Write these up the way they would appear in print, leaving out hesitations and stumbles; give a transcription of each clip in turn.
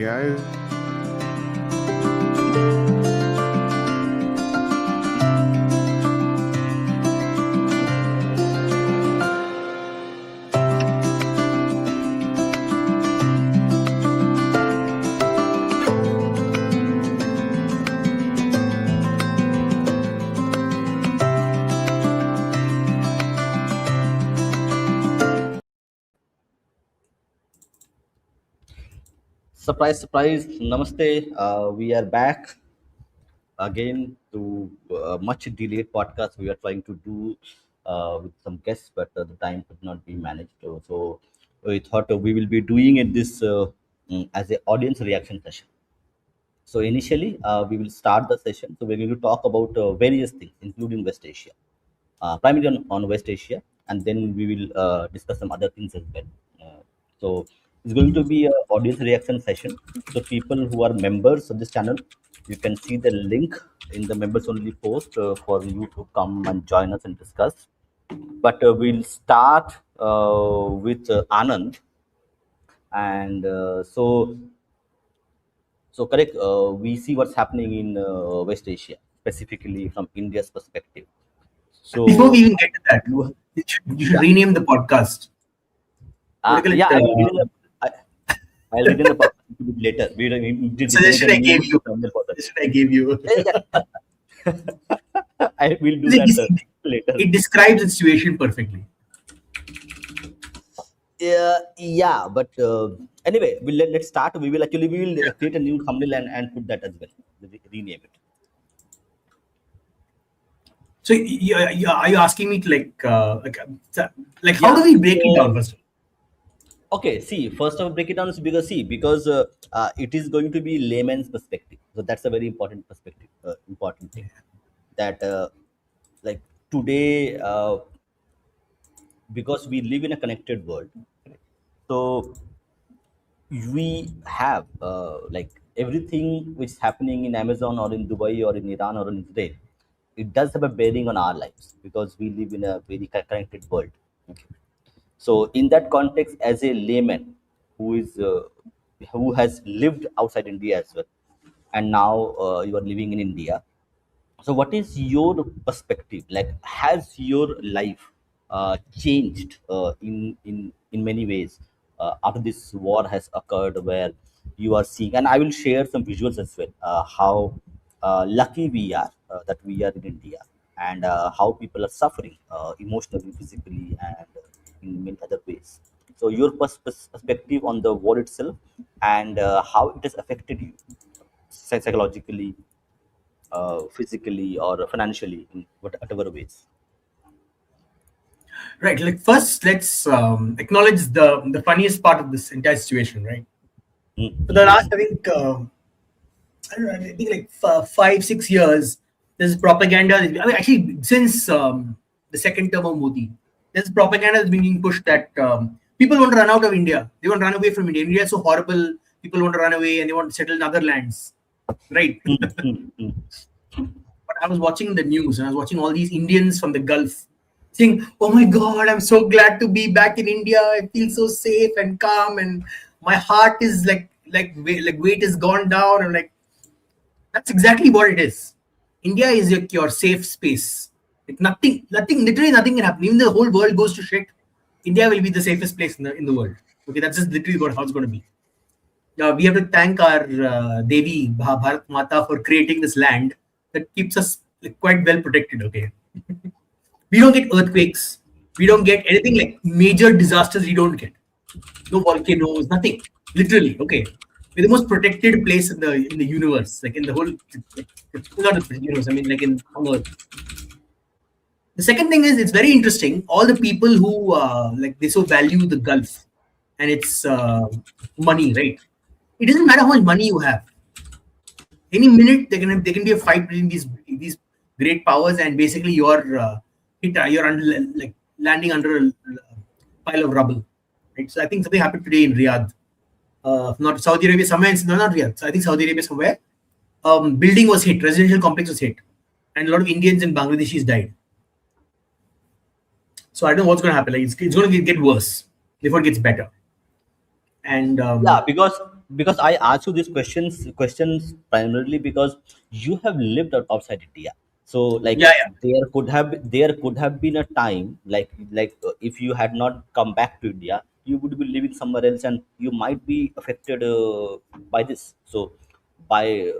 Yeah. Surprise, surprise. Namaste. We are back again to a much delayed podcast we are trying to do with some guests, but the time could not be managed. So we thought we will be doing it this as a audience reaction session. So initially, we will start the session. So we're going to talk about various things, including West Asia, primarily on West Asia, and then we will discuss some other things as well. So it's going to be an audience reaction session. So people who are members of this channel, you can see the link in the members only post for you to come and join us and discuss. But we'll start with Anand, and so correct. We see what's happening in West Asia, specifically from India's perspective. Before we So even get to that, you, you should yeah, rename the podcast. What do you call yeah, it? I will read in the, I, I'll read in the podcast a little bit later. We decided a Suggestion I gave name you. from the podcast. Suggestion I gave you. Yeah, I will do See, that later. it describes the situation perfectly. Yeah, but anyway, let's start. We will create a new thumbnail and put that as well. Rename it. So are you asking me to like how do Yeah. we break it So down first? okay, see, first of all, break it down is because it is going to be layman's perspective. So that's a very important perspective, important thing that like today because we live in a connected world. So we have like everything which is happening in Amazon or in Dubai or in Iran or in Israel. It does have a bearing on our lives because we live in a very connected world. Okay. So in that context, as a layman who is who has lived outside India as well, and now you are living in India, so what is your perspective, like has your life changed in many ways after this war has occurred, where you are seeing, and I will share some visuals as well, how lucky we are that we are in India, and how people are suffering emotionally, physically, and in many other ways. So your perspective on the war itself, and how it has affected you psychologically, physically or financially in whatever ways. Right. Like first, let's acknowledge the funniest part of this entire situation. Right. For the last, I think, I don't know, I think like 5 6 years, there's propaganda. I mean, actually, since the second term of Modi, there's propaganda that's being pushed that people want to run out of India. They want to run away from India. India is so horrible. People want to run away and they want to settle in other lands. Right. But I was watching the news and I was watching all these Indians from the Gulf saying, "Oh my God, I'm so glad to be back in India. I feel so safe and calm, and my heart is like weight has gone down." And like that's exactly what it is. India is like your safe space. Like nothing, literally nothing can happen. Even the whole world goes to shit, India will be the safest place in the world. Okay, that's just literally how it's going to be. We have to thank our Devi Bharat Mata for creating this land that keeps us like, quite well protected. Okay, we don't get earthquakes, we don't get anything like major disasters. We don't get no volcanoes, nothing. Literally, okay, we're the most protected place in the universe, like in the whole, not the universe. I mean, like in on Earth. The second thing is it's very interesting. All the people who like they so value the Gulf and its money, right? It doesn't matter how much money you have. Any minute there can be a fight between these great powers, and basically you're under, like landing under a pile of rubble. Right. So I think something happened today in Riyadh, not Saudi Arabia, somewhere. No, not Riyadh. So I think Saudi Arabia somewhere. Building was hit, residential complex was hit, and a lot of Indians and Bangladeshis died. So I don't know what's going to happen. Like it's going to get worse before it gets better. And Yeah, because because I ask you these questions primarily because you have lived outside India. So like Yeah, yeah. there could have been a time if you had not come back to India, you would be living somewhere else and you might be affected by this. So by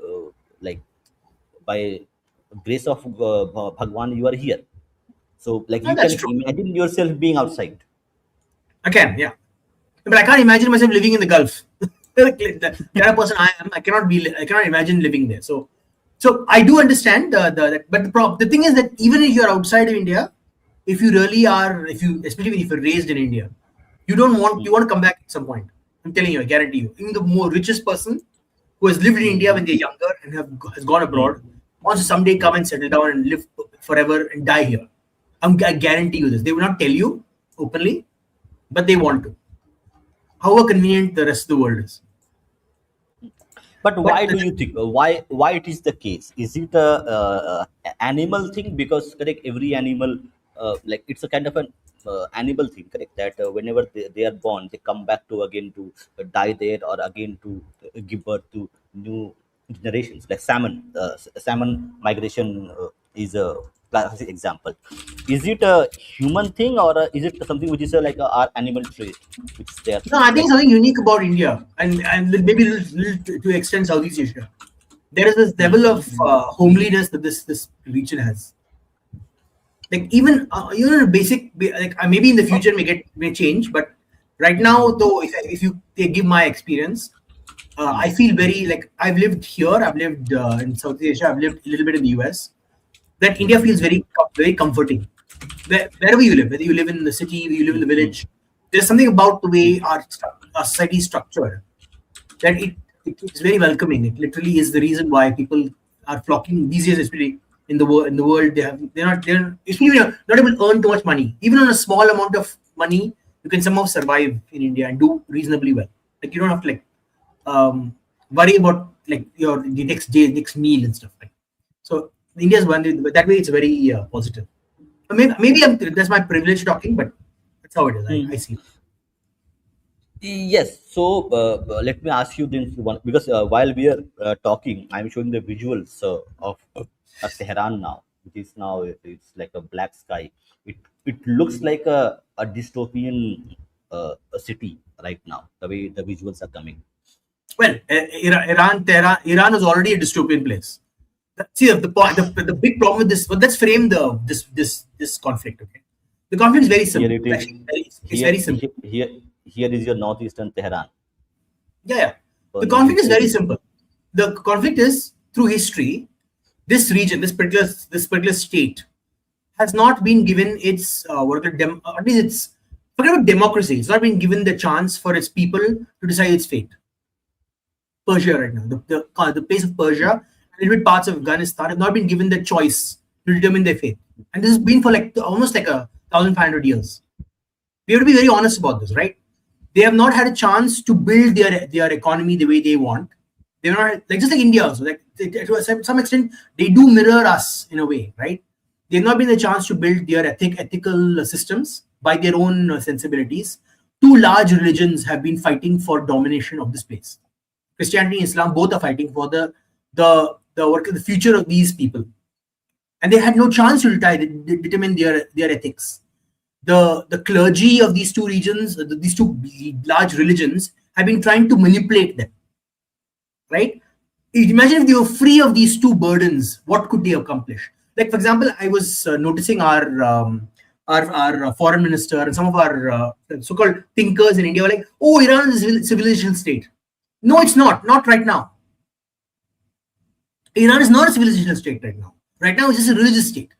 like by grace of Bhagwan, you are here. So like Yeah, you that's can true. imagine yourself being outside. I can, yeah. But I can't imagine myself living in the Gulf. The kind of person I am, I cannot imagine living there. So I do understand but the thing is that even if you're outside of India, if you really are, if you, especially if you're raised in India, you want to come back at some point. I'm telling you, I guarantee you. Even the more richest person who has lived in India when they're younger and has gone abroad wants to someday come and settle down and live forever and die here. I guarantee you this. They will not tell you openly, but they want to. However convenient the rest of the world is. But But why do you think why it is the case? Is it a animal thing? Because correct, every animal like it's a kind of an animal thing, correct? That whenever they are born, they come back to again to die there or again to give birth to new generations. Like salmon migration is a classic example. Is it a human thing or is it something which is like our animal trait, which is there? no, I think Like something unique about India and maybe to extend Southeast Asia. There is this level of homeliness that this region has. Like even basic like maybe in the future may change, but right now though, if you they give my experience, I feel very like I've lived here, I've lived in Southeast Asia, I've lived a little bit in the US. That India feels very comforting. Wherever you live, whether you live in the city, you live in the village, there's something about the way our society is structured that it's very welcoming. It literally is the reason why people are flocking these days, especially in the world. In the world, they're especially when you're not able to earn too much money. Even on a small amount of money, you can somehow survive in India and do reasonably well. Like you don't have to like worry about like your the next day, next meal and stuff like. So India's one that way. It's very positive. Maybe that's my privilege talking, but that's how it is. I mm. see it. Yes. So let me ask you this one because while we are talking, I'm showing the visuals of Tehran now, which is now it's like a black sky. It looks like a dystopian a city right now. The way the visuals are coming. Well, Iran was already a dystopian place. See, the big problem with this, but let's frame this conflict. Okay, the conflict is very Here simple. it is. It's very simple. Here is your northeastern Tehran Yeah, yeah. The burning conflict is very beautifully. simple. The conflict is through history. This region, this particular state, has not been given its at least it's forget about democracy. It's not been given the chance for its people to decide its fate. Persia right now. The place of Persia, a little bit parts of Afghanistan have not been given the choice to determine their fate. And this has been for like almost like 1,500 years. We have to be very honest about this, right? They have not had a chance to build their economy the way they want. They're not like just like India also. Like to some extent, they do mirror us in a way, right? They've not been the chance to build their ethical systems by their own sensibilities. Two large religions have been fighting for domination of this place. Christianity and Islam both are fighting for the future of these people, and they had no chance to determine their ethics. The clergy of these two regions, these two large religions, have been trying to manipulate them. Right? Imagine if they were free of these two burdens, what could they accomplish? Like for example, I was noticing our foreign minister and some of our so-called thinkers in India were like, "Oh, Iran is a civilization state." No, it's not. Not right now. Iran is not a civilizational state right now. Right now, it's just a religious state.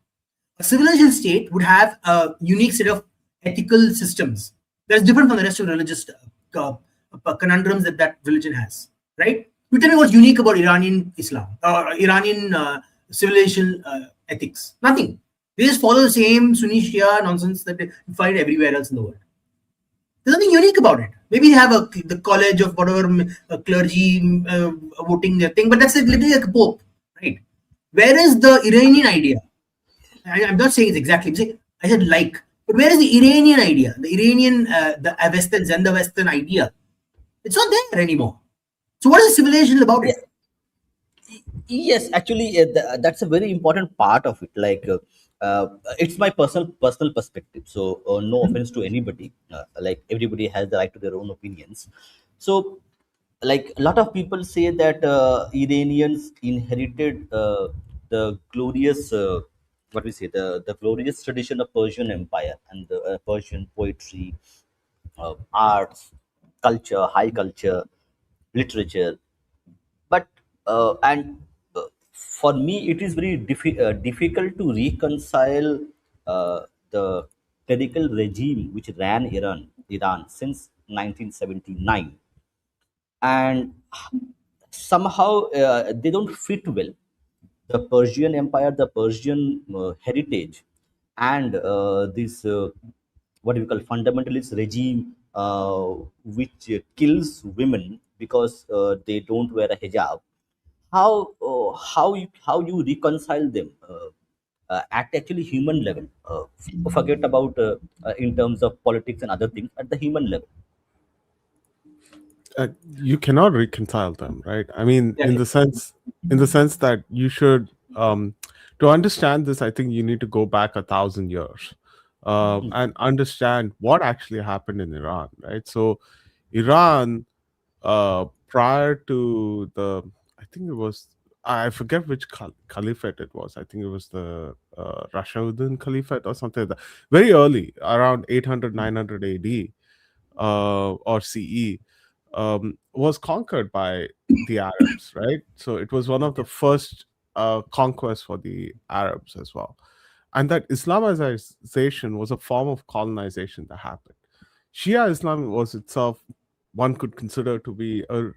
A civilizational state would have a unique set of ethical systems that is different from the rest of religious conundrums that religion has. Right? You tell me what's unique about Iranian Islam or Iranian civilization ethics? Nothing. They just follow the same Sunni Shia nonsense that you find everywhere else in the world. There's nothing unique about it. Maybe they have the college of whatever clergy voting their thing, but that's like, literally like a pope, right? Where is the Iranian idea? I'm not saying it's exactly. I said like, but where is the Iranian idea? The Iranian, the Western idea. It's not there anymore. So what is the civilization about Yeah, it? yes, actually, that's a very important part of it. Uh, it's my personal perspective. So, no offense to anybody. Like everybody has the right to their own opinions. So, like a lot of people say that Iranians inherited the glorious, what we say, the glorious tradition of Persian Empire and the Persian poetry, arts, culture, high culture, literature. But and for me it is very difficult to reconcile the clerical regime which ran Iran since 1979, and somehow they don't fit well the Persian Empire, the Persian heritage, and this what do we call fundamentalist regime, which kills women because they don't wear a hijab. How you reconcile them at actually human level? Forget about in terms of politics and other things at the human level. You cannot reconcile them, right? I mean, Exactly. in the sense that you should, to understand this, I think you need to go back 1,000 years, and understand what actually happened in Iran, right? So Iran, prior to the, I think it was, I forget which caliphate it was. I think it was the Rashidun Caliphate or something like that. Very early, around 800, 900 AD, or CE, was conquered by the Arabs, right? So it was one of the first conquests for the Arabs as well. And that Islamization was a form of colonization that happened. Shia Islam was itself, one could consider to be a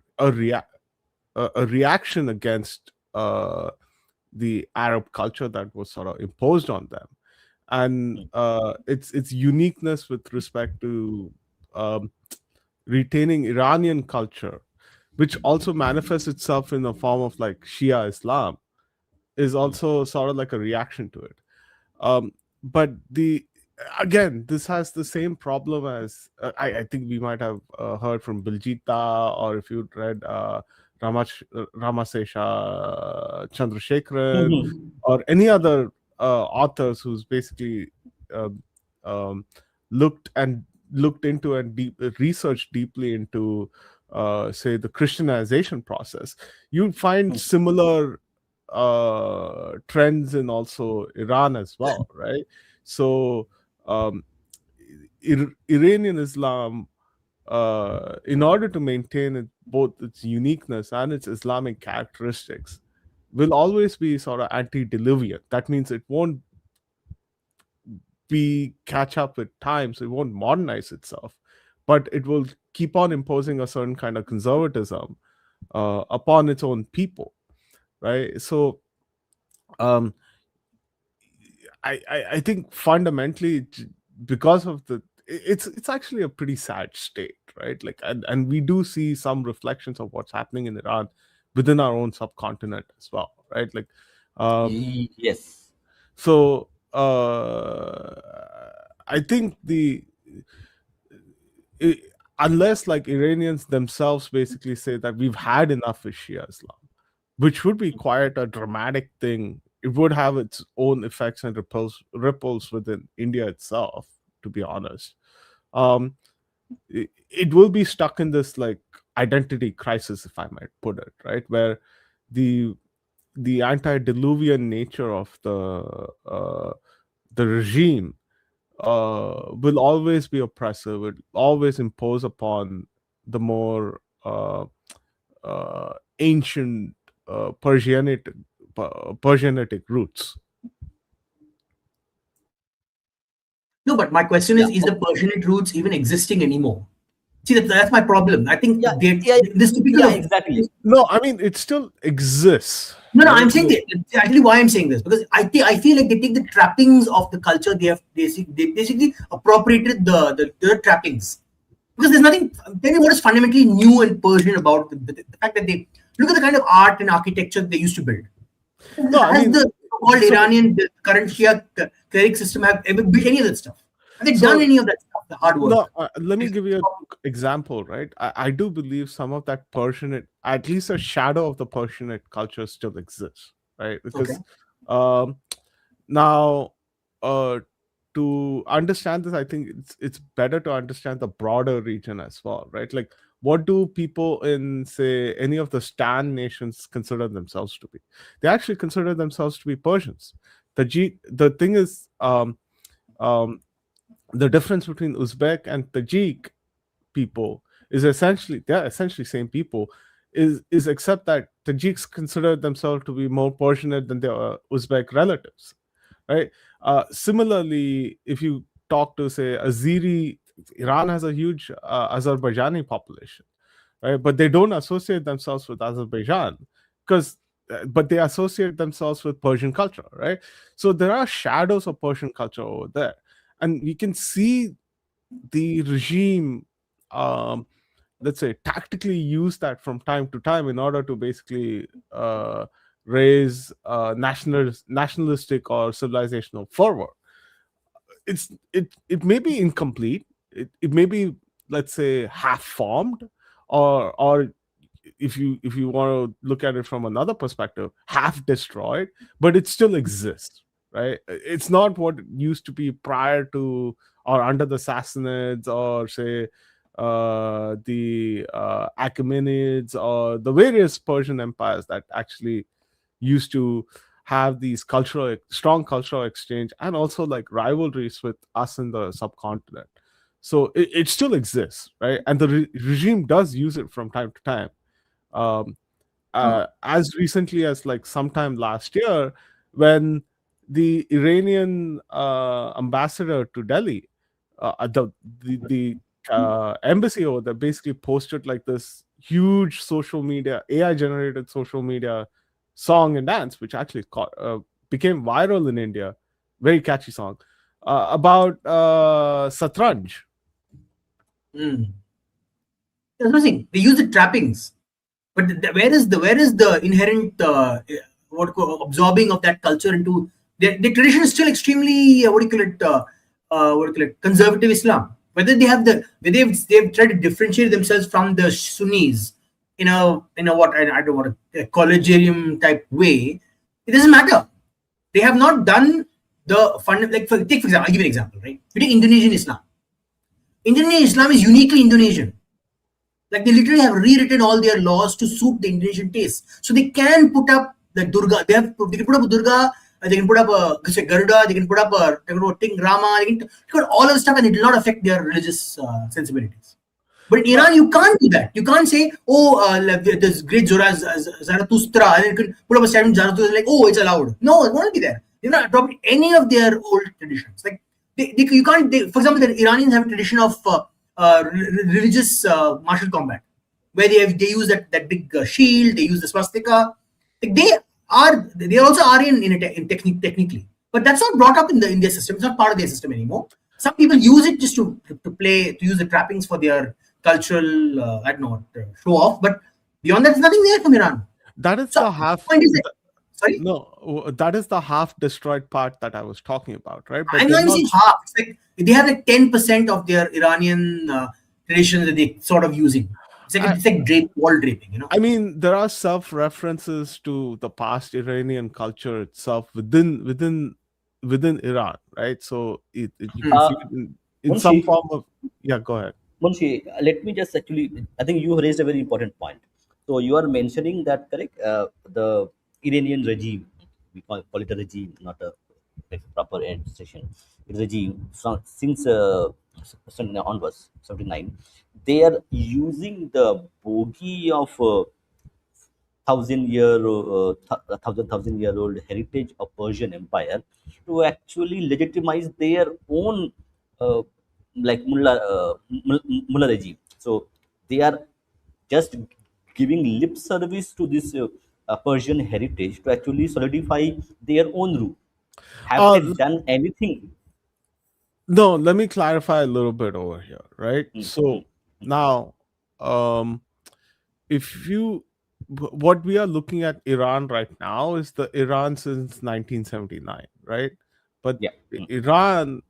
reaction against the Arab culture that was sort of imposed on them, and its uniqueness with respect to um, retaining Iranian culture, which also manifests itself in the form of like Shia Islam, is also sort of like a reaction to it. But the again, this has the same problem as I think we might have heard from Biljita, or if you'd read Ramasesha Chandrasekharan, or any other authors who's basically um, um, looked and looked into and researched deeply into say the Christianization process, you find similar trends in also Iran as well, right? So um, Iranian Islam, in order to maintain both its uniqueness and its Islamic characteristics, will always be sort of antediluvian. That means it won't be catch up with times. It won't modernize itself, but it will keep on imposing a certain kind of conservatism upon its own people, right? So um, I think fundamentally, because of it's actually a pretty sad state, right? Like, and we do see some reflections of what's happening in Iran within our own subcontinent as well, right? Like, um, Yes. so I think i- unless like Iranians themselves basically say that we've had enough with Shia Islam, which would be quite a dramatic thing. It would have its own effects and ripples within India itself, to be honest. Um, it will be stuck in this like identity crisis, if I might put it, right? Where the antediluvian nature of the regime will always be oppressive, will always impose upon the more ancient Persianic roots. No, but my question Yeah. is the Persianate roots even existing anymore? See, that's my problem. I think Yeah. Yeah. this typical Yeah. of Exactly. No, I mean it still exists, no, no. right? I'm saying that actually why I'm saying this, because I feel like they take the trappings of the culture. They basically appropriated the trappings, because there's nothing. Tell me what is fundamentally new and Persian about the fact that they look at the kind of art and architecture they used to build. No, I Has mean, the so-called so Iranian, the current Shia cleric system have ever built any of that stuff? Have they done so any of that stuff? the hard No, work. let me give you an example, right? I do believe some of that Persianate, at least a shadow of the Persianate culture still exists, right? Okay. Because um, now, uh, to understand this, I think it's better to understand the broader region as well, right? Like, what do people in, say, any of the Stan nations consider themselves to be? They actually consider themselves to be Persians. The thing is, um, the difference between Uzbek and Tajik people is essentially, they're essentially same people, is except that Tajiks consider themselves to be more Persianate than their Uzbek relatives, right? Similarly, if you talk to, say, Azeri, Iran has a huge Azerbaijani population, right? But they don't associate themselves with Azerbaijan because, but they associate themselves with Persian culture, right? So there are shadows of Persian culture over there, and you can see the regime, um, let's say, tactically use that from time to time in order to basically raise nationalistic or civilizational fervor. It may be incomplete. It may be, let's say, half formed, or if you want to look at it from another perspective, half destroyed, but it still exists, right? It's not what it used to be prior to or under the Sassanids, or say the Achaemenids, or the various Persian empires that actually used to have these strong cultural exchange, and also like rivalries with us in the subcontinent. So it still exists, right? And the regime does use it from time to time. um, as recently as like sometime last year, when the Iranian ambassador to Delhi, the embassy over there basically posted like this huge social media, AI generated social media song and dance, which actually became viral in India. Very catchy song about Satranj. Mm. That's what I'm saying. They use the trappings, but where is the inherent absorbing of that culture into their tradition is still extremely what do you call it what do you call it, conservative Islam. Whether they have the whether they've tried to differentiate themselves from the Sunnis in a what I don't want a collegium type way, it doesn't matter. They have not done the fund like take for example, I'll give you an example, right? You take Indonesian Islam. Indonesian Islam is uniquely Indonesian. Like they literally have rewritten all their laws to suit the Indonesian taste. So they can put up the Durga. They can put up a Durga. They can put up a say Garuda. They can put up a Ting Rama. They can put all of the stuff, and it will not affect their religious sensibilities. But in Well, Iran, you can't do that. You can't say, "Oh, this great Zarathustra," and you can put up a statue of Zarathustra like, "Oh, it's allowed." No, it won't be there. They're not adopting any of their old traditions. Like you can't. For example, the Iranians have a tradition of religious martial combat, where they use that big shield. They use the swastika. Like they are also Aryan technically, but that's not brought up in the India system. It's not part of their system anymore. Some people use it just to play to use the trappings for their cultural I don't know show off. But beyond that, there's nothing there from Iran. that is So the the half. point is that sorry. No, that is the half destroyed part that I was talking about, right? But I'm they're not even not. saying half. It's like they have like 10% of their Iranian tradition that they sort of using. I, It's like wall draping, you know. I mean, there are self references to the past Iranian culture itself within Iran, right? So you can Hmm. see Uh, it in some Munshi, form of. Yeah, go ahead. Munshi, let me just actually, I think you raised a very important point. So you are mentioning that, correct? The Iranian regime, we call it a regime, not a like proper administration. Regime since 79 onwards, 79, they are using the bogey of thousand year old heritage of Persian Empire to actually legitimize their own uh, like mullah regime. So they are just giving lip service to this Persian heritage to actually solidify their own rule. Have they Uh, done anything? no, let me clarify a little bit over here, right? Mm, So mm, now, um, if you what we are looking at Iran right now is the Iran since 1979, right? But yeah. Mm, Iran,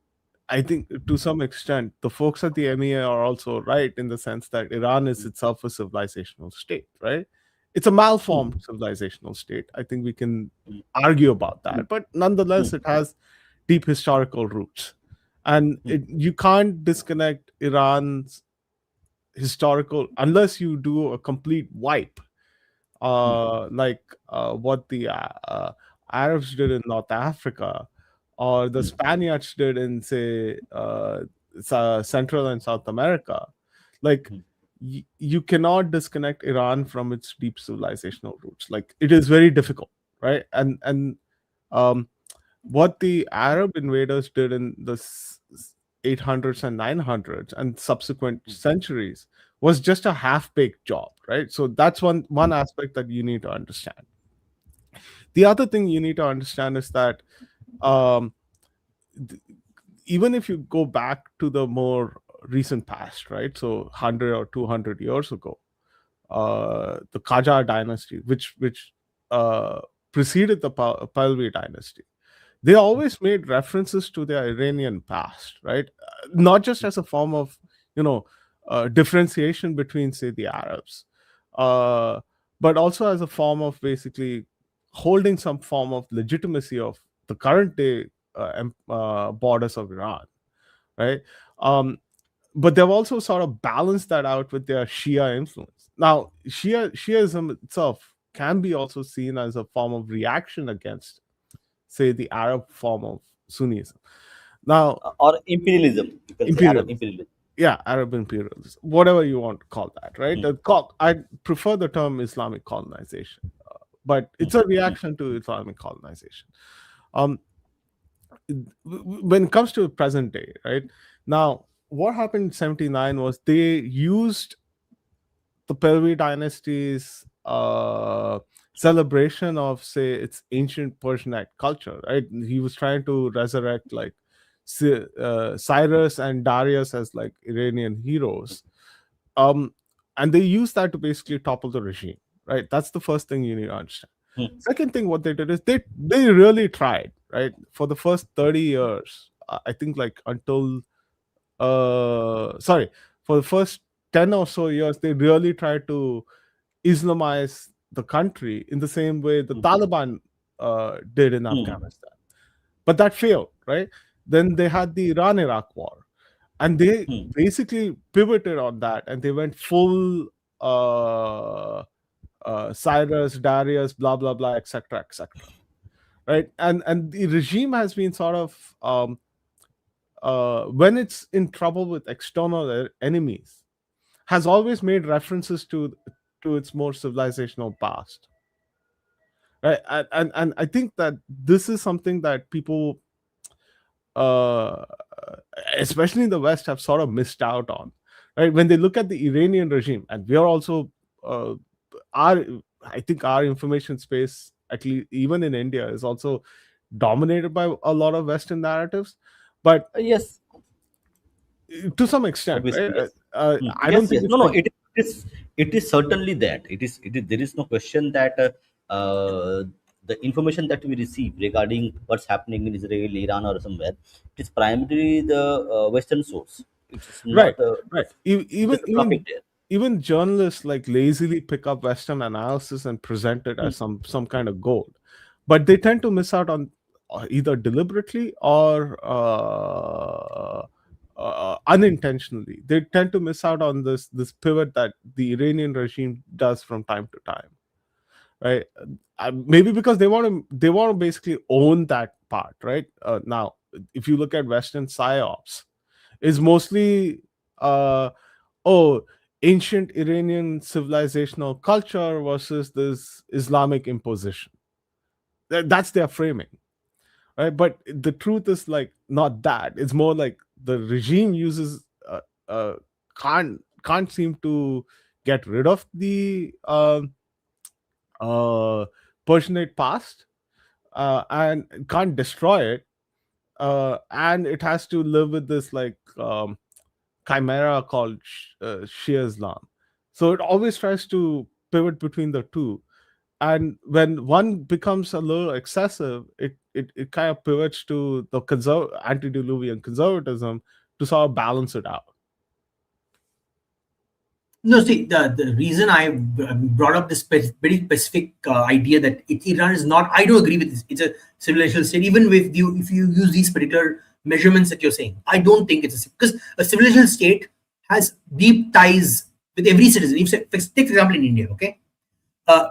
I think to some extent, the folks at the MEA are also right in the sense that Iran is itself a civilizational state, right? It's a malformed civilizational state. I think we can argue about that, but nonetheless, it has deep historical roots. And you can't disconnect Iran's historical unless you do a complete wipe, like what the Arabs did in North Africa, or the Spaniards did in, say, Central and South America. Like, you cannot disconnect Iran from its deep civilizational roots. Like, it is very difficult, right? And um, what the Arab invaders did in the 800s and 900s and subsequent centuries was just a half-baked job, right? So that's one aspect that you need to understand. The other thing you need to understand is that um, th- even if you go back to the more recent past, right? So 100 or 200 years ago, the Qajar dynasty, which preceded the Pahlavi dynasty, they always made references to their Iranian past, right? Not just as a form of, differentiation between, say, the Arabs, uh, but also as a form of basically holding some form of legitimacy of the current day borders of Iran, right? Um, but they've also sort of balanced that out with their Shia influence. Now, Shiaism itself can be also seen as a form of reaction against, say, the Arab form of Sunnism. Now, Or imperialism. You can say Arab imperialism, imperialism. yeah, Arab imperialism, whatever you want to call that, right? I prefer the term Islamic colonization, but it's a reaction to Islamic colonization. Um, when it comes to present day, right now, what happened in 79 was they used the Pahlavi dynasty's celebration of, say, its ancient Persianate culture, right? He was trying to resurrect, like, Cyrus and Darius as, like, Iranian heroes. Um, and they used that to basically topple the regime, right? That's the first thing you need to understand. Second thing, what they did is they really tried, right? For the first 30 years, I think, like, until sorry, for the first 10 or so years, they really tried to Islamize the country in the same way the Taliban did in Afghanistan. But that failed, right? Then they had the Iran Iraq war, and they basically pivoted on that, and they went full Cyrus, Darius, blah, blah, blah, etc., etc. Right? And the regime has been sort of, when it's in trouble with external enemies, has always made references to its more civilizational past, right? And I think that this is something that people, uh, especially in the West, have sort of missed out on, right? When they look at the Iranian regime, and we are also, our I think our information space, at least even in India, is also dominated by a lot of Western narratives, but Yes, to some extent, right? obviously, yes. I don't Yes, think yes. it's No, no. like It is certainly that. It is. There is no question that the information that we receive regarding what's happening in Israel, Iran, or somewhere, it is primarily the Western source. It's right, not. right. There's a traffic there. Even journalists, like, lazily pick up Western analysis and present it as some kind of gold, but they tend to miss out on, either deliberately or unintentionally. They tend to miss out on this pivot that the Iranian regime does from time to time, right? Maybe because they want to basically own that part, right? Now, if you look at Western psyops, is mostly, uh, oh, ancient Iranian civilizational culture versus this Islamic imposition. That's their framing, right? But the truth is, like, not that. It's more like the regime uses, can't seem to get rid of the uh, Persianate past, and can't destroy it, and it has to live with this, like, chimera called Shia Islam. So it always tries to pivot between the two, and when one becomes a little excessive, it kind of pivots to the antediluvian conservatism to sort of balance it out. No, see, the reason I brought up this very specific idea that Iran is not, I do agree with this. It's a civilization state. Even with you, if you use these particular measurements that you're saying, I don't think it's because a civilization state has deep ties with every citizen. If take for example in India, okay,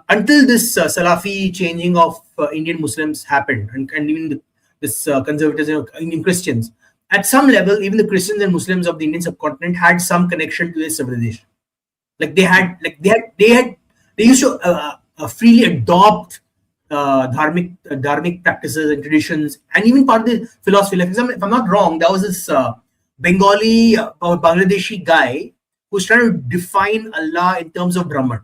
until this Salafi changing of Indian Muslims happened, and even this conservatism in Christians, at some level, even the Christians and Muslims of the Indian subcontinent had some connection to this civilization. Like they used to freely adopt dharmic practices and traditions, and even part of the philosophy. Like, for example, if I'm not wrong, there was this Bengali or Bangladeshi guy who's trying to define Allah in terms of Brahman,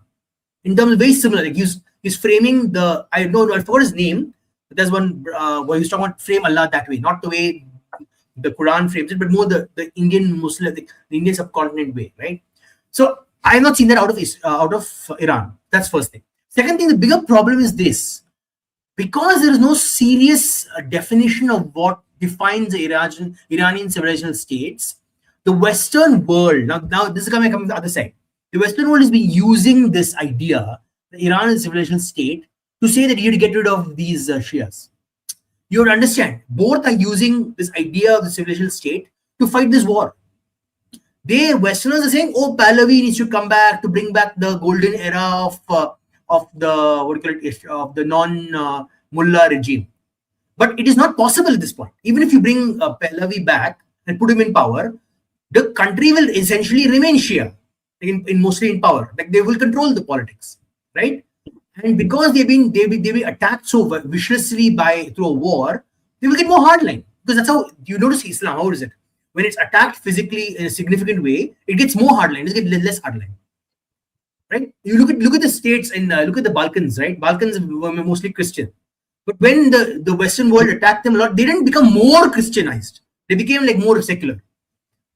in terms of very similar. Like he's framing the, I don't know, I forgot his name, but there's one where he's talking about frame Allah that way, not the way the Quran frames it, but more the Indian Muslim, the Indian subcontinent way, right? So I have not seen that out of Iran. That's first thing. Second thing, the bigger problem is this: because there is no serious definition of what defines the Iranian civilization states, the Western world, now this is coming from the other side. The Western world has been using this idea, the Iran is a civilization state, to say that you have to get rid of these Shias. You have to understand, both are using this idea of the civilization state to fight this war. They Westerners are saying, "Oh, Pahlavi needs to come back to bring back the golden era of the of the non-mullah regime." But it is not possible at this point. Even if you bring Pahlavi back and put him in power, the country will essentially remain Shia, in mostly in power. Like they will control the politics, right? And because they've been attacked so viciously through a war, they will get more hardline. Because that's how you notice Islam. How is it? When it's attacked physically in a significant way, it gets more hardline. It gets less hardline, right? You look at the states and look at the Balkans, right? Balkans were mostly Christian, but when the Western world attacked them a lot, they didn't become more Christianized. They became like more secular.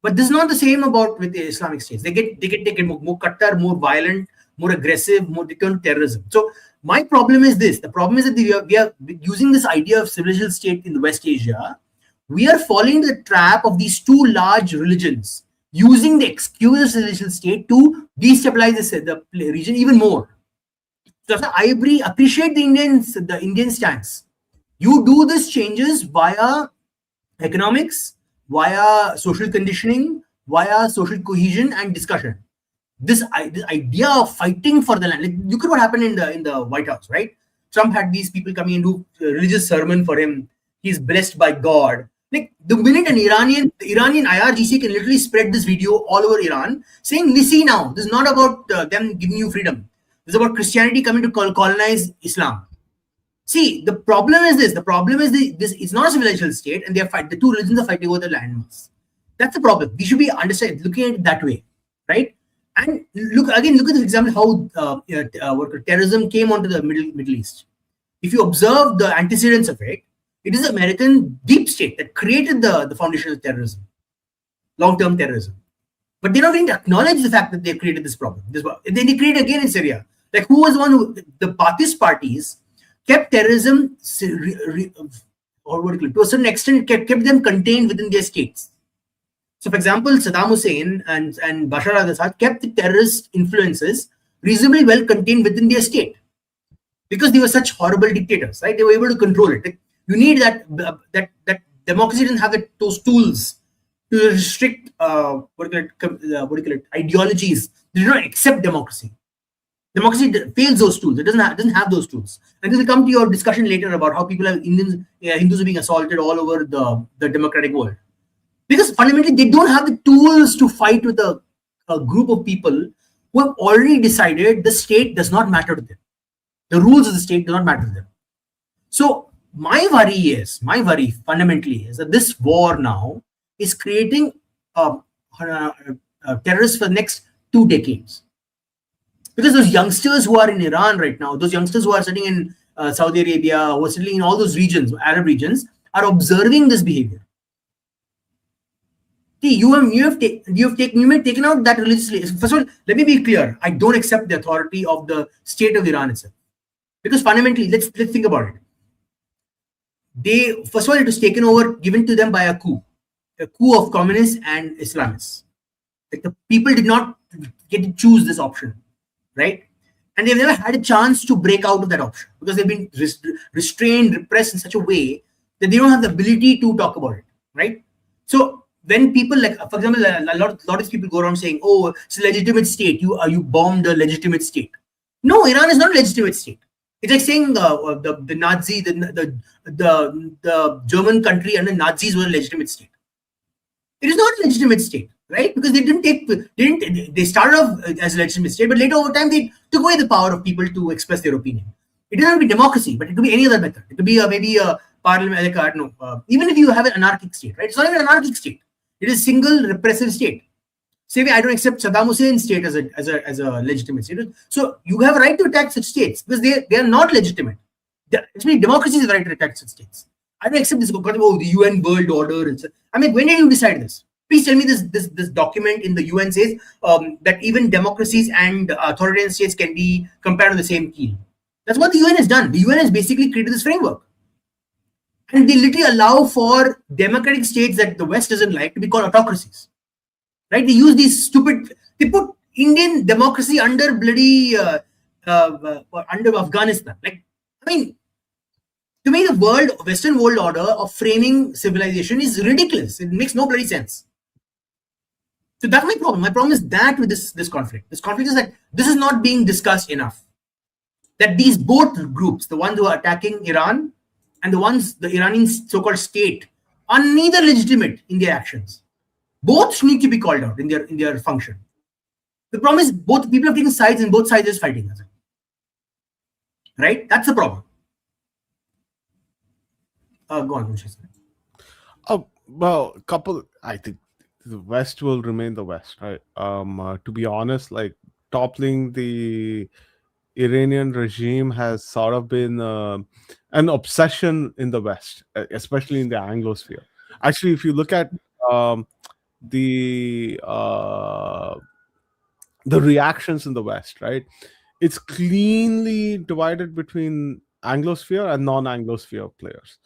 But this is not the same about with the Islamic states. They get more Qatar, more violent, more aggressive, more turn to terrorism. So my problem is this: the problem is that we are using this idea of civilization state in the West Asia. We are falling into the trap of these two large religions, using the excuse of civilization state to destabilize the region even more. So I appreciate the Indian stance. You do these changes via economics, via social conditioning, via social cohesion and discussion. This idea of fighting for the land. Like, look at what happened in the White House, right? Trump had these people coming and do a religious sermon for him. He's blessed by God. Like the minute the Iranian IRGC can literally spread this video all over Iran, saying, "See now, this is not about them giving you freedom. This is about Christianity coming to colonize Islam." See, the problem is this. The problem is this. It's not a civilization state, and the two religions are fighting over the landmass. That's the problem. We should be looking at it that way, right? And look at the example how terrorism came onto the Middle East. If you observe the antecedents of it, it is the American deep state that created the foundation of terrorism, long-term terrorism. But they're not going to acknowledge the fact that they created this problem. Then they create again in Syria. Like who was the one who, the Baathist parties kept terrorism, or what do you call it, to a certain extent, kept them contained within their states. So, for example, Saddam Hussein and Bashar al-Assad kept the terrorist influences reasonably well contained within their state because they were such horrible dictators, right? They were able to control it. Like, you need that democracy didn't have those tools to restrict ideologies. They do not accept democracy. Democracy fails those tools. It doesn't have those tools. And this will come to your discussion later about how people Hindus are being assaulted all over the democratic world. Because fundamentally, they don't have the tools to fight with a group of people who have already decided the state does not matter to them. The rules of the state do not matter to them. So my worry fundamentally is that this war now is creating terrorists for the next 2 decades. Because those youngsters who are in Iran right now, those youngsters who are sitting in Saudi Arabia, who are sitting in all those regions, Arab regions, are observing this behavior. See, you may have taken out that religiously. First of all, let me be clear. I don't accept the authority of the state of Iran itself. Because fundamentally, let's think about it. They, first of all, it was taken over, given to them by a coup of communists and Islamists. Like, the people did not get to choose this option, right? And they've never had a chance to break out of that option because they've been restrained, repressed in such a way that they don't have the ability to talk about it, right? So when people, like, for example, a lot of people go around saying, "Oh, it's a legitimate state. You bombed a legitimate state." No, Iran is not a legitimate state. It's like saying the Nazi, the German country and the Nazis were a legitimate state. It is not a legitimate state, right? Because they started off as a legitimate state, but later over time they took away the power of people to express their opinion. It doesn't have to be democracy, but it could be any other method. It could be maybe a parliament, like, I don't know, even if you have an anarchic state, right? It's not even an anarchic state. It is single repressive state. Say I don't accept Saddam Hussein's state as a legitimate state. So you have a right to attack such states because they are not legitimate. Actually, democracy is the right to attack such states. I don't accept this. Oh, the UN world order. I mean, when did you decide this? Please tell me this document in the UN says that even democracies and authoritarian states can be compared on the same keel. That's what the UN has done. The UN has basically created this framework. And they literally allow for democratic states that the West doesn't like to be called autocracies. Right? They use these stupid. They put Indian democracy under bloody under Afghanistan. Like, I mean, to me, the Western world order of framing civilization is ridiculous. It makes no bloody sense. So that's my problem. My problem is that with this conflict. This conflict is that this is not being discussed enough. That these both groups, the ones who are attacking Iran and the Iranian so-called state, are neither legitimate in their actions. Both need to be called out in their function. The problem is both people are taking sides and both sides is fighting. Right? That's the problem. Go on, Munshi. Oh, well, couple. I think the West will remain the West, right? To be honest, like toppling the Iranian regime has sort of been an obsession in the West, especially in the Anglosphere. Actually, if you look at the uh, the reactions in the West, right? It's cleanly divided between Anglosphere and non-Anglosphere players.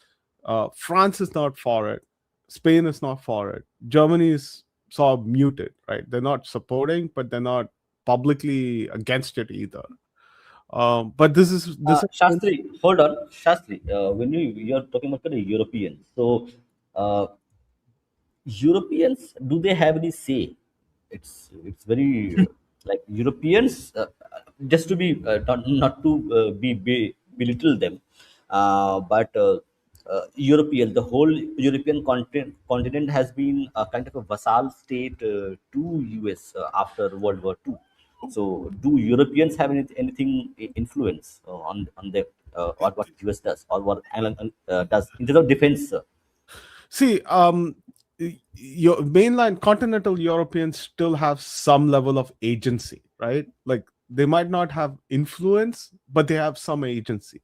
France is not for it. Spain is not for it. Germany is sort of muted, right? They're not supporting, but they're not publicly against it either. But this is Shastri, hold on, Shastri. When you're talking about the Europeans, so uh, Europeans, do they have any say? It's very like Europeans. Just to be not to belittle them, but European, the whole European continent has been a kind of a vassal state to US after World War II. So, do Europeans have anything influence on the or what US does or what England does in terms of defense? see, your mainline continental Europeans still have some level of agency, right? Like they might not have influence, but they have some agency.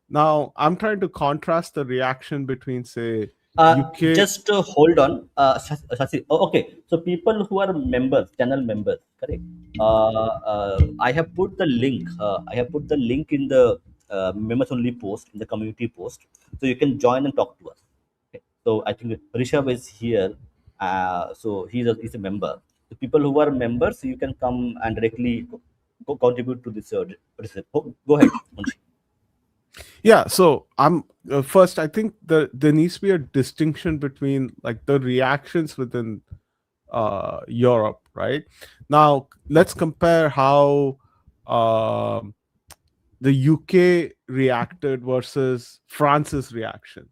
Now, I'm trying to contrast the reaction between, say, UK. Just hold on, Shashi. Oh, okay. So people who are members, channel members, correct? I have put the link. I have put the link in the members only post in the community post, so you can join and talk to us. Okay. So I think Rishabh is here. So he's a member. The people who are members, you can come and directly contribute to this. Research. Go ahead, Munshi. Yeah, so I'm first. I think there needs to be a distinction between like the reactions within Europe, right? Now, let's compare how the UK reacted versus France's reaction,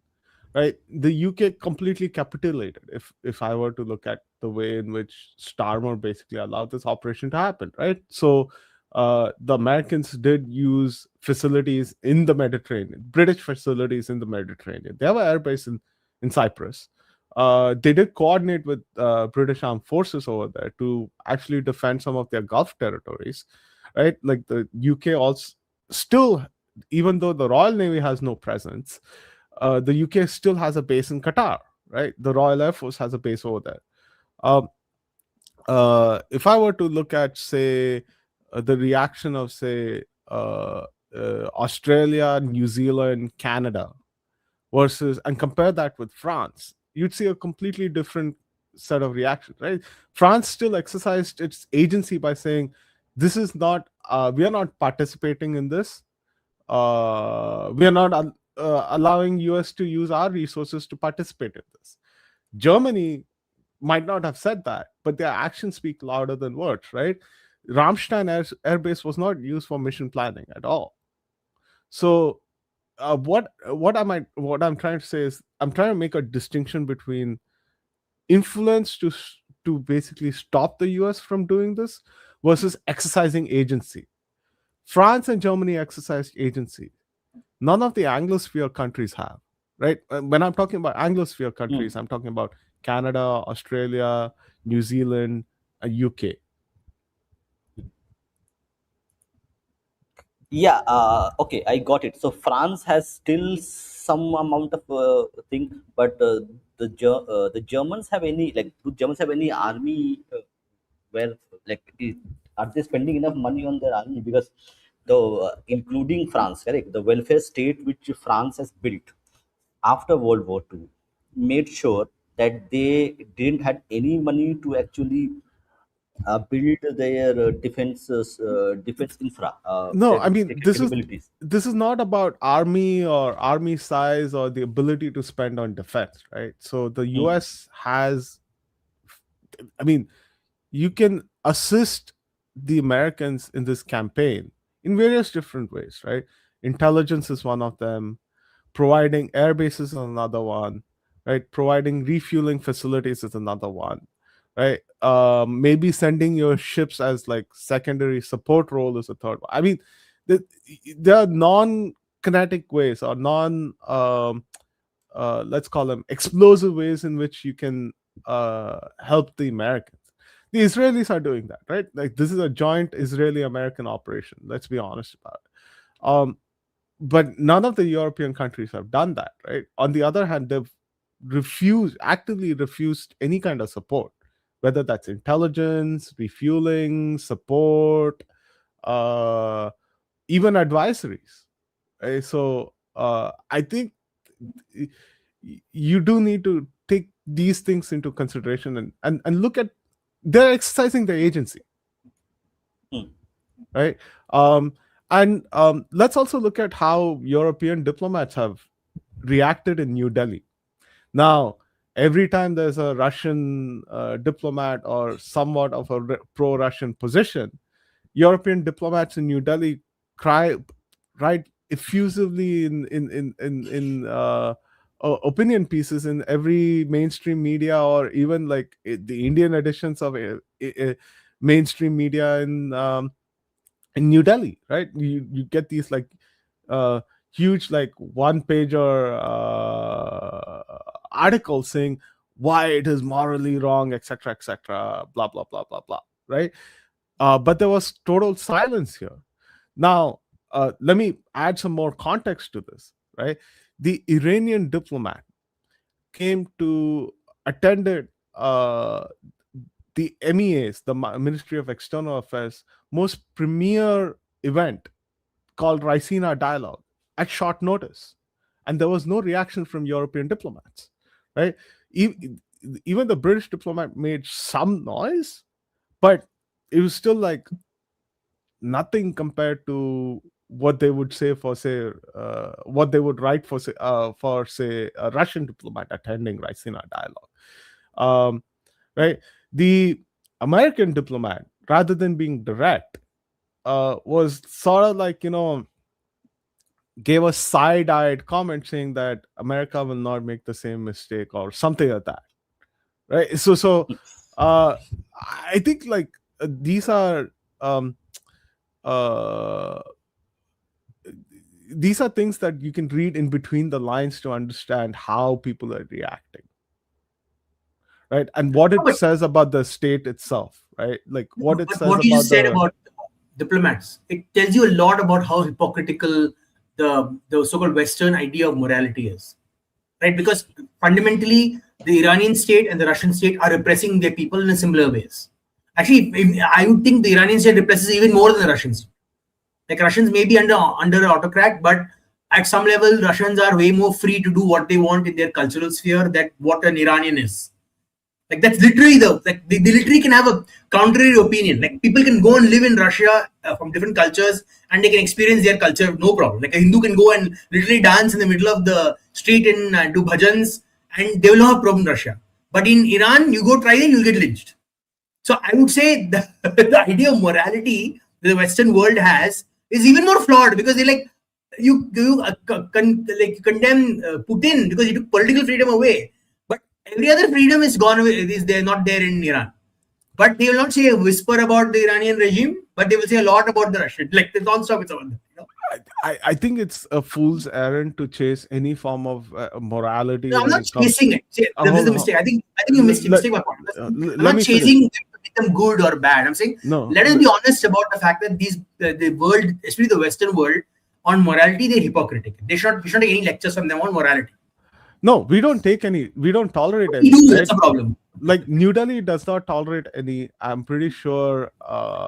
right? The UK completely capitulated. If I were to look at the way in which Starmer basically allowed this operation to happen, right? So the Americans did use facilities in the Mediterranean, British facilities in the Mediterranean. They have an airbase in Cyprus. They did coordinate with British armed forces over there to actually defend some of their Gulf territories, right? Like the UK also still, even though the Royal Navy has no presence, the UK still has a base in Qatar, right? The Royal Air Force has a base over there. Um, if I were to look at, say, the reaction of, say, Australia, New Zealand, Canada, versus, and compare that with France, you'd see a completely different set of reactions, right? France still exercised its agency by saying, "This is not, we are not participating in this. We are not allowing US to use our resources to participate in this." Germany might not have said that, but their actions speak louder than words, right? Ramstein Air Base was not used for mission planning at all. So what I'm trying to say is, I'm trying to make a distinction between influence to basically stop the US from doing this versus exercising agency. France and Germany exercised agency. None of the Anglosphere countries have, right? When I'm talking about Anglosphere countries, I'm talking about Canada, Australia, New Zealand, UK. Yeah, okay, I got it. So France has still some amount of thing, but the Germans have any, like, do Germans have any army where, like, are they spending enough money on their army? Because the including France, correct, the welfare state which France has built after World War II made sure that they didn't had any money to actually build their defense infra, No, their I mean, capabilities. this is not about army or army size or the ability to spend on defense, right? So the Hmm. US has, I mean, you can assist the Americans in this campaign in various different ways, right? Intelligence is one of them, providing air bases is another one, right? Providing refueling facilities is another one, right? Maybe sending your ships as like secondary support role is a third one. I mean, the, there are non-kinetic ways or let's call them explosive ways in which you can help the Americans. The Israelis are doing that, right? Like, this is a joint Israeli-American operation. Let's be honest about it. But none of the European countries have done that, right? On the other hand, they've actively refused any kind of support, whether that's intelligence, refueling, support, uh, even advisories. Right? So I think you do need to take these things into consideration and look at, they're exercising their agency, Hmm. right? And let's also look at how European diplomats have reacted in New Delhi. Now, every time there's a Russian diplomat or somewhat of a pro-Russian position, European diplomats in New Delhi cry, write effusively in opinion pieces in every mainstream media, or even like the Indian editions of mainstream media in New Delhi, right? You get these like uh, huge like one pager articles saying why it is morally wrong, etc., etc., blah blah blah blah blah, right? But there was total silence here. Now, let me add some more context to this, right? The Iranian diplomat came to attended the MEA's, the Ministry of External Affairs, most premier event called Ricina Dialogue at short notice. And there was no reaction from European diplomats, right? Even the British diplomat made some noise, but it was still like nothing compared to what they would say for, say, what they would write for, say, a Russian diplomat attending Ricina Dialogue. Right? The American diplomat, rather than being direct, was sort of like, gave a side-eyed comment saying that America will not make the same mistake or something like that, right? So I think like these are um, uh, these are things that you can read in between the lines to understand how people are reacting, right? And what it But says about the state itself, right? Like what it says what you about just said the about diplomats, it tells you a lot about how hypocritical the so-called Western idea of morality is, right? Because fundamentally, the Iranian state and the Russian state are repressing their people in a similar ways. Actually, I would think the Iranian state represses even more than the Russian state. Like Russians may be under an autocrat, but at some level, Russians are way more free to do what they want in their cultural sphere that what an Iranian is. Like that's literally they literally can have a contrary opinion. Like people can go and live in Russia from different cultures and they can experience their culture no problem. Like a Hindu can go and literally dance in the middle of the street and do bhajans and they will not have a problem in Russia. But in Iran, you go try it, you'll get lynched. So I would say the idea of morality the Western world has is even more flawed because they like like condemn Putin because he took political freedom away, but every other freedom is gone away. Is there not there in Iran? But they will not say a whisper about the Iranian regime, but they will say a lot about the Russian. Like the non-stop it's about them. I think it's a fool's errand to chase any form of morality No, I'm when not it comes. chasing it. See, there is Hold a on. mistake. I think you mistake my point. I'm Let not me finish. chasing them to make them good or bad. I'm saying No, let us be honest about the fact that the world, especially the Western world, on morality they're hypocritical. We should not take any lectures from them on morality. no, we don't take any. We don't tolerate We any. do. Right? That's a problem. Like New Delhi does not tolerate any. I'm pretty sure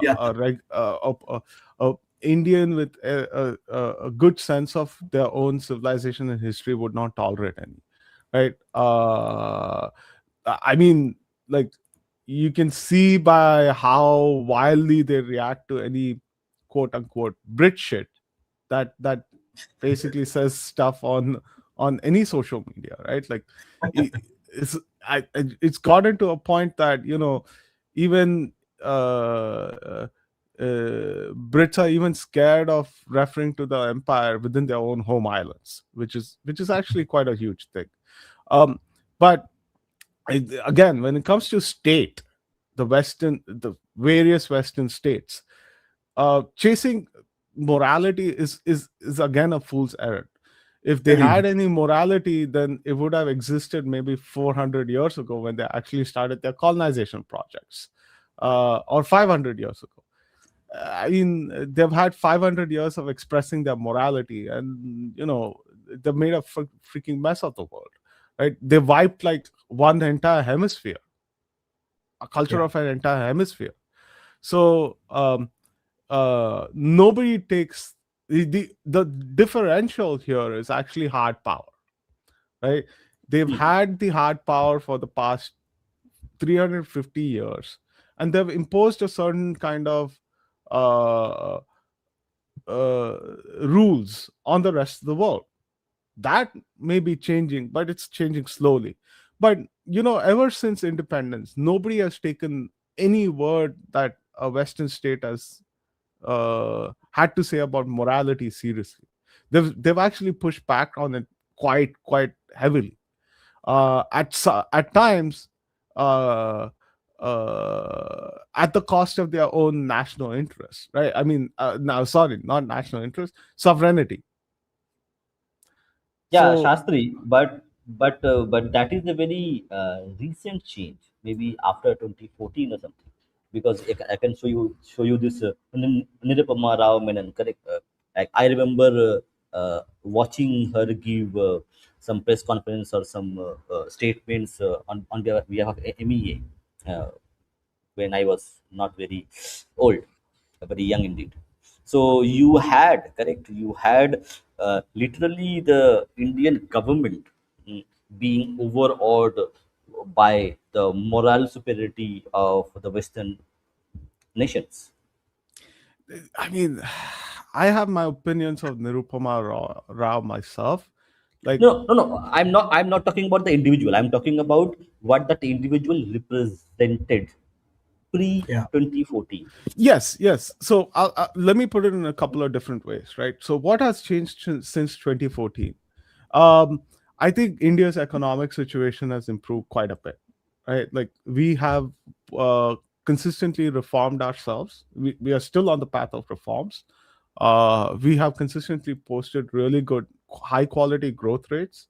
Yeah. a Indian with a good sense of their own civilization and history would not tolerate any. Right? I mean, like you can see by how wildly they react to any quote unquote Brit shit that basically says stuff on any social media, right? Like it, it's it's gotten to a point that even Brits are even scared of referring to the empire within their own home islands, which is actually quite a huge thing. um but again, when it comes to state, the various Western states, chasing morality is again a fool's errand. If they Agreed. had any morality, then it would have existed maybe 400 years ago when they actually started their colonization projects, or 500 years ago. I mean, they've had 500 years of expressing their morality, and they've made a freaking mess of the world, right? They wiped like one entire hemisphere, a culture Yeah. of an entire hemisphere. So nobody takes the differential here is actually hard power, right? They've Hmm. had the hard power for the past 350 years, and they've imposed a certain kind of uh, uh, rules on the rest of the world. That may be changing, but it's changing slowly. But ever since independence, nobody has taken any word that a Western state has had to say about morality seriously. They've actually pushed back on it quite heavily. At times, uh, at the cost of their own national interest, right? I mean, now sorry, not national interest, sovereignty. Yeah, So Shastri, but that is a very recent change, maybe after 2014 or something, because I can show you this Nirupama Rao Menon, correct? Like I remember watching her give some press conference or some statements on behalf of MEA. When I was not very old, very young indeed. So you had, correct, you had literally the Indian government mm, being overawed by the moral superiority of the Western nations. I mean, I have my opinions of Nirupama Rao myself. Like, No, no, no. I'm not talking about the individual. I'm talking about what that individual represented pre Yeah. 2014. yes, yes. So let me put it in a couple of different ways, right? So what has changed since 2014? Um, I think India's economic situation has improved quite a bit, right? Like we have consistently reformed ourselves. We are still on the path of reforms. We have consistently posted really good, high quality growth rates.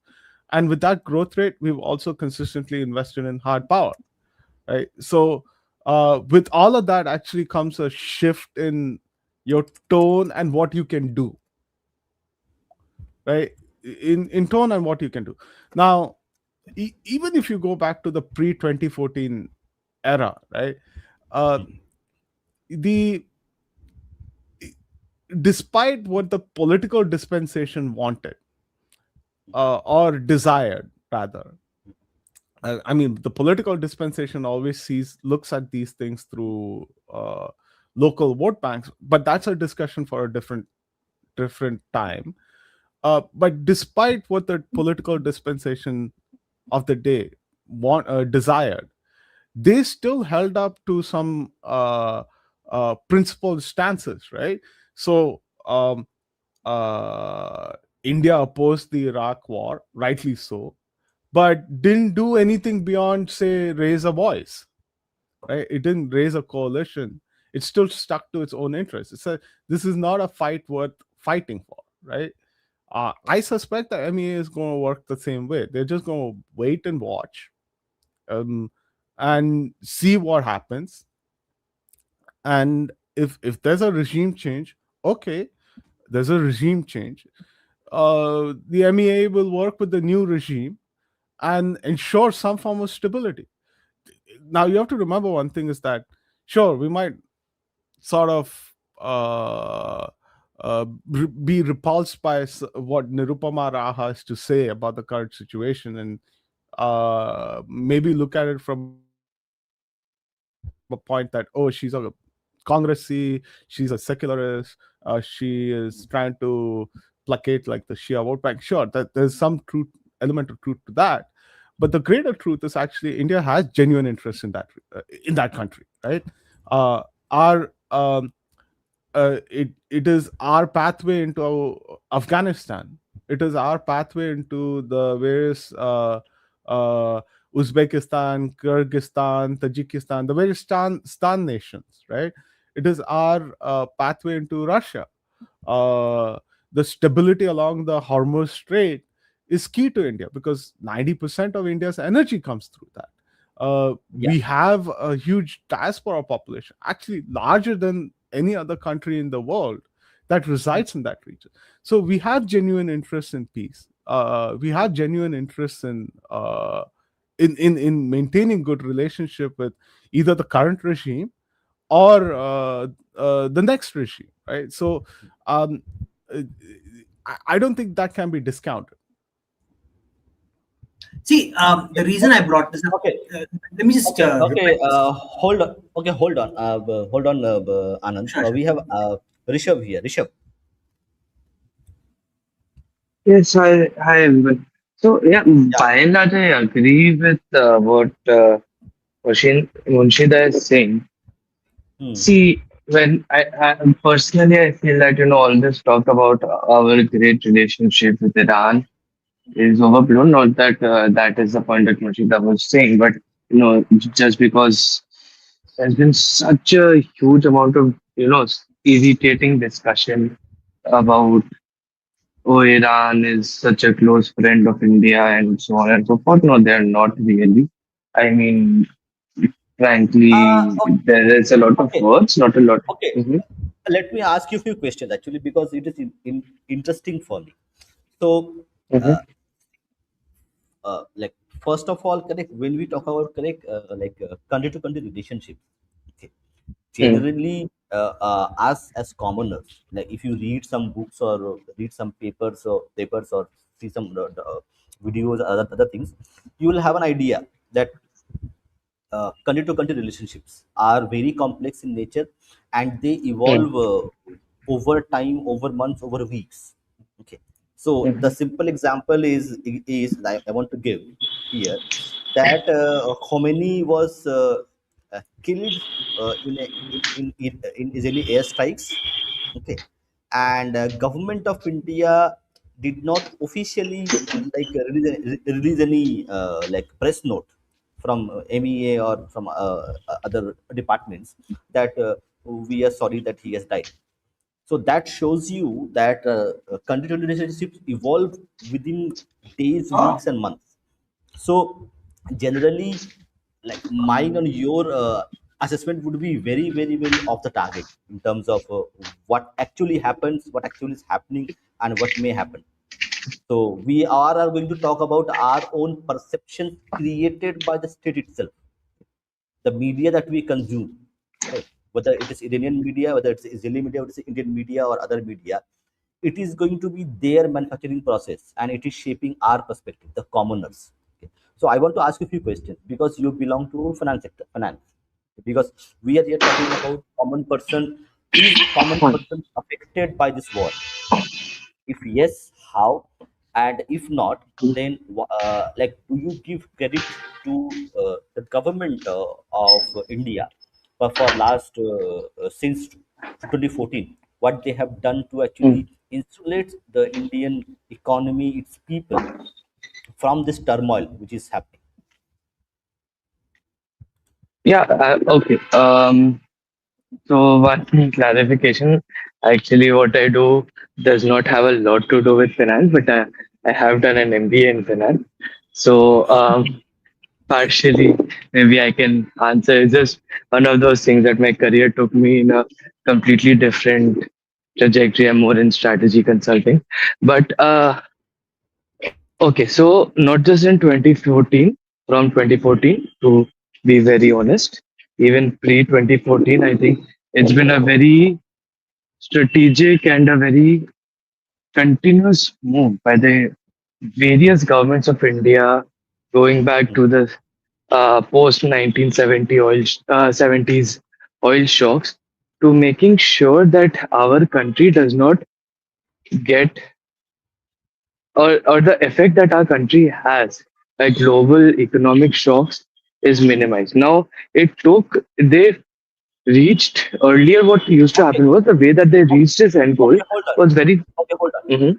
And with that growth rate, we've also consistently invested in hard power, right? So with all of that actually comes a shift in your tone and what you can do, right? In tone and what you can do. Now, even if you go back to the pre 2014 era, right? uh, the despite what the political dispensation wanted, or desired rather. I mean, the political dispensation always looks at these things through local vote banks, but that's a discussion for a different time. But despite what the political dispensation of the day desired, they still held up to some principled stances, right? So uh, India opposed the Iraq war, rightly so, but didn't do anything beyond, say, raise a voice, right? It didn't raise a coalition. It still stuck to its own interests. This is not a fight worth fighting for, right? I suspect the MEA is going to work the same way. They're just going to wait and watch, um, and see what happens. And if there's a regime change, okay, there's a regime change. The MEA will work with the new regime and ensure some form of stability. Now you have to remember one thing is that, sure, we might sort of be repulsed by what Nirupama Rao has to say about the current situation, and maybe look at it from a point that, oh, she's a congressy, she's a secularist, she is trying to placate like the Shia vote bank. Sure, that there's some element of truth to that, but the greater truth is actually India has genuine interest in that country, right? Uh, our it is our pathway into Afghanistan. It is our pathway into the various Uzbekistan, Kyrgyzstan, Tajikistan, the various stan nations, right? It is our pathway into Russia. Uh, the stability along the Hormuz Strait is key to India because 90% of India's energy comes through that. Yeah. We have a huge diaspora population, actually larger than any other country in the world, that resides in that region. So we have genuine interest in peace. We have genuine interest in maintaining good relationship with either the current regime or the next regime, right? So um, uh, I don't think that can be discounted. See, the reason I Okay. brought this up, Okay. let me just Okay. reply Okay. this. Hold on. Okay. Hold on. Hold on, Anand. Sure, sure. We have Rishabh here. Rishabh. Yes, hi everyone. So yeah, Yeah. by and large, I agree with what Munshida is saying. Hmm. See, I personally, I feel that all this talk about our great relationship with Iran is overblown. Not that that is the point that Munshida was saying, but just because there's been such a huge amount of irritating discussion about Iran is such a close friend of India and so on and so forth. No, they're not really. I mean, frankly, Okay. there is a lot of Okay. words, not a lot. Okay. Mhm, Let me ask you a few questions actually because it is interesting for me. So, mhm, uh, like first of all, correct when we talk about correct country to country relationships. Okay. mm, Generally, us as commoners, like if you read some books or read some papers or see some videos, other things, you will have an idea that country to country relationships are very complex in nature and they mm, evolve over time, over months, over weeks. Okay. So the mhm, simple example is like I want to give here that Khomeini was killed in Israeli airstrikes. Okay. And government of India did not officially release any press note from MEA or from other departments that we are sorry that he has died. So that shows you that country to relationships evolve within days, weeks, and months. So generally, like mine and your assessment would be very, very, very off the target in terms of what actually happens, what actually is happening, and what may happen. So are going to talk about our own perception created by the state itself, the media that we consume, right? whether it is Iranian media, whether it's Israeli media, whether it's Indian media or other media, it is going to be their manufacturing process, and it is shaping our perspective, the commoners. Okay. So I want to ask you a few questions because you belong to finance sector, finance. Because we are here talking about common person. Is common person affected by this war? If yes, how? And if not, then like, do you give credit to the government of India for last since 2014? What they have done to mm. actually insulate the Indian economy, its people, from this turmoil which is happening? Yeah, okay. So one clarification. Actually, what I do does not have a lot to do with finance, but I have done an MBA in finance. So partially, maybe I can answer. It's just one of those things that my career took me in a completely different trajectory. I'm more in strategy consulting. But okay, so not just in 2014, from 2014 to be very honest, even pre 2014, I think it's been a very strategic and a very continuous move by the various governments of India going back to the post 1970 70s oil shocks to making sure that our country does not get or the effect that our country has by global economic shocks is minimized. Now, they reached earlier, what used to Okay, happen was the way that they reached this end goal okay, hold on. was very. Okay, hold on. Mhm,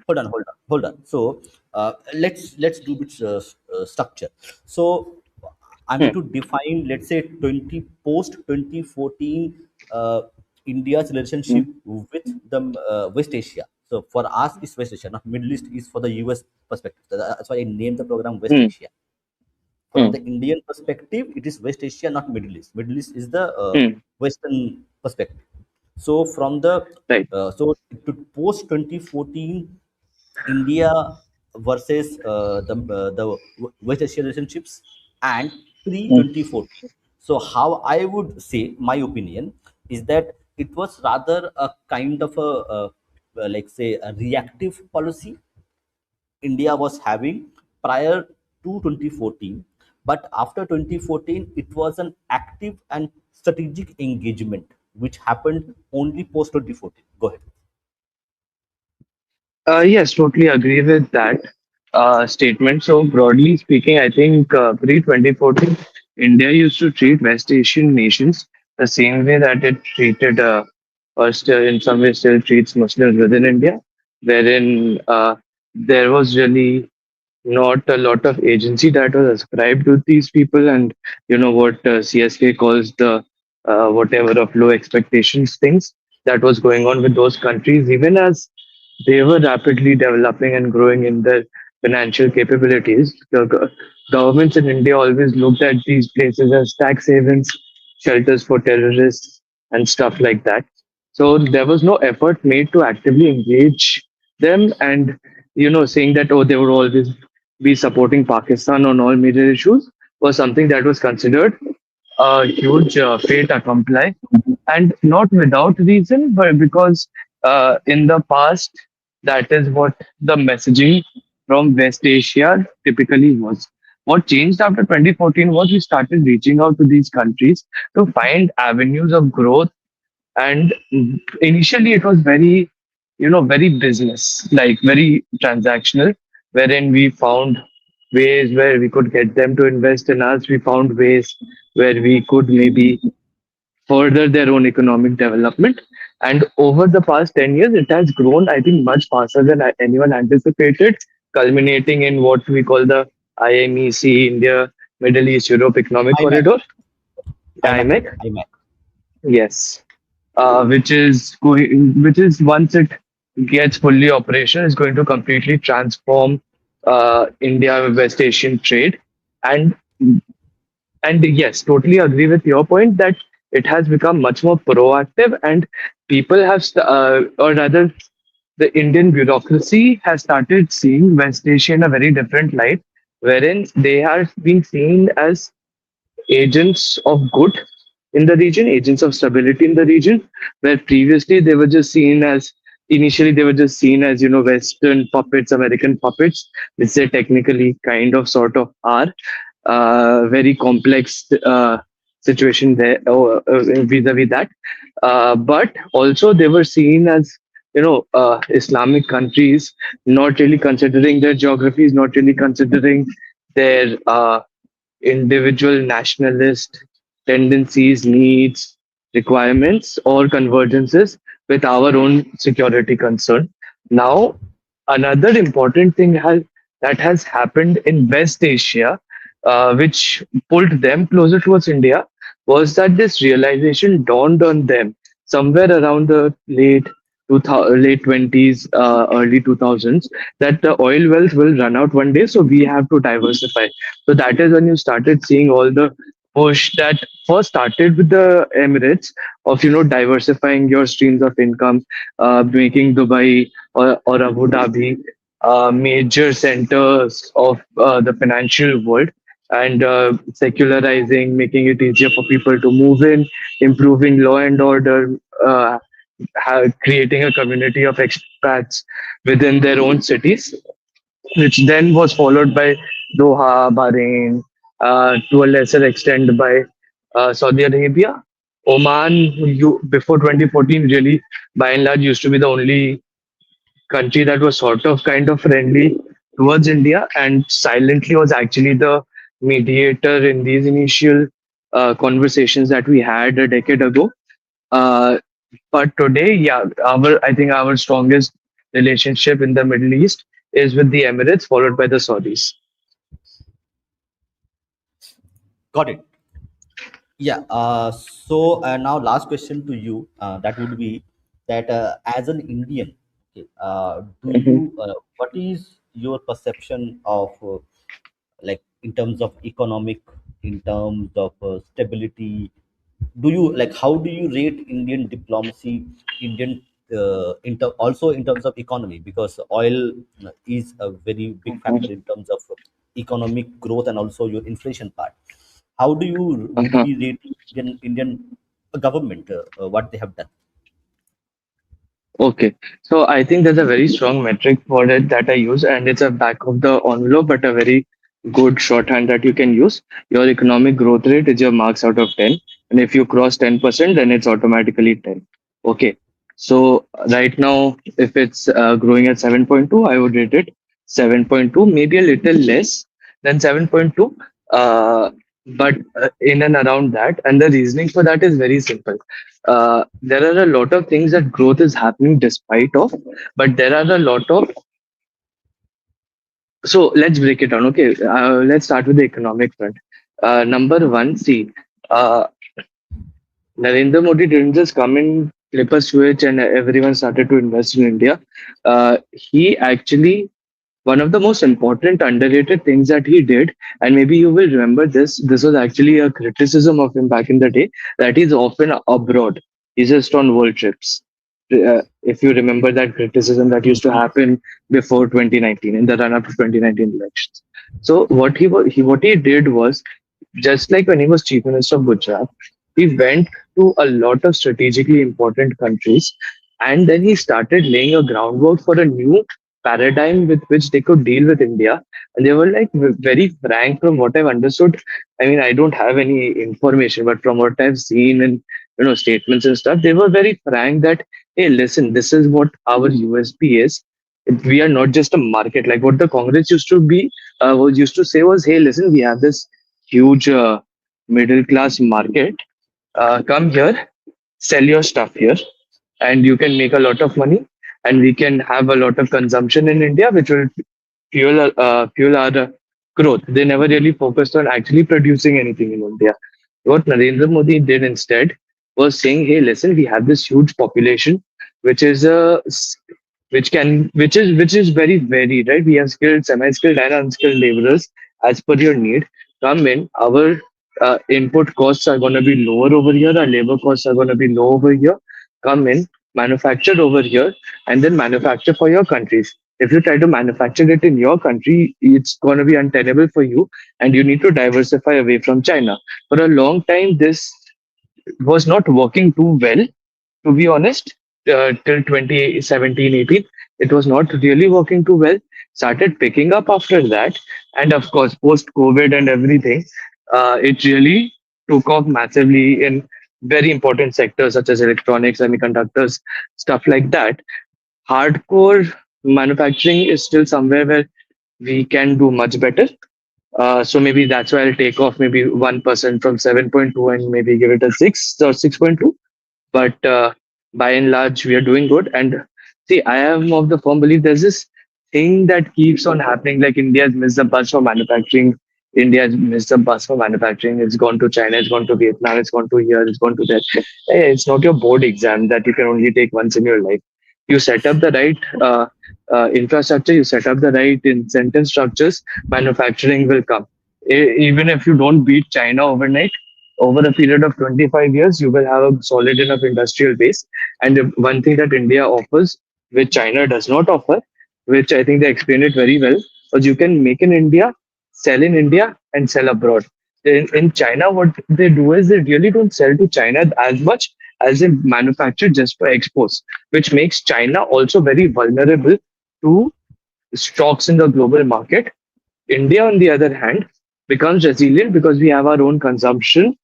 Hold on. So let's do bit structure. So I'm going mm, to define, let's say, 20 post 2014 India's relationship mm, with the West Asia. So for us, it's West Asia, not Middle East. Is for the US perspective. That's why I named the program West mm, Asia. From the mm, Indian perspective, it is West Asia, not Middle East. Middle East is the mm. Western perspective. So from the Right. so to post 2014 India versus the West Asia relationships, and pre Mm. 2014. So how I would say my opinion is that it was rather a kind of like say a reactive policy India was having prior to 2014, but after 2014, it was an active and strategic engagement which happened only post 2014. Go ahead. Yes, totally agree with that statement. So, broadly speaking, I think pre 2014, India used to treat West Asian nations the same way that it treated, or still in some way still treats Muslims within India, wherein there was really not a lot of agency that was ascribed to these people, and what CSK calls the whatever of low expectations things that was going on with those countries, even as they were rapidly developing and growing in their financial capabilities. The governments in India always looked at these places as tax havens, shelters for terrorists, and stuff like that. So there was no effort made to actively engage them, and saying that, oh, they would always be supporting Pakistan on all major issues was something that was considered a huge fait accompli, and not without reason, but because in the past, that is what the messaging from West Asia typically was. What changed after 2014 was we started reaching out to these countries to find avenues of growth, and initially it was very very business, like very transactional, wherein we found ways where we could get them to invest in us. We found ways where we could maybe further their own economic development. And over the past 10 years, it has grown, I think, much faster than anyone anticipated, culminating in what we call the IMEC, India, Middle East, Europe Economic IMAC, Corridor, IMAC, IMEC. IMAC. Yes, which is once it gets fully operational, is going to completely transform India West Asian trade. And yes, totally agree with your point that it has become much more proactive, and people have, or rather, the Indian bureaucracy has started seeing West Asia in a very different light, wherein they are being seen as agents of good, in the region, agents of stability in the region, where previously they were just seen as initially they were just seen as Western puppets, American puppets, which they technically kind of sort of are. Very complex situation there vis-a-vis that, but also they were seen as Islamic countries, not really considering their geographies, not really considering their individual nationalist tendencies, needs, requirements, or convergences with our own security concern. Now, another important thing that has happened in West Asia, which pulled them closer towards India, was that this realization dawned on them somewhere around the late 20s, early 2000s, that the oil wealth will run out one day, so we have to diversify. So that is when you started seeing all the push that first started with the Emirates of diversifying your streams of income, making Dubai or Abu Dhabi major centers of the financial world, and secularizing, making it easier for people to move in, improving law and order, creating a community of expats within their own cities, which then was followed by Doha, Bahrain, to a lesser extent by Saudi Arabia. Oman, before 2014, really by and large used to be the only country that was sort of kind of friendly towards India, and silently was actually the mediator in these initial conversations that we had a decade ago. Uh, but today, yeah, I think our strongest relationship in the Middle East is with the Emirates, followed by the Saudis. Got it. Yeah. So now last question to you. That would be that as an Indian, okay, do Mhm, you what is your perception of like in terms of economic, in terms of stability? Do you like how do you rate Indian diplomacy, Indian also in terms of economy, because oil is a very big factor mhm, in terms of economic growth and also your inflation part. How do you would uh-huh. be rate Indian government what they have done? Okay, so I think there's a very strong metric for it that I use, and it's a back of the envelope, but a very good shorthand that you can use. Your economic growth rate is your marks out of 10, and if you cross 10%, then it's automatically 10. Okay, so right now, if it's growing at 7.2, I would rate it 7.2, maybe a little less than 7.2, uh, but in and around that. And the reasoning for that is very simple. There are a lot of things that growth is happening despite of, but there are a lot of, so let's break it down. Okay, let's start with the economic front. Number one, see, uh, Narendra Modi didn't just come in, flip a switch, and everyone started to invest in India. He actually, one of the most important underrated things that he did, and maybe you will remember this was actually a criticism of him back in the day, that he's often abroad. He's just on world trips. If you remember that criticism that used to happen before 2019, in the run up to 2019 elections. So what he did was, just like when he was chief minister of Gujarat, he went to a lot of strategically important countries, and then he started laying a groundwork for a new paradigm with which they could deal with India. And they were like very frank, from what I've understood. I mean, I don't have any information, but from what I've seen in statements and stuff, they were very frank that, hey, listen, this is what our USP is. We are not just a market. Like what the Congress used to be, was used to say was, hey, listen, we have this huge middle class market. Come here, sell your stuff here, and you can make a lot of money, and we can have a lot of consumption in India, which will fuel our growth. They never really focused on actually producing anything in India. What Narendra Modi did instead was saying, "Hey, listen, we have this huge population, which is which is very varied, right? We have skilled, semi-skilled, and unskilled laborers as per your need. Come in. Our input costs are going to be lower over here. Our labor costs are going to be low over here. Come in, manufacture over here, and then manufacture for your countries. If you try to manufacture it in your country, it's going to be untenable for you, and you need to diversify away from China. For a long time, this was not working too well, to be honest, till 2017, 18. It was not really working too well. Started picking up after that. And of course, post COVID and everything, it really took off massively in very important sectors such as electronics, semiconductors, stuff like that. Hardcore manufacturing is still somewhere where we can do much better. So maybe that's why I'll take off maybe 1% from 7.2 and maybe give it a 6 or 6.2. But by and large, we are doing good. And see, I am of the firm belief there's this thing that keeps on happening. Like India's missed the bus for manufacturing. India's missed the bus for manufacturing. It's gone to China. It's gone to Vietnam. It's gone to here. It's gone to there. Hey, it's not your board exam that you can only take once in your life. You set up the right infrastructure. You set up the right incentive structures. Manufacturing will come. Even if you don't beat China overnight, over a period of 25 years, you will have a solid enough industrial base. And one thing that India offers, which China does not offer, which I think they explained it very well, was you can make in India, sell in India, and sell abroad. In China, what they do is they really don't sell to China as much as they manufacture just for exports, which makes China also very vulnerable to stocks in the global market. India, on the other hand, becomes resilient because we have our own consumption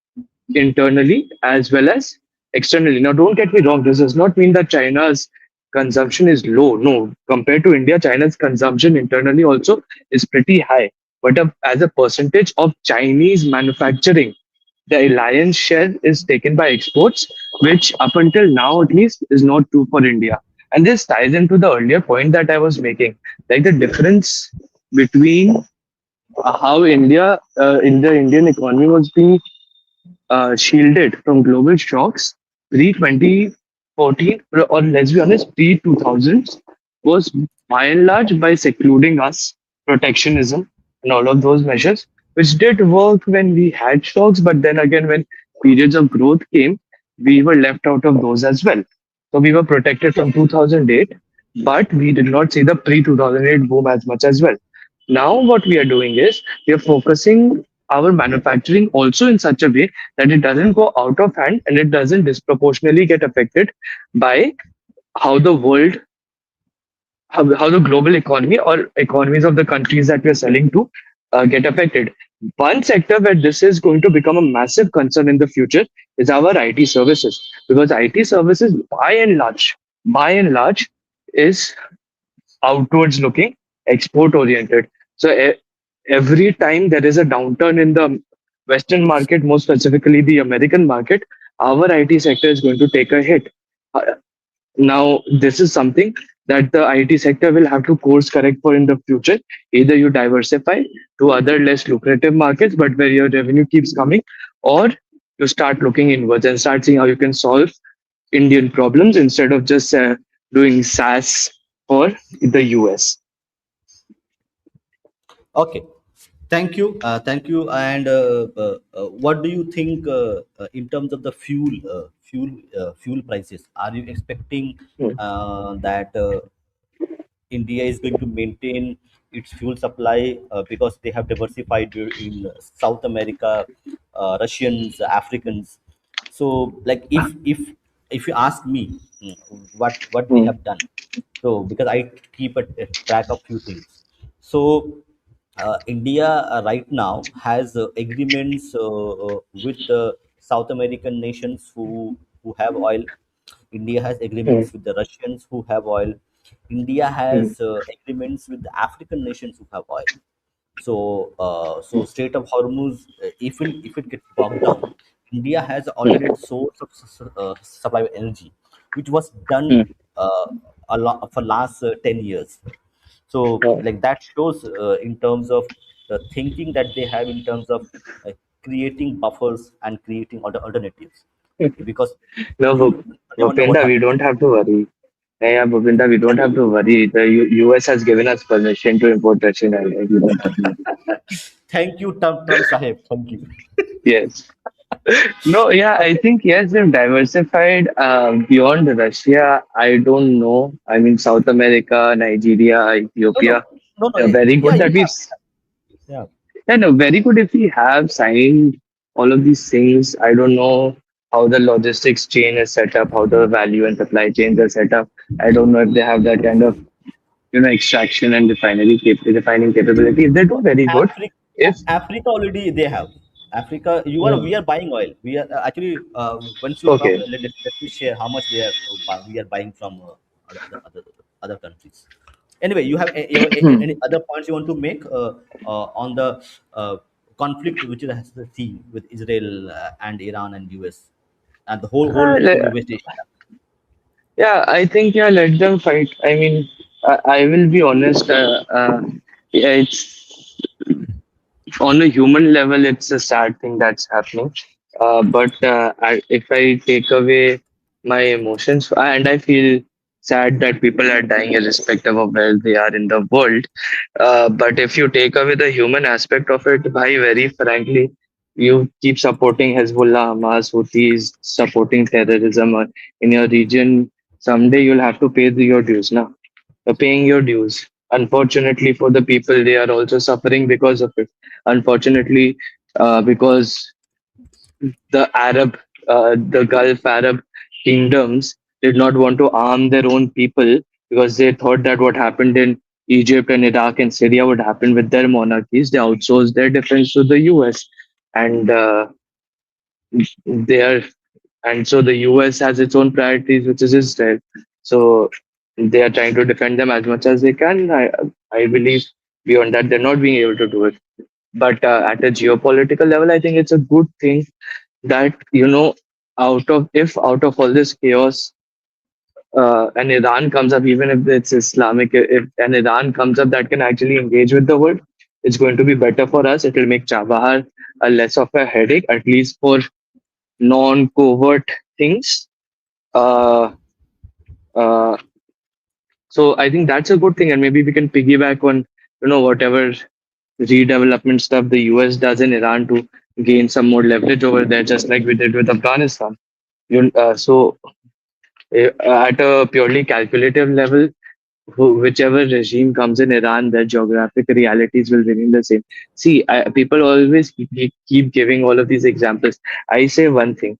internally as well as externally. Now, don't get me wrong, this does not mean that China's consumption is low. No, compared to India, China's consumption internally also is pretty high. But as a percentage of Chinese manufacturing, the lion's share is taken by exports, which up until now at least is not true for India. And this ties into the earlier point that I was making, like the difference between how India in the Indian economy was being shielded from global shocks pre 2014, or let's be honest, pre 2000s, was by and large by secluding us, protectionism, and all of those measures, which did work when we had shocks, but then again, when periods of growth came, we were left out of those as well. So we were protected from 2008, but we did not see the pre 2008 boom as much as well. Now, what we are doing is we are focusing our manufacturing also in such a way that it doesn't go out of hand and it doesn't disproportionately get affected by how the world, how the global economy or economies of the countries that we're selling to get affected. One sector where this is going to become a massive concern in the future is our IT services, because IT services, by and large, is outwards looking, export oriented. So every time there is a downturn in the Western market, more specifically the American market, our IT sector is going to take a hit. Uh, Now, this is something that the IT sector will have to course correct for in the future. Either you diversify to other less lucrative markets, but where your revenue keeps coming, or you start looking inwards and start seeing how you can solve Indian problems instead of just doing SaaS for the US. Okay, thank you. And what do you think in terms of the fuel prices? Are you expecting Hmm. that India is going to maintain its fuel supply because they have diversified in South America, Russians, Africans. So, like, if you ask me, what they Hmm. have done, so because I keep a track of few things. So, India right now has agreements with the South American nations who have oil. India has Hmm. agreements with the Russians who have oil. India Hmm. has agreements with the African nations who have oil. So Strait of Hormuz, if it gets bogged down, India has alternate source of supply of energy, which was done Hmm. uh, a lot for last 10 years. So Hmm. like that shows in terms of the thinking that they have in terms of uh, creating buffers and creating alternatives, because No, you never know what Bhupenda, we happens. don't have to worry. Yeah, Bhupenda, we don't have to worry. The US has given us permission to import Russian oil. We don't have to worry. Thank you, Trump Sahib. Thank you. Yes. No, yeah, I Okay. think yes, they've diversified beyond Russia. I don't know. I mean, South America, Nigeria, No, no, Ethiopia. no, no. Very Yeah, good that you we've. have. Yeah. Yeah, no, very good if we have signed all of these things. I don't know how the logistics chain is set up, how the value and supply chains are set up. I don't know if they have that kind of extraction and refining capability. If they do, very good. Africa, If Africa already they have. Africa, we are mm, buying oil. We are actually once you come, okay. let me share how much they are. We are buying from other countries. Anyway, you have any other points you want to make on the uh, conflict which has the theme with Israel and Iran and US and the whole West Asia. Yeah, I think yeah, let them fight. I mean, I will be honest. Yeah, it's on a human level, it's a sad thing that's happening. But if I take away my emotions, and I feel sad that people are dying irrespective of where they are in the world. But if you take away the human aspect of it, bhai, very frankly, you keep supporting Hezbollah, Hamas, Houthis, supporting terrorism in your region. Someday you'll have to pay your dues now. You're paying your dues. Unfortunately for the people, they are also suffering because of it. Unfortunately, because the Gulf Arab kingdoms did not want to arm their own people because they thought that what happened in Egypt and Iraq and Syria would happen with their monarchies. They outsourced their defense to the US, and they are, and so the US has its own priorities, which is Israel. So they are trying to defend them as much as they can. I believe beyond that, they're not being able to do it. But at a geopolitical level, I think it's a good thing that out of all this chaos, an Iran comes up, even if it's Islamic, if an Iran comes up that can actually engage with the world, it's going to be better for us. It will make Chabahar a less of a headache, at least for non-covert things. Uh, uh, so I think that's a good thing, and maybe we can piggyback on whatever redevelopment stuff the US does in Iran to gain some more leverage over there, just like we did with Afghanistan. So at a purely calculative level, whichever regime comes in Iran, their geographic realities will remain the same. See, people always keep giving all of these examples. I say one thing.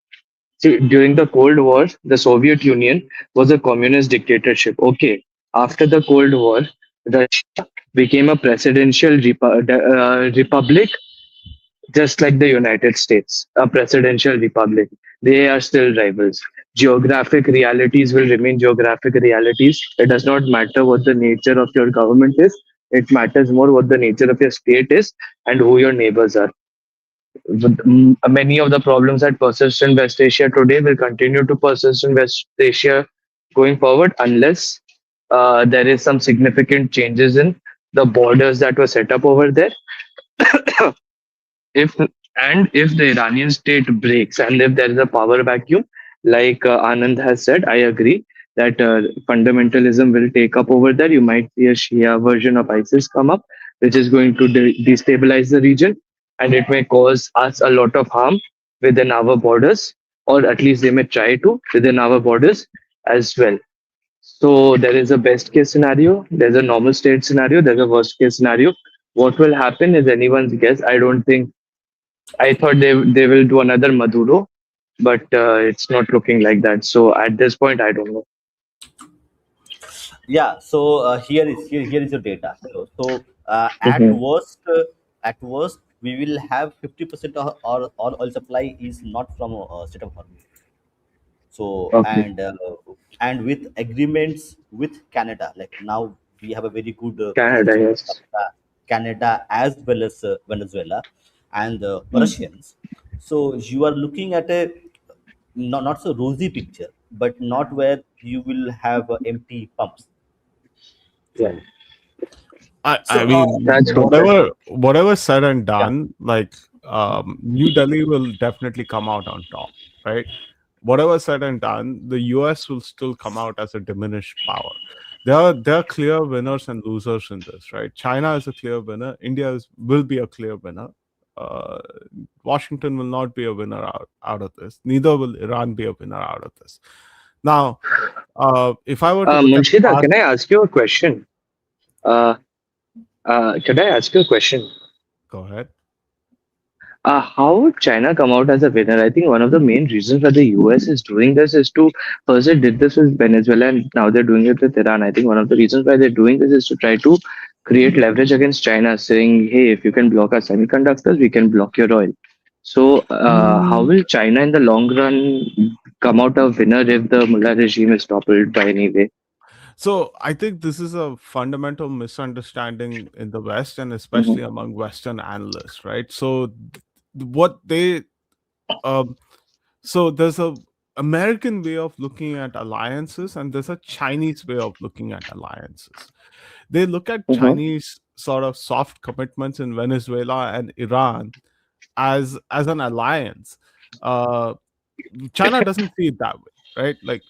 See, during the Cold War, the Soviet Union was a communist dictatorship. Okay, after the Cold War, Russia became a presidential republic, just like the United States, a presidential republic. They are still rivals. Geographic realities will remain geographic realities. It does not matter what the nature of your government is. It matters more what the nature of your state is and who your neighbors are. Many of the problems that persist in West Asia today will continue to persist in West Asia going forward unless there is some significant changes in the borders that were set up over there. if if the Iranian state breaks and if there is a power vacuum, like Anand has said, I agree that fundamentalism will take up over there. You might see a Shia version of ISIS come up, which is going to destabilize the region, and it may cause us a lot of harm within our borders, or at least they may try to within our borders as well. So there is a best case scenario, there's a normal state scenario, there's a worst case scenario. What will happen is anyone's guess. I don't think I thought they will do another Maduro, but it's not looking like that. So at this point, I don't know. Yeah. So here is your data. So Mhm. at worst we will have 50% of our oil supply is not from state of Hormuz. So Okay. and with agreements with Canada, like now we have a very good Canada, relationship with yes. Canada as well as Venezuela and Mhm. Russians. So you are looking at a not so rosy picture, but not where you will have empty pumps. Yeah, So I so mean, that's good. whatever said and yeah. done, like New Delhi will definitely come out on top, right? Whatever said and done, the US will still come out as a diminished power. There are clear winners and losers in this, right? China is a clear winner. Will be a clear winner. Uh, Washington will not be a winner out of this. Neither will Iran be a winner out of this. Now, if I were to look at the Munshida, past, can I ask you a question? Uh, can I ask you a question? go ahead. How would China come out as a winner? I think one of the main reasons why the US is doing this is to first they did this with Venezuela and now they're doing it with Iran. I think one of the reasons why they're doing this is to try to create leverage against China, saying, "Hey, if you can block our semiconductors, we can block your oil." So, how Mm, will China in the long run come out a winner if the mullah regime is toppled by any way? So I think this is a fundamental misunderstanding in the West and Mhm, especially among Western analysts, right? So what they um, so there's a American way of looking at alliances and there's a Chinese way of looking at alliances. They look at mhm, Chinese sort of soft commitments in Venezuela and Iran as an alliance. Uh, China doesn't see it that way, right? Like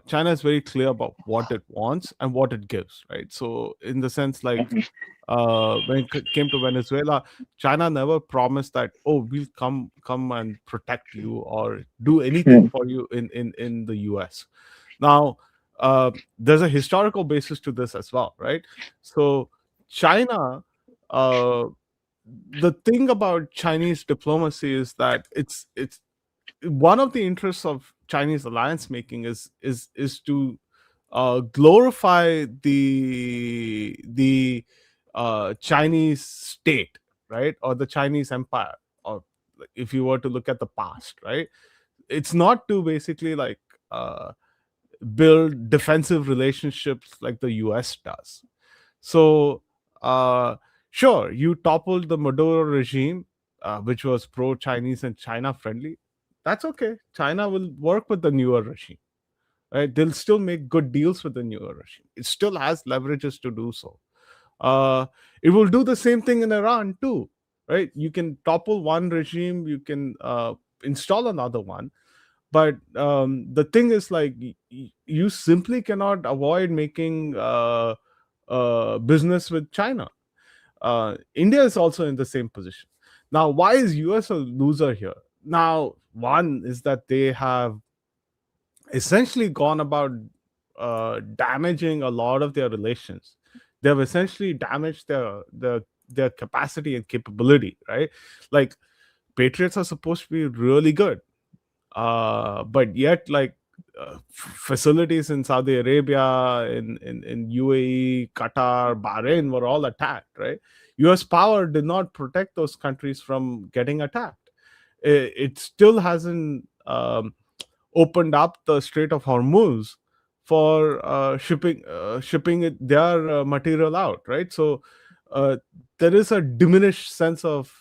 China is very clear about what it wants and what it gives, right? So in the sense like mhm, when it came to Venezuela, China never promised that, oh, we'll come and protect you or do anything mhm, for you in the US. Now, there's a historical basis to this as well, right? So China, uh, the thing about Chinese diplomacy is that it's one of the interests of Chinese alliance making is to glorify the Chinese state, right, or the Chinese empire, or like, if you were to look at the past, right, it's not to basically like uh, build defensive relationships like the U.S. does. So, sure, you toppled the Maduro regime, which was pro Chinese and China friendly. That's okay. China will work with the newer regime, right? They'll still make good deals with the newer regime. It still has leverages to do so. Uh, it will do the same thing in Iran too, right? You can topple one regime, you can install another one, but the thing is like you simply cannot avoid making business with China. India is also in the same position. Now, why is US a loser here? Now, one is that they have essentially gone about damaging a lot of their relations. They have essentially damaged their capacity and capability, right? Like Patriots are supposed to be really good, but yet like facilities in Saudi Arabia, in UAE, Qatar, Bahrain were all attacked, right? US power did not protect those countries from getting attacked. It still hasn't opened up the Strait of Hormuz for shipping their material out, right? So uh, there is a diminished sense of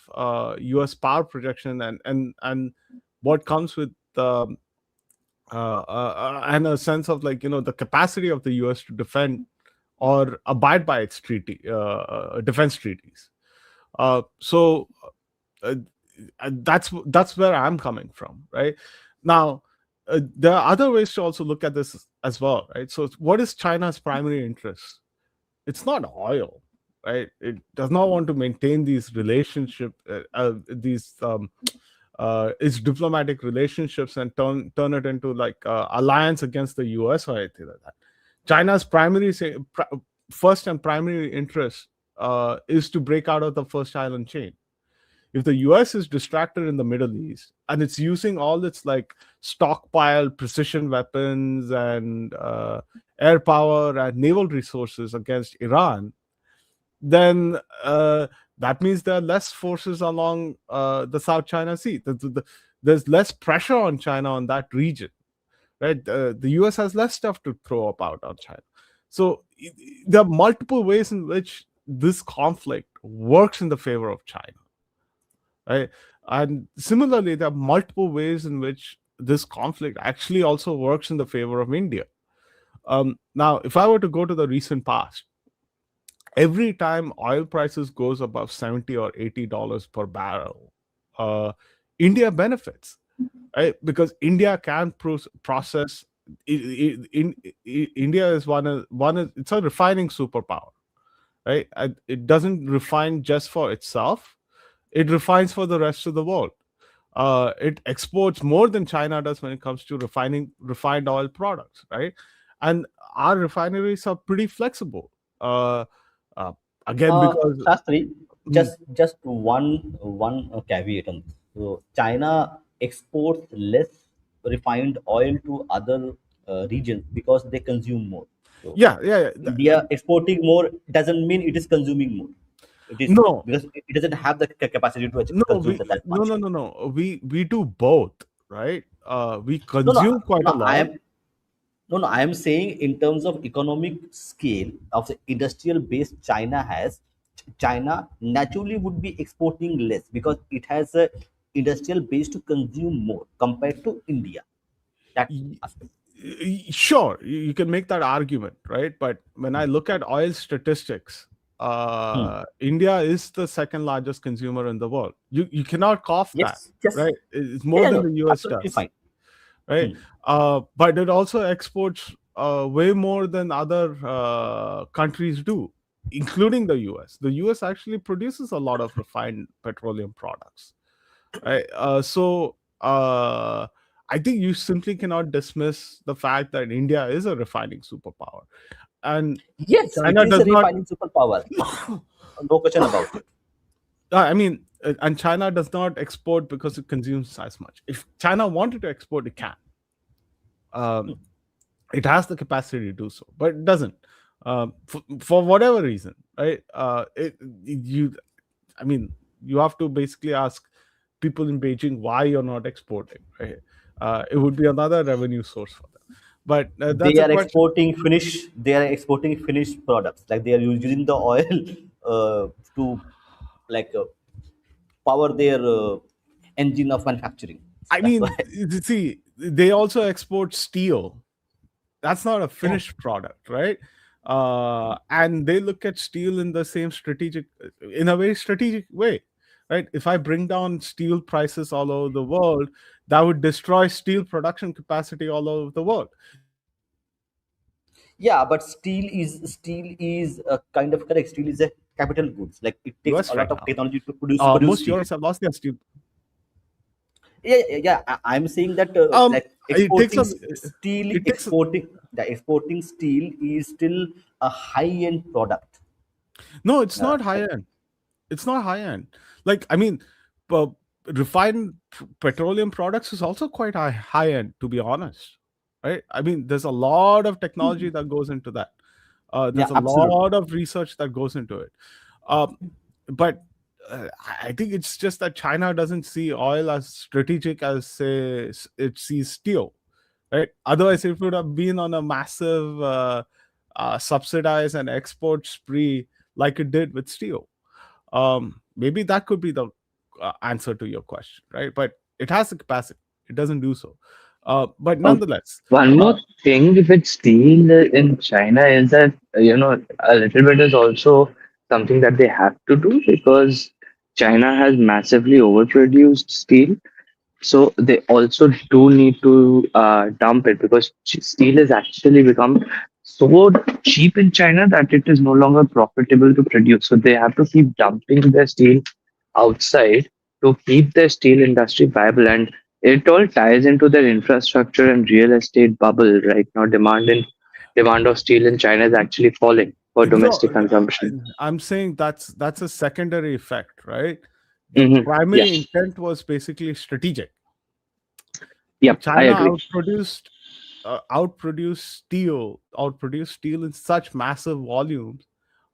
US power projection and what comes with and a sense of like the capacity of the US to defend or abide by its defense treaties. So that's where I'm coming from, right? Now, there are other ways to also look at this as well, right? So, what is China's primary interest? It's not oil, right? It does not want to maintain these these its diplomatic relationships and turn it into like alliance against the US or anything like that. China's first and primary interest is to break out of the first island chain. If the US is distracted in the Middle East and it's using all its like stockpiled precision weapons and air power and naval resources against Iran, then that means there are less forces along the South China Sea. There's less pressure on China on that region, right? The US has less stuff to throw about on China. So there are multiple ways in which this conflict works in the favor of China, right? And similarly, there are multiple ways in which this conflict actually also works in the favor of India. Now, if I were to go to the recent past, every time oil prices goes above 70 or $80 per barrel, uh, India benefits, right? Because India can process. India is it's a refining superpower, right? And it doesn't refine just for itself; it refines for the rest of the world. It exports more than China does when it comes to refining refined oil products, right? And our refineries are pretty flexible. Uh, uh, again, because Shastri, Mm. just one caveat on this. So China exports less refined oil to other regions because they consume more. So Yeah, yeah, yeah. India exporting more doesn't mean it is consuming more. It is No, because it doesn't have the capacity to no, consume that no, much. no, no, no. We do both, right? We No, no, consume quite no. a I lot. am no, no. I am saying in terms of economic scale of the industrial base China has, China naturally would be exporting less because it has a industrial base to consume more compared to India. That Y- aspect. Sure, you can make that argument, right? But when I look at oil statistics, Hmm. India is the second largest consumer in the world. You cannot cough that, Yes, yes. right? It's Yeah, more yeah, than no, the US absolutely does, fine. right? Hmm. But it also exports way more than other countries do, including the US. The US actually produces a lot of refined petroleum products, right? I think you simply cannot dismiss the fact that India is a refining superpower, and Yes, it China is a does not. refining superpower. No question about it. I mean, and China does not export because it consumes as much. If China wanted to export, it can. Um, it has the capacity to do so, but it doesn't. For whatever reason, right? You, I mean, you have to basically ask people in Beijing why you're not exporting, right? It would be another revenue source for them. But that's They a are question. exporting finish. They are exporting finished products. Like they are using the oil to like power their engine of manufacturing. I That's why. mean, you see, they also export steel. That's not a Yeah. finished product, right? And they look at steel in the same in a very strategic way, right? If I bring down steel prices all over the world, that would destroy steel production capacity all over the world. The US right now Yeah, but steel is a kind of correct. Steel is a capital goods. Like it takes a lot of technology to most produce Europeans steel. have lost their steel. Yeah, yeah, yeah. I'm saying that like It takes a steel, it takes the exporting steel is still a high-end product. no, it's not high Like end. It's not high end. Like, I mean, uh, refined petroleum products is also quite high end, to be honest, right? I mean, there's a lot of technology that goes into that. yeah, There's a absolutely. lot of research that goes into it. Um, but I think it's just that China doesn't see oil as strategic as, say, it sees steel, right? Otherwise, it would have been on a massive subsidize and export spree like it did with steel. Maybe that could be the answer to your question, right? But it has the capacity. It doesn't do so. But Um, nonetheless, One uh, more thing with steel in China is that, a little bit is also something that they have to do because China has massively overproduced steel. So they also do need to dump it because steel has actually become so cheap in China that it is no longer profitable to produce. So they have to keep dumping their steel outside to keep their steel industry viable. And it all ties into their infrastructure and real estate bubble right now. Demand of steel in China is actually falling for no, domestic consumption. I'm saying that's a secondary effect, right? The Yeah. primary intent was basically strategic. Yep. I China agree. outproduced steel in such massive volumes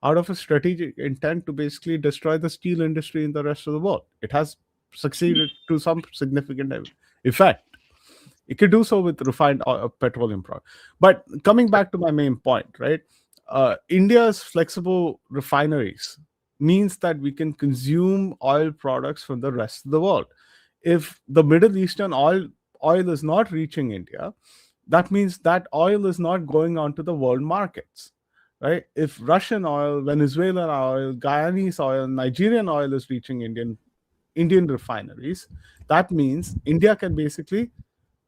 out of a strategic intent to basically destroy the steel industry in the rest of the world. It has succeeded to some significant effect. It could do so with refined petroleum product. But coming back to my main point, right? India's flexible refineries means that we can consume oil products from the rest of the world. If the Middle Eastern oil is not reaching India, that means that oil is not going onto the world markets, right? If Russian oil, Venezuelan oil, Guyanese oil, Nigerian oil is reaching Indian refineries, that means India can basically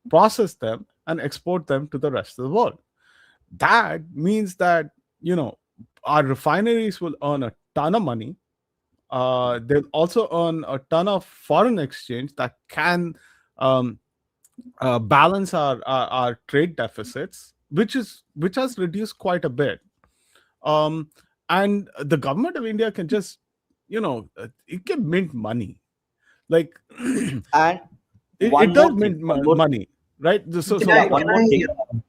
process them and export them to the rest of the world. That means that, you know, our refineries will earn a ton of money. They'll also earn a ton of foreign exchange that can um, balance our trade deficits, which has reduced quite a bit. Um, and the government of India can just it can mint money. Like And it one does more thing, mint one more, money, right? So Can so yeah, I? one Can more thing. I? let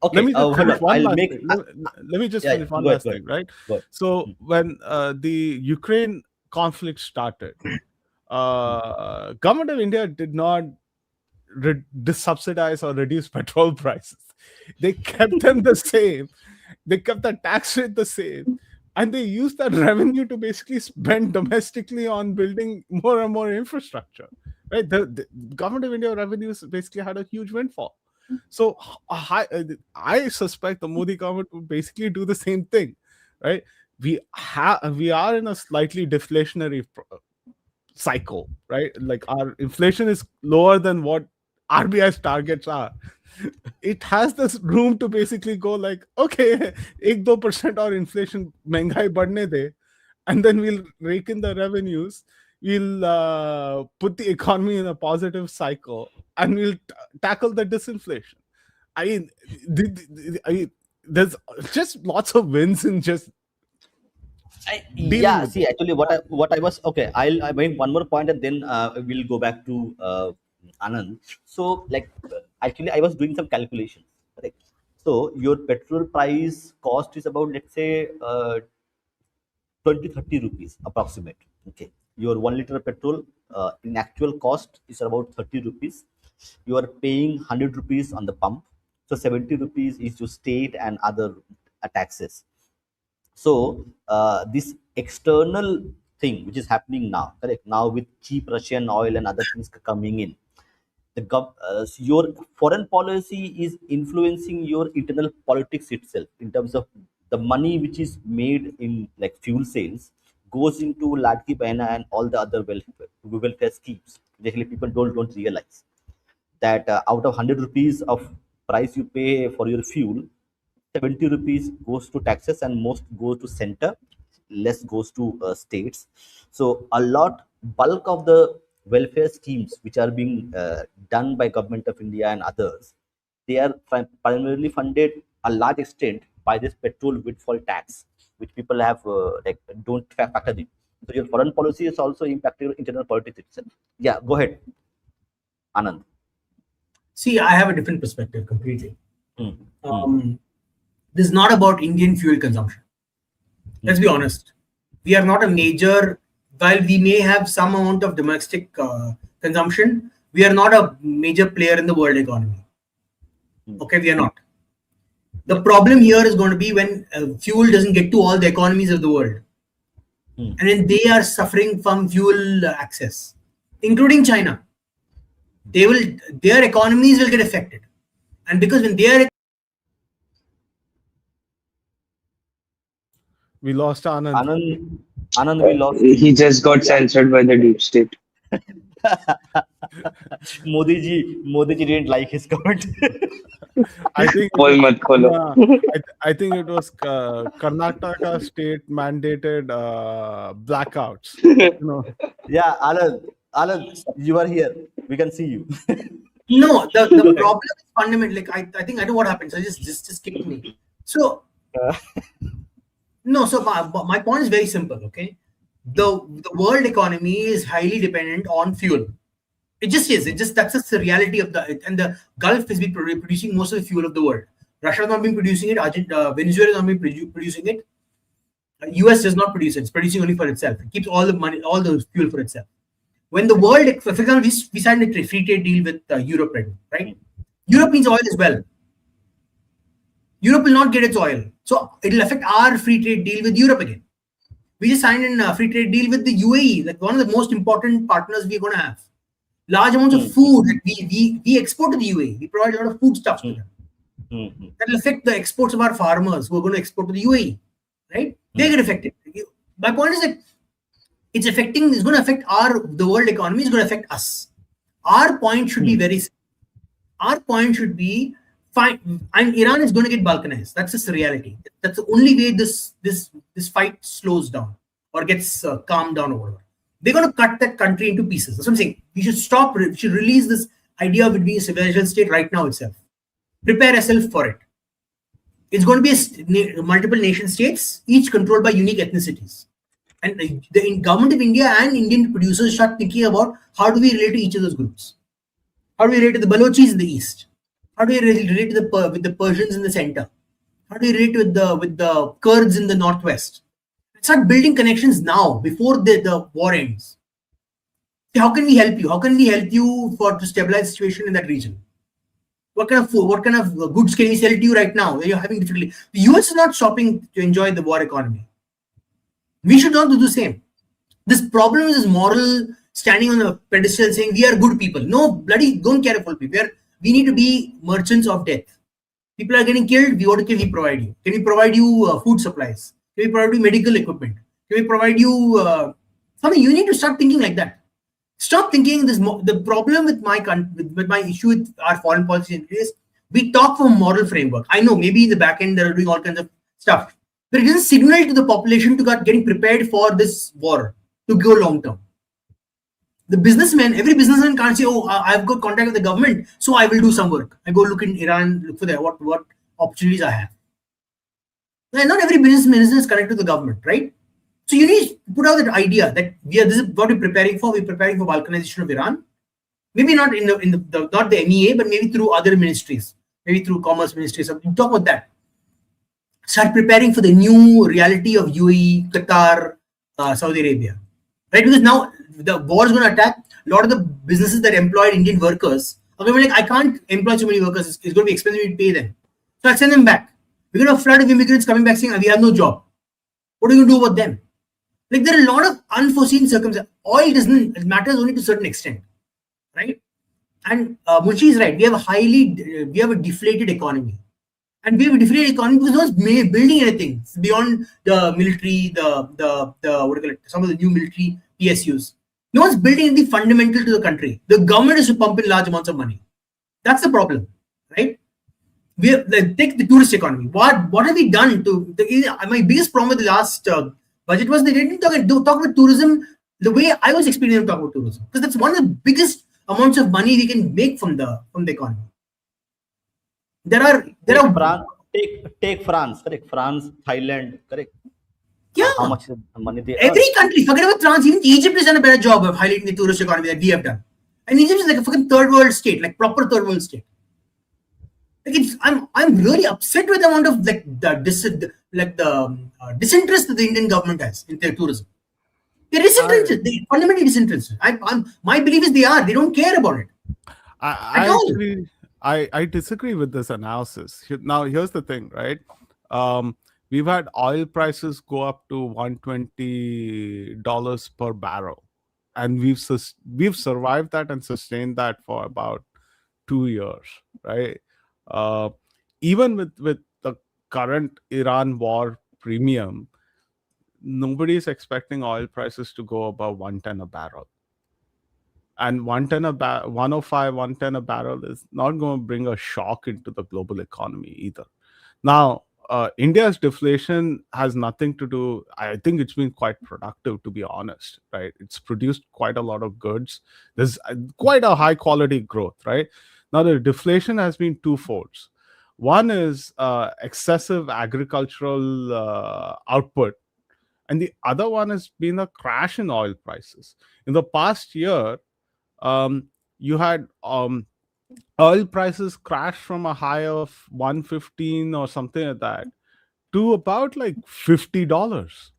Okay, me just hold finish on. one I'll last make. thing. Let me just Yeah, yeah. finish one Go ahead, last go ahead, thing, right? go ahead. So when the Ukraine conflict started, government of India did not subsidize or reduce petrol prices. They kept them the same. They kept the tax rate the same, and they used that revenue to basically spend domestically on building more and more infrastructure. Right, the government of India revenues basically had a huge windfall. So I suspect the Modi government would basically do the same thing, right? We are in a slightly deflationary cycle, right? Like our inflation is lower than what RBI's targets are. It has this room to basically go like, okay, 1-2% or inflation महंगाई बढ़ने दे, and then we'll rake in the revenues. We'll put the economy in a positive cycle, and we'll tackle the disinflation. I mean, there's just lots of wins in just dealing Yeah, with see, it. actually, what I was okay. I make one more point, and then we'll go back to Anand. So, like, actually, I was doing some calculations. Right? So, your petrol price cost is about, let's say, 20-30 rupees approximate. Okay, your 1 liter petrol in actual cost is about 30 rupees. You are paying 100 rupees on the pump, so 70 rupees is your state and other taxes. So this external thing which is happening now, correct, now with cheap Russian oil and other things coming in, your foreign policy is influencing your internal politics itself, in terms of the money which is made in like fuel sales goes into Ladki Behna and all the other welfare schemes. Actually, people don't realize that out of 100 rupees of price you pay for your fuel, 70 rupees goes to taxes and most goes to center, less goes to states. So a lot bulk of the welfare schemes which are being done by government of India and others, they are primarily funded a large extent by this petrol windfall tax, which people have like don't factor in. So your foreign policy is also impacting your internal politics itself. Yeah, go ahead, Anand. See, I have a different perspective completely. Hmm. Hmm. Um, this is not about Indian fuel consumption. Let's be honest. We are not a major, while we may have some amount of domestic consumption, we are not a major player in the world economy. Okay, we are not. The problem here is going to be when fuel doesn't get to all the economies of the world. And then they are suffering from fuel access, including China. Their economies will get affected. And because when their We lost Anand. Anand, we lost you. He just got censored by the deep state. Modi ji didn't like his comment. I think it Pol was, mat kholo. I think it was Karnataka state mandated blackouts. Yeah, Anand, you are here. We can see you. no, the Go ahead. problem is fundamental. Like I think I know what happened. So just kick me. So no, so my point is very simple. Okay, the world economy is highly dependent on fuel. It just is. It just that's just the reality of and the Gulf has been producing most of the fuel of the world. Russia has not been producing it. Venezuela has not been producing it. US does not produce it. It's producing only for itself. It keeps all the money, all the fuel for itself. When the world, for example, we signed a free trade deal with Europe, right? Europe needs oil as well. Europe will not get its oil, so it'll affect our free trade deal with Europe again. We just signed a free trade deal with the UAE, like one of the most important partners we're going to have. Large amounts of food that we export to the UAE. We provide a lot of food stuff to them. That will affect the exports of our farmers who are going to export to the UAE, right? They get affected. My point is that it's going to affect the world economy. Is going to affect us. Our point should be very simple. Our point should be fine. And Iran is going to get balkanized. That's just the reality. That's the only way this fight slows down or gets calmed down or whatever. They're going to cut that country into pieces. That's what I'm saying. We should stop. We should release this idea of it being a civilization state right now itself. Prepare yourself for it. It's going to be multiple nation states, each controlled by unique ethnicities. And the government of India and Indian producers start thinking about how do we relate to each of those groups. How do we relate to the Balochis in the east? How do we relate to with the Persians in the center? How do we relate with the Kurds in the northwest? Start building connections now before the war ends. How can we help you? How can we help you to stabilize the situation in that region? What kind of food, what kind of goods can we sell to you right now when you're having difficulty? The US is not shopping to enjoy the war economy. We should not do the same. This problem is moral standing on a pedestal saying we are good people. No, bloody don't care for people. We need to be merchants of death. People are getting killed. What can we provide you? Can we provide you food supplies? Can we provide you medical equipment? Can we provide you something? You need to start thinking like that. Stop thinking this. The problem with with my issue with our foreign policy is we talk from a moral framework. I know maybe in the back end they're doing all kinds of stuff, but it doesn't signal to the population to get getting prepared for this war to go long term. The businessman, every businessman can't say, "Oh, I've got contact with the government, so I will do some work. I go look in Iran, look for what opportunities I have." And not every businessman is connected to the government, right? So you need to put out that idea that this is what we're preparing for. We're preparing for balkanization of Iran. Maybe not in the not the MEA, but maybe through other ministries, maybe through commerce ministries. So talk about that. Start preparing for the new reality of UAE, Qatar, Saudi Arabia, right? Because now the war is going to attack a lot of the businesses that employed Indian workers. Are going to be like, I can't employ so many workers. It's going to be expensive to pay them. So I'll send them back. We're going to have a flood of immigrants coming back saying, we have no job. What are you going to do about them? Like there are a lot of unforeseen circumstances. Oil doesn't, it matters only to a certain extent, right? And Munshi is right. We have a deflated economy. And we have a deflated economy because no one's building anything beyond the military, the what do you call it, some of the new military PSUs. No one's building anything fundamental to the country. The government is to pump in large amounts of money. That's the problem, right? We have, take the tourist economy. What have we done to my biggest problem with the last budget was they didn't talk about tourism the way I was experiencing talk about tourism, because that's one of the biggest amounts of money we can make from the economy. There are take France, correct? France, Thailand, correct? Yeah. How much money they Every earn? country, forget about France, even Egypt has done a better job of highlighting the tourist economy that we have done. And Egypt is like a fucking third world state, like proper third world state. Like I'm really upset with the amount of disinterest that the Indian government has in their tourism. They're disinterested. They're fundamentally disinterested. My belief is they don't care about it. I disagree with this analysis. Now, here's the thing, right? We've had oil prices go up to $120 per barrel, and we've survived that and sustained that for about 2 years, right? Even with the current Iran war premium, nobody is expecting oil prices to go above 110 a barrel. And 105, 110 a barrel is not going to bring a shock into the global economy either. Now, India's deflation has nothing to do. I think it's been quite productive, to be honest, right? It's produced quite a lot of goods. There's quite a high quality growth, right? Now, the deflation has been twofold. One is excessive agricultural output, and the other one has been a crash in oil prices. In the past year, you had oil prices crash from a high of 115 or something like that to about like $50.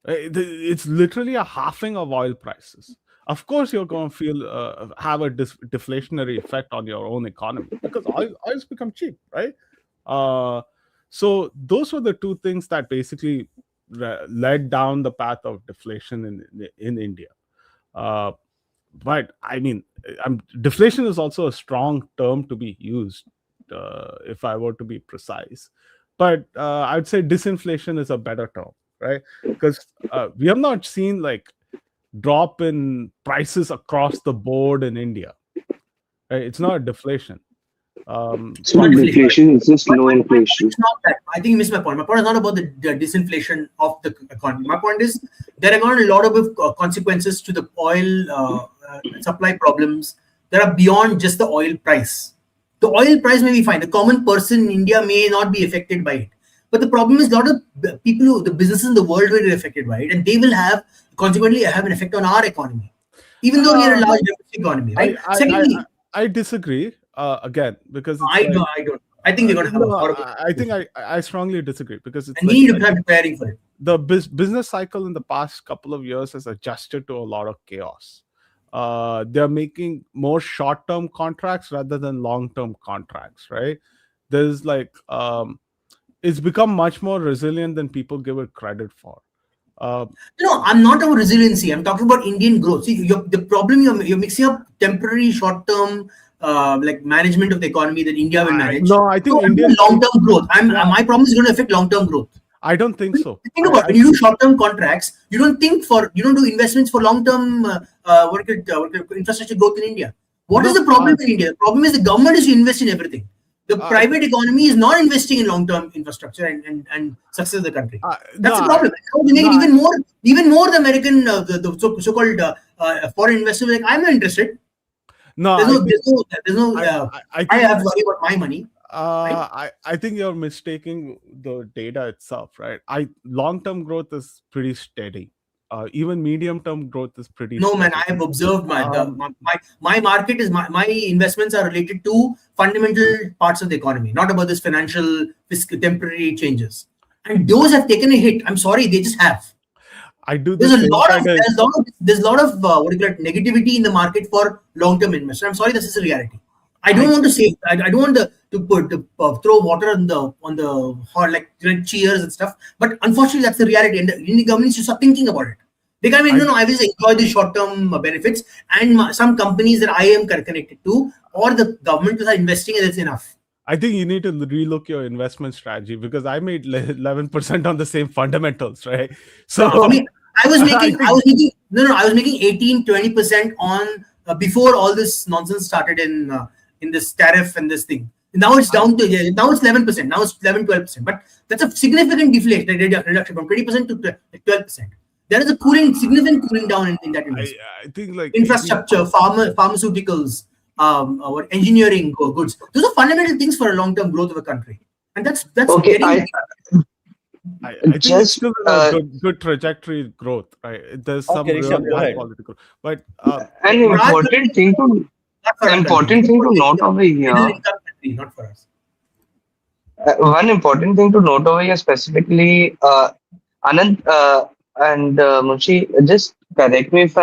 It's literally a halving of oil prices. Of course, you're going to have a deflationary effect on your own economy because oil's become cheap, right? So those were the two things that basically led down the path of deflation in India. But I mean, deflation is also a strong term to be used, if I were to be precise. But I would say disinflation is a better term, right? Because we have not seen like drop in prices across the board in India. Right? It's not a deflation. It's not deflation, it's just low inflation. It's not that. I think you missed my point. My point is not about the disinflation of the economy. My point is there are going to be a lot of consequences to the oil supply problems that are beyond just the oil price. The oil price may be fine. The common person in India may not be affected by it. But the problem is, a lot of people, the businesses in the world will be affected by it, and they will have consequently have an effect on our economy, even though we are a Uh, large domestic economy, I, right? I, I, Secondly, I disagree again because it's I like don't, I don't. I think they're going to have a no, horrible I think situation, I strongly disagree because it's and we like need to be preparing for it. the business cycle in the past couple of years has adjusted to a lot of chaos. They're making more short-term contracts rather than long-term contracts, right? There's like it's become much more resilient than people give it credit for. Uh, I'm not about resiliency. I'm talking about Indian growth. See, the problem you're mixing up temporary, short-term, like management of the economy that India will manage. no, I So think I'm doing Indian. long-term growth. Yeah, My problem is going to affect long-term growth. I don't think so. Think about it. When you do short-term contracts, you don't do investments for long-term infrastructure growth in India. What is No, the problem in India? The problem is the government is to invest in everything. The I private economy is not investing in long-term infrastructure and success of the country. no, That's the problem. Now they make no, it even more. The American, the so-called foreign investors, like, I'm not interested. no. There's I no, think there's no. I I think have to worry about my money, right? I think you're mistaking the data itself, right? Long-term growth is pretty steady. Even medium-term growth is pretty No, man, steady. I have observed Um, my market is my investments are related to fundamental parts of the economy, not about this financial fiscal temporary changes. And those have taken a hit. I'm sorry, they just have. I do the There's a same lot of kind of. there's a lot of what do you call it, negativity in the market for long-term investment. I'm sorry, this is a reality. I don't I want to say I don't want to throw water on the hot, like, cheers and stuff. But unfortunately, that's the reality, and the Indian government should start thinking about it. They can't mean, I no, I will just enjoy the short-term benefits, and some companies that I am connected to, or the government is investing, and that's enough. I think you need to relook your investment strategy because I made 11% on the same fundamentals, right? No, for So me, I was I making, I think was making, no, no, I was making 18-20% on before all this nonsense started in this tariff and this thing. Now it's I, down to, yeah, now it's 11%. Now it's 11-12%. But that's a significant deflation, reduction from 20% to 12%. There is a significant cooling down in that I investment. I think like 18. Infrastructure, pharmaceuticals, what engineering goods. Those are fundamental things for a long-term growth of a country, and that's Okay, getting. I think it's just still in a good trajectory growth, right? There's some Okay, Rishabh, really go high ahead. quality growth, but an For our country, important thing to not for our country. important thing to note over Middle here. income country, not for us. One important thing to note over here specifically, Anand and Munshi, just correct me if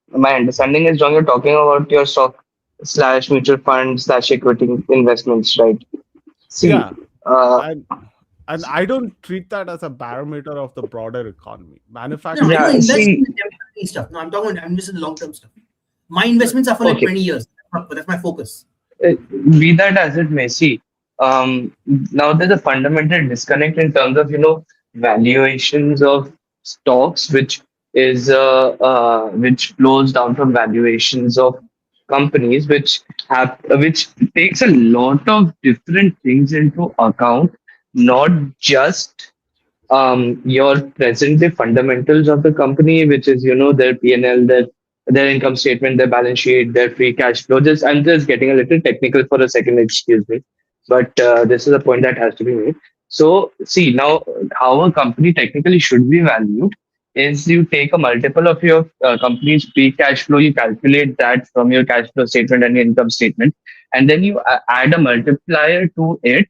my understanding is wrong. You're talking about your stock slash mutual fund slash equity investments, right? See, yeah, uh, and I don't treat that as a barometer of the broader economy. No, I don't yeah, invest in see, the temporary stuff. No, I'm just in long term stuff. My investments are for like okay. 20 years. That's my focus. uh, be that as it may, see, now there's a fundamental disconnect in terms of valuations of stocks, which flows down from valuations of companies, which takes a lot of different things into account, not just your present day fundamentals of the company, which is their P&L, their income statement, their balance sheet, their free cash flow. Just I'm just getting a little technical for a second, excuse me, but this is a point that has to be made. So see now how a company technically should be valued is you take a multiple of your company's free cash flow, you calculate that from your cash flow statement and your income statement, and then you add a multiplier to it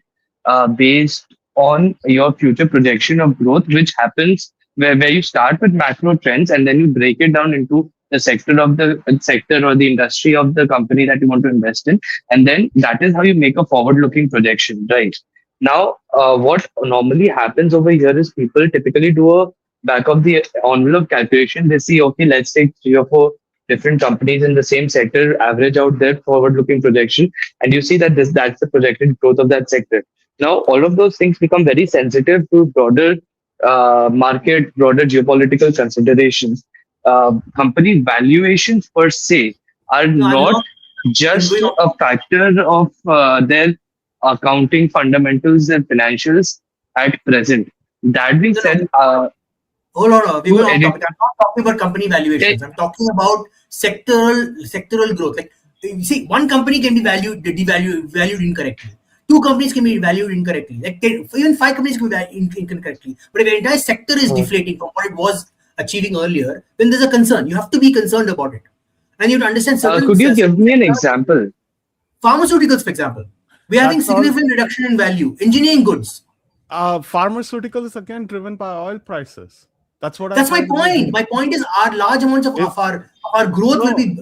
based on your future projection of growth, which happens where you start with macro trends and then you break it down into the sector or the industry of the company that you want to invest in. And then that is how you make a forward looking projection, right? Now, what normally happens over here is people typically do a back of the envelope calculation. They see, okay, let's take 3 or 4 different companies in the same sector, average out their forward looking projection, and you see that that's the projected growth of that sector. Now, all of those things become very sensitive to broader market, broader geopolitical considerations. Company valuations per se are No, I'm not not just going on. a factor of their accounting fundamentals and financials at present. That being No, no, said, hold on. We're to going off edit, topic. I'm not talking about company valuations. I'm talking about sectoral growth. Like, you see, one company can be valued incorrectly. two companies can be valued incorrectly. Like even five companies can be valued incorrectly. But if the entire sector is deflating from what it was achieving earlier, then there's a concern. You have to be concerned about it, and you have to understand certain Could you give me an sectors. example? Pharmaceuticals, for example, we're having That's all. significant reduction in value. Engineering goods. Pharmaceutical is again driven by oil prices. That's what I'm That's my trying to make point. clear. My point is, our large amounts of, If our growth will no, be in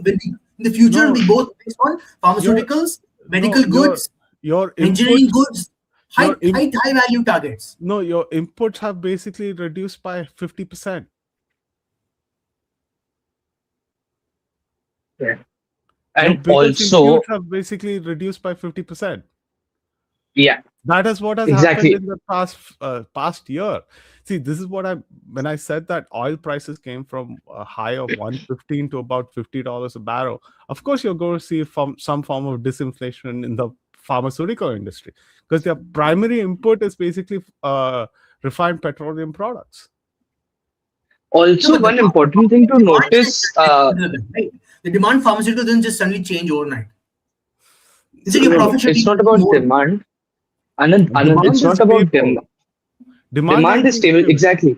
the future will no, be both based on your pharmaceuticals, no, medical goods, your engineering inputs, goods, your im, high value targets. no, your inputs have basically reduced by 50%. Yeah. Your And biggest also, inputs have basically reduced by 50%. yeah, That is what has happened exactly. in the past year. See, this is what I when I said that oil prices came from a high of 115 to about $50 a barrel. Of course, you're going to see some form of disinflation in the pharmaceutical industry because their primary input is basically refined petroleum products. No, Also, but one important thing to demand notice, right? The demand pharmaceutical doesn't just suddenly change overnight. You said See, your no, no, profit should it's be not about more. demand. Anand, it's demand is not about stable. Demand has demand is been stable. stable. Exactly.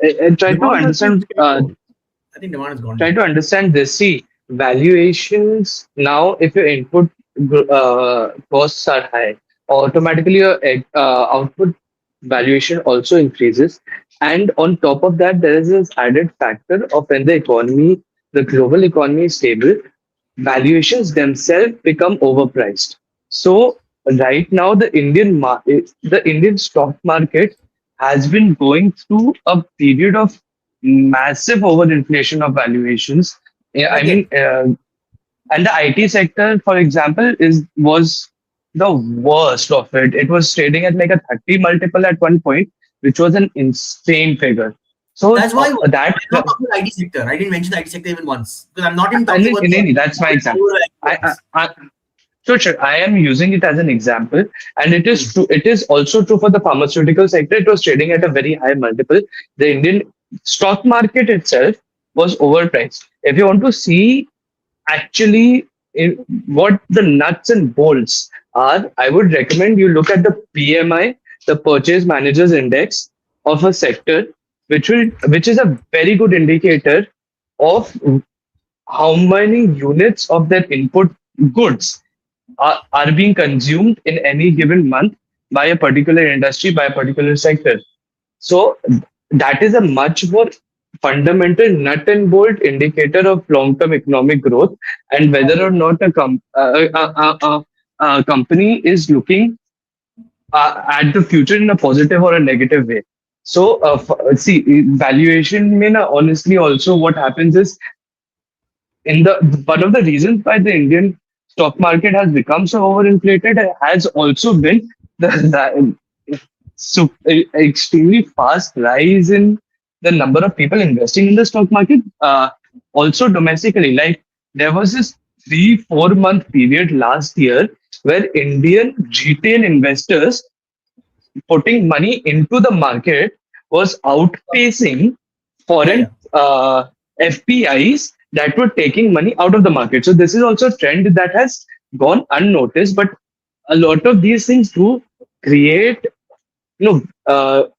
Try to Demand has been understand. stable. I think demand has gone Try down. to understand this. See, valuations now, if your input costs are high, automatically your output valuation also increases. And on top of that, there is this added factor of when the global economy is stable, valuations themselves become overpriced. So right now, the Indian stock market has been going through a period of massive overinflation of valuations. Yeah, I I get. mean, and the IT sector, for example, was the worst of it. It was trading at like a 30 multiple at one point, which was an insane figure. So That's why I'm that not talking about IT sector. I didn't mention the IT sector even once because I'm not even and talking about the that's my example. ones. I So sure, I am using it as an example, and it is Hmm. true. It is also true for the pharmaceutical sector. It was trading at a very high multiple. The Indian stock market itself was overpriced. If you want to see actually what the nuts and bolts are, I would recommend you look at the PMI, the Purchase Managers Index of a sector, which is a very good indicator of how many units of their input goods are being consumed in any given month by a particular industry, by a particular sector. So that is a much more fundamental nut and bolt indicator of long-term economic growth and whether or not a company is looking at the future in a positive or a negative way. So, see, valuation, mean honestly, also what happens is in the one of the reasons why the Indian stock market has become so overinflated has also been extremely fast rise in the number of people investing in the stock market. Also domestically, like there was this 3 4 month period last year where Indian retail investors putting money into the market was outpacing Yeah, yeah. foreign FPIs that were taking money out of the market. So this is also a trend that has gone unnoticed, but a lot of these things do create, you know,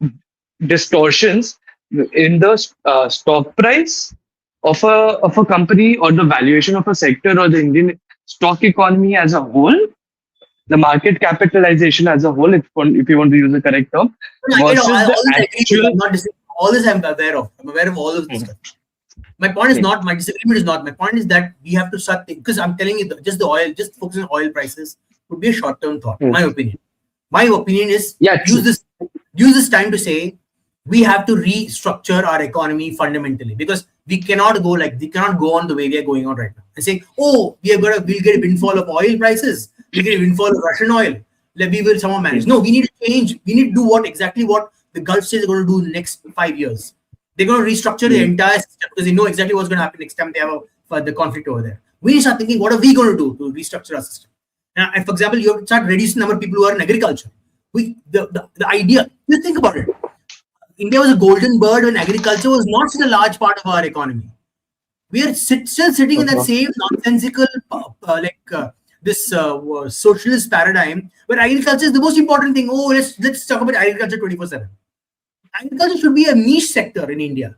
distortions in the stock price of a company or the valuation of a sector or the Indian stock economy as a whole, the market capitalization as a whole, if you want to use the correct term, No, I get versus the all this. I agree with. actual. I'm not disagreeing. All this I'm aware of. I'm aware of all of this Hmm, stuff. My point is hmm, not, my disagreement is not. My point is that we have to start because I'm telling you, just the oil, just focusing on oil prices would be a short-term thought. hmm. My opinion. My opinion is Yeah, use true. this use this time to say we have to restructure our economy fundamentally because we cannot go on the way we are going on right now and say, oh, we'll get a windfall of oil prices, we'll get a windfall of Russian oil, like we will somehow manage. Hmm, No, we need to change. We need to do what the Gulf states are going to do in the next 5 years. They're going to restructure the hmm. entire system because they know exactly what's going to happen next time they have the conflict over there. We need to start thinking, what are we going to do to restructure our system? Now, and for example, you have to start reducing the number of people who are in agriculture. The idea, you think about it. India was a golden bird when agriculture was not such a large part of our economy. We are still sitting in that Uh-huh. same nonsensical, this socialist paradigm where agriculture is the most important thing. Oh, let's talk about agriculture 24/7. Agriculture should be a niche sector in India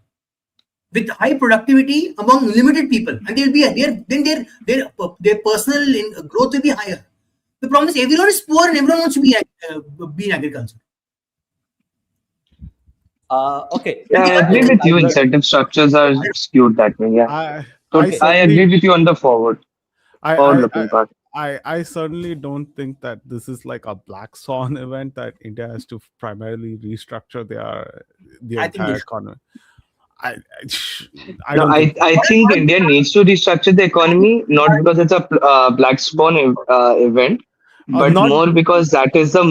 with high productivity among limited people, and they'll be then their personal growth will be higher. The problem is everyone is poor and everyone wants to be in agriculture. Okay. Yeah, I agree with you. Let- Incentive structures are skewed that way. Yeah, I I certainly agree with you on the I forward I I looking part. I certainly don't think that this is like a black swan event that India has to primarily restructure the I think they entire should. economy. I I No, don't think so. I think India needs to restructure the economy, not because it's a black swan event, but Not more because that is a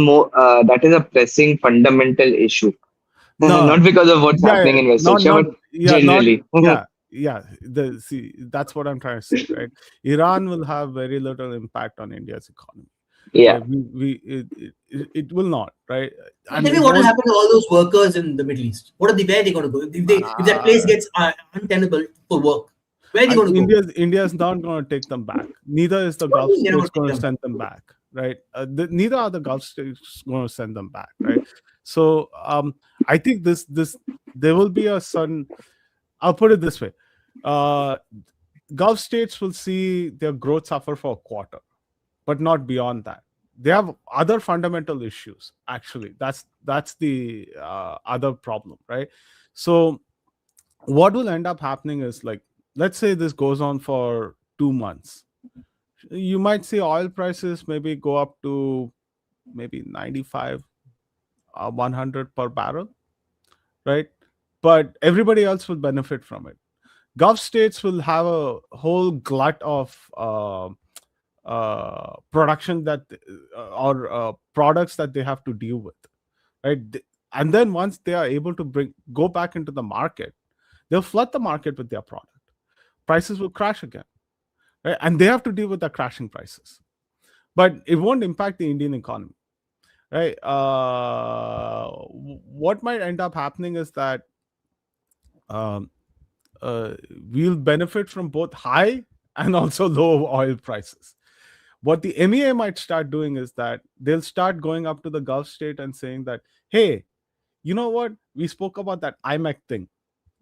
pressing fundamental issue. no Not because of what's yeah, happening in West Asia, not but yeah not generally. yeah yeah the see that's what I'm trying to say, right? Iran will have very little impact on India's economy, Yeah. right? It will not, right? So And tell me it what will won't happen to all those workers in the Middle East? Where are they going to go if that place uh, gets untenable for work? Where are they going to go? India's not going to take them back. Neither is the What do Gulf you mean they're not states going to take going to them back? send them back, right? Neither are the Gulf states going to send them back, right? So I think this there will be a sudden. I'll put it this way: uh, Gulf states will see their growth suffer for a quarter, but not beyond that. They have other fundamental issues. Actually, that's the other problem, right? So what will end up happening is, like, let's say this goes on for 2 months, you might see oil prices maybe go up to maybe 95 100 per barrel, right? But everybody else will benefit from it. Gulf states will have a whole glut of production that or products that they have to deal with, right? And then once they are able to go back into the market, they'll flood the market with their product. Prices will crash again, right? And they have to deal with the crashing prices. But it won't impact the Indian economy, right? What might end up happening is that um, uh, we'll benefit from both high and also low oil prices. What the MEA might start doing is that they'll start going up to the Gulf state and saying that, hey, you know what? We spoke about that IMEC thing,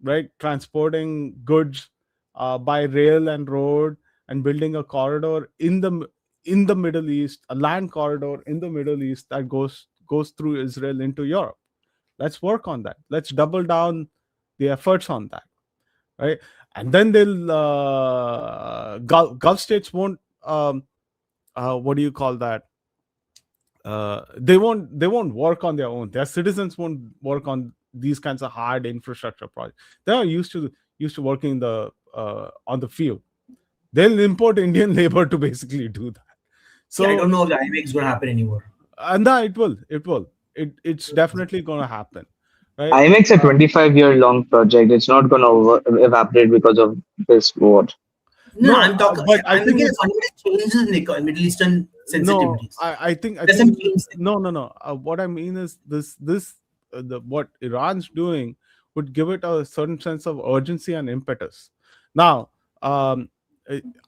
right? Transporting goods by rail and road and building a corridor in the Middle East, a land corridor in the Middle East that goes through Israel into Europe. Let's work on that. Let's double down the efforts on that, right? And then they'll Gulf states won't what do you call that? They won't work on their own. Their citizens won't work on these kinds of hard infrastructure projects. They are used to working on the field. They'll import Indian labor to basically do that. See, I So don't know if the IMEX is going to happen anymore. and that it's definitely going to happen, right? IMEX a 25-year long project. It's not going to evaporate because of this war. No, No, I'm talking. but I I'm think looking at it's fundamental changes in the Middle Eastern no. sensitivities. I think Doesn't change them. no. What I mean is this the what Iran's doing would give it a certain sense of urgency and impetus. Now, uh,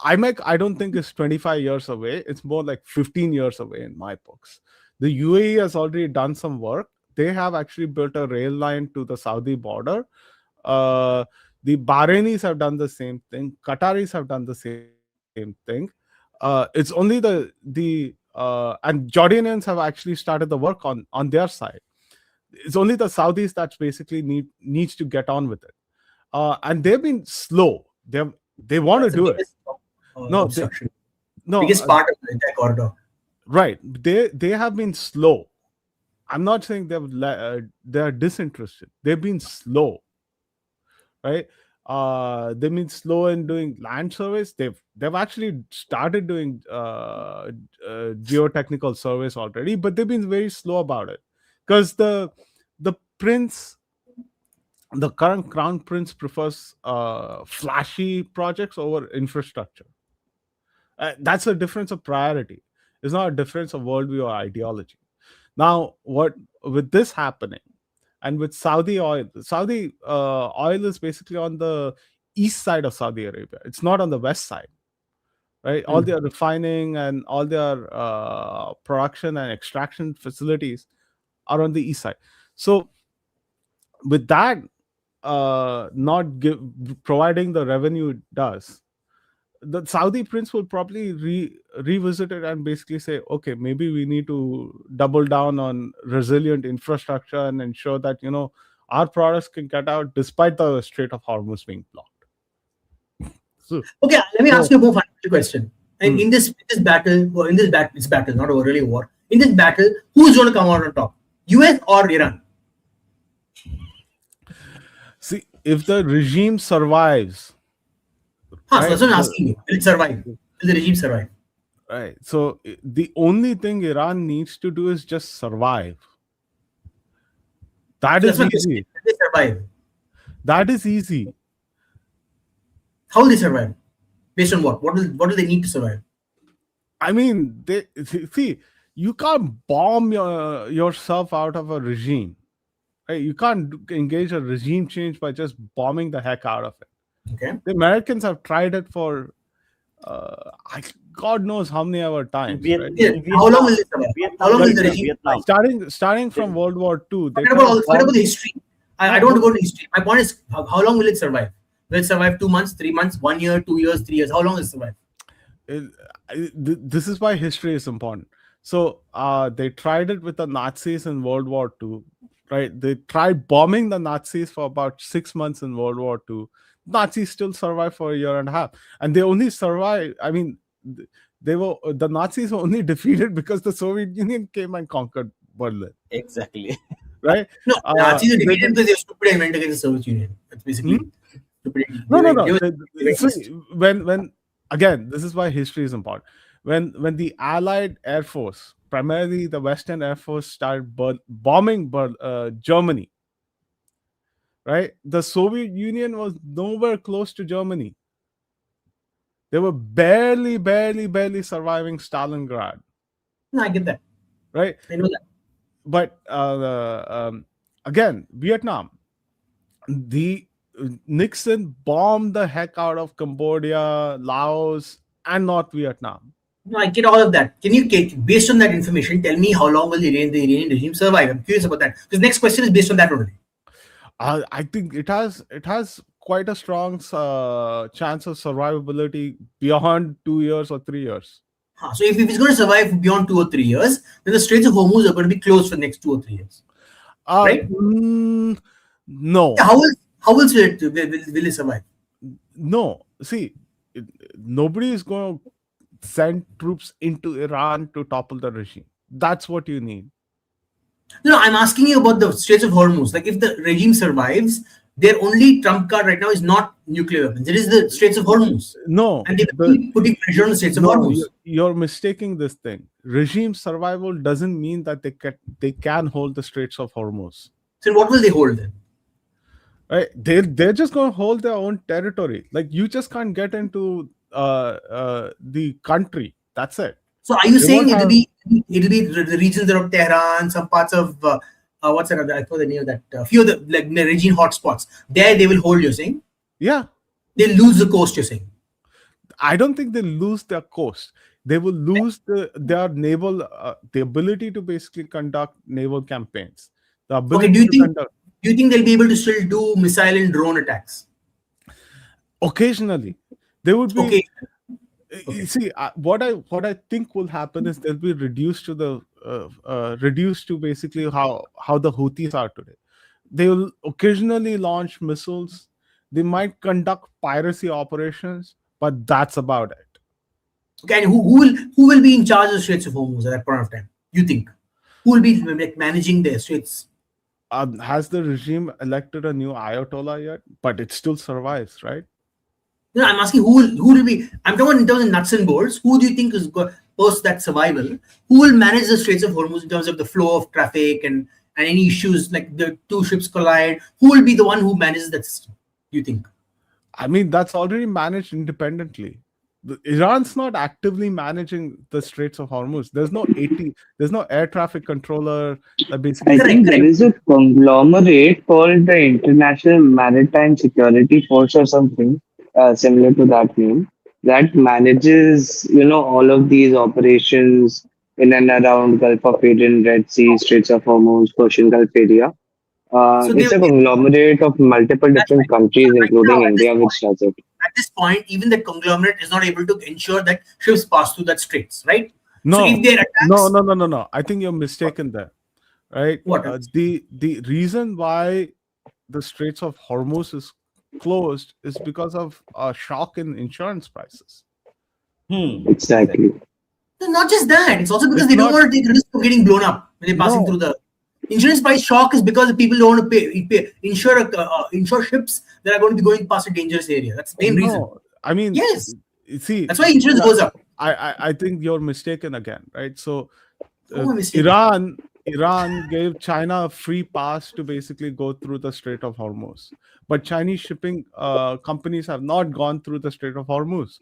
I don't think is 25 years away. It's more like 15 years away in my books. The UAE has already done some work. They have actually built a rail line to the Saudi border. Uh, the Bahrainis have done the same thing. Qataris have done the same thing. It's only and Jordanians have actually started the work on their side. It's only the Saudis that's basically needs to get on with it. And they've been slow. They want to That's the do it. biggest No, obstruction, no, biggest part of the entire corridor. right. They have been slow. I'm not saying they're disinterested. They've been slow, right? They've been slow in doing land surveys. They've actually started doing geotechnical surveys already, but they've been very slow about it because the prince, the current crown prince, prefers flashy projects over infrastructure. That's a difference of priority. It's not a difference of worldview or ideology. Now, what with this happening, and with Saudi oil is basically on the east side of Saudi Arabia. It's not on the west side, right? All their refining and all their production and extraction facilities are on the east side. So with that, not providing the revenue it does, the Saudi prince will probably revisit it and basically say, okay, maybe we need to double down on resilient infrastructure and ensure that our products can get out despite the Strait of Hormuz being blocked. So, Okay, let me ask so you a more fundamental question. And hmm, in this battle, or in this battle, it's battle, not a really war. In this battle, who's going to come out on top? US or Iran? see, if the regime survives, So right, that's what I'm asking you. Will it survive? Will the regime survive? right. So the only thing Iran needs to do is just survive. That So that's is my question. easy. Will they survive? That is easy. How will they survive? Based on what? What do they need to survive? I mean, they see, you can't bomb yourself out of a regime. Right? You can't engage a regime change by just bombing the heck out of it. Okay. The Americans have tried it for God knows how many other In, times, Viet, right? Yeah. in How long Vietnam, will they survive? in How Vietnam, long will Like the in regime Vietnam, starting from World War II, they forget tried about all, forget bomb. about the history. I No, don't want to go to history. My point is, how long will it survive? Will it survive 2 months, 3 months, 1 year, 2 years, 3 years? How long will it survive? it- this is why history is important. So they tried it with the Nazis in World War II, right? They tried bombing the Nazis for about 6 months in World War II. Nazis still survived for a year and a half, and they only survived. I mean, the Nazis were only defeated because the Soviet Union came and conquered Berlin, exactly. right? No, Nazis are They defeated did. because they were stupid and went against the Soviet Union. That's Hmm? basically stupidity. No, no, no. They were So against. when again, this is why history is important. When the Allied Air Force, primarily the Western Air Force, started bombing Germany, right? The Soviet Union was nowhere close to Germany. They were barely surviving Stalingrad, No, I get that. right? I know that. But again, Vietnam, the Nixon bombed the heck out of Cambodia, Laos, and North Vietnam. No, I get all of that. Can you, based on that information, tell me how long will the Iranian regime survive? I'm curious about that. Because next question is based on that only. I think it has quite a strong chance of survivability beyond 2 years or 3 years. So if it's going to survive beyond 2 or 3 years, then the Straits of Hormuz are going to be closed for the next 2 or 3 years, right? No, Yeah, how else will it survive? no. See, nobody is going to send troops into Iran to topple the regime. That's what you need. No, I'm asking you about the Straits of Hormuz. Like, if the regime survives, their only trump card right now is not nuclear weapons. It is the Straits of Hormuz, No, and they keep putting pressure on the Straits of no, Hormuz. you're mistaking this thing. Regime survival doesn't mean that they can hold the Straits of Hormuz. So what will they hold then? Right? They're just going to hold their own territory. Like, you just can't get into the country. That's it. So are you They saying won't have. it'll be the regions around Tehran, some parts of what's another? I forgot the name of that. A few of the like the region hotspots. There they will hold. You're saying Yeah, they'll lose the coast. You're saying. I don't think they lose their coast. They will lose their naval, the ability to basically conduct naval campaigns, the Okay. ability to conduct Do you think they'll be able to still do missile and drone attacks? occasionally. They would be. Okay. You see, what I think will happen is they'll be reduced to basically how the Houthis are today. They will occasionally launch missiles. They might conduct piracy operations, but that's about it. Okay. And who will be in charge of the Straits of Hormuz at that point of time? You think who will be like managing the Straits? Has the regime elected a new Ayatollah yet? But it still survives, right? No, I'm asking who will be. I'm talking in terms of nuts and bolts. Who do you think is post that survival? Who will manage the Straits of Hormuz in terms of the flow of traffic and any issues like the two ships collide? Who will be the one who manages that system? You think? I mean, that's already managed independently. Iran's not actively managing the Straits of Hormuz. There's no air traffic controller that I basically. Correct. think there is a conglomerate called the International Maritime Security Force or something similar to that name, that manages, all of these operations in and around Gulf of Aden, Red Sea, Straits of Hormuz, Persian Gulf area. So It's a conglomerate of multiple that's different right. So countries, right now, including India, which does it. at this point, even the conglomerate is not able to ensure that ships pass through that straits, right? So if No, there are no, attacks, no, no, no, no. I think you're mistaken there, right? what else? The reason why the Straits of Hormuz is closed is because of a shock in insurance prices. Exactly. Exactly. So not just that, it's also because It's they don't not. want to take risk of getting blown up when they're passing through No, the insurance price shock is because the people don't want to insure ships that are going to be going past a dangerous area. That's the main reason. no. I mean, Yes, see, that's why insurance goes up. I think you're mistaken again, right? So Oh, my mistake. Iran gave China a free pass to basically go through the Strait of Hormuz, but Chinese shipping companies have not gone through the Strait of Hormuz.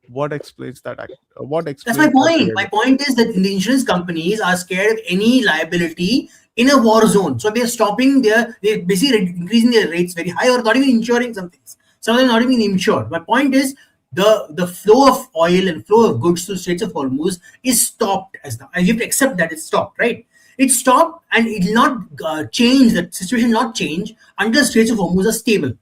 What explains that? What That's my explains that point. My behavior? point is that the insurance companies are scared of any liability in a war zone. So they're stopping they're basically increasing their rates very high or not even insuring some things. Some of them not even insured. My point is the flow of oil and flow of goods to Straits of Hormuz is stopped as now. And you have to accept that it's stopped, right? It's stopped and it will not change, the situation will not change until Straits of Hormuz are stable.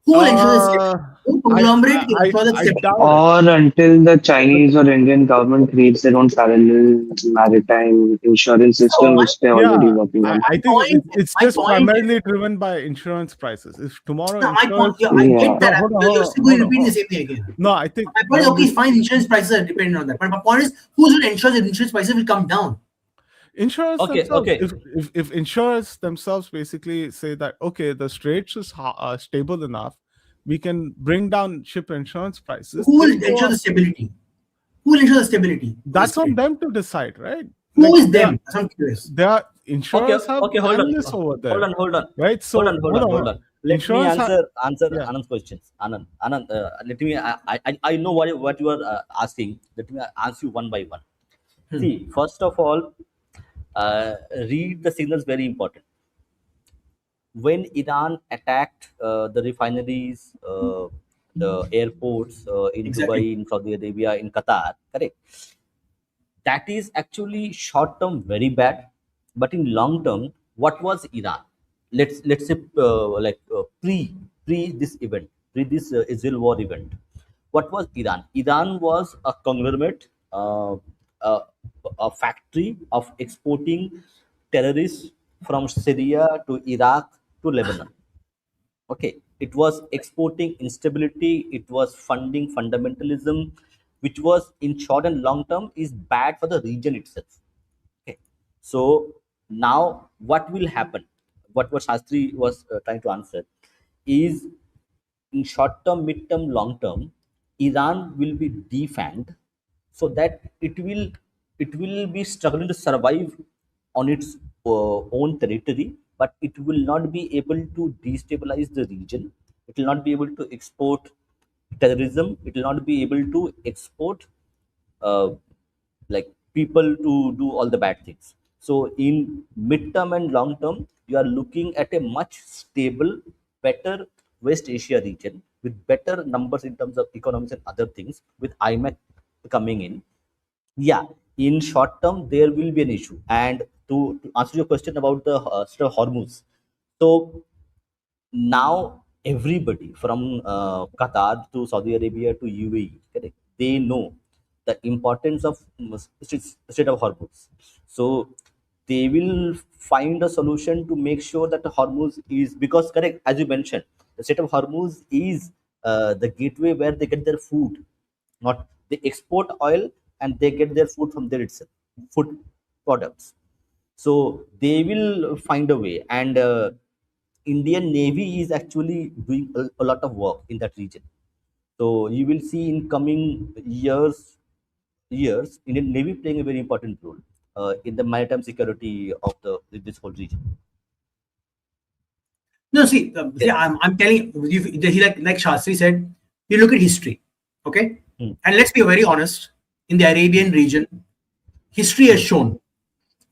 Who will ensure the stability? Uh, No I, conglomerate I will ensure that I stability. doubt it. Or until the Chinese or Indian government creates their own parallel maritime insurance So system, my which they're Yeah, already working on. I my think point it's my just point is primarily driven by insurance prices. If tomorrow no, my point, insurance, yeah, I get Yeah. that. no, hold on, You're hold on, still hold on, repeating hold the on. same thing again. No, I think My point is you're okay, mis- fine, insurance prices are dependent on that. But my point is who's going to ensure that insurance prices will come down? insurance Okay, themselves. okay. If insurers themselves basically say that okay, the straits is stable enough, we can bring down ship insurance prices. Who They'll will go ensure the up. stability? Who will ensure the stability of the That's on state? them to decide, right? Who Like is them? I'm curious. there are Okay, insurers have okay, hold on, analysts over hold there, on, hold on, right? hold So on, hold hold on, on, hold hold on. on. Let me Insurance have answer yeah. Anand's questions. Anand, let me. I know what you are asking. Let me ask you one by one. Hmm. See, first of all, read the signals, very important. When Iran attacked the refineries, the airports in Exactly. Dubai, in Saudi Arabia, in Qatar, correct? That is actually short term very bad, but in long term, what was Iran? Let's say pre this event, pre this Israel war event, what was Iran? Iran was a conglomerate, a, a factory of exporting terrorists from Syria to Iraq to Lebanon. Okay, it was exporting instability, it was funding fundamentalism, which was in short and long term is bad for the region itself. Okay, so now what will happen, what Shastri was trying to answer is, in short term, mid term, long term, Iran will be defanged, so that it will be struggling to survive on its own territory, but it will not be able to destabilize the region. It will not be able to export terrorism. It will not be able to export uh, like people to do all the bad things. So in midterm and long term, you are looking at a much stable, better West Asia region with better numbers in terms of economics and other things, with IMAC coming in. Yeah, in short term there will be an issue. And to answer your question about the Strait of Hormuz, so now everybody from Qatar to Saudi Arabia to UAE, correct? They know the importance of Strait of Hormuz. So they will find a solution to make sure that the Hormuz is, because correct, as you mentioned, the Strait of Hormuz is the gateway where they get their food. Not they export oil and they get their food from there itself, food products. So they will find a way, and Indian Navy is actually doing a lot of work in that region. So you will see in coming years, Indian Navy playing a very important role in the maritime security of the this whole region. No, see, Yes. I'm telling you, he like Shastri said, you look at history, okay? Hmm. And let's be very honest, in the Arabian region, history has Hmm. shown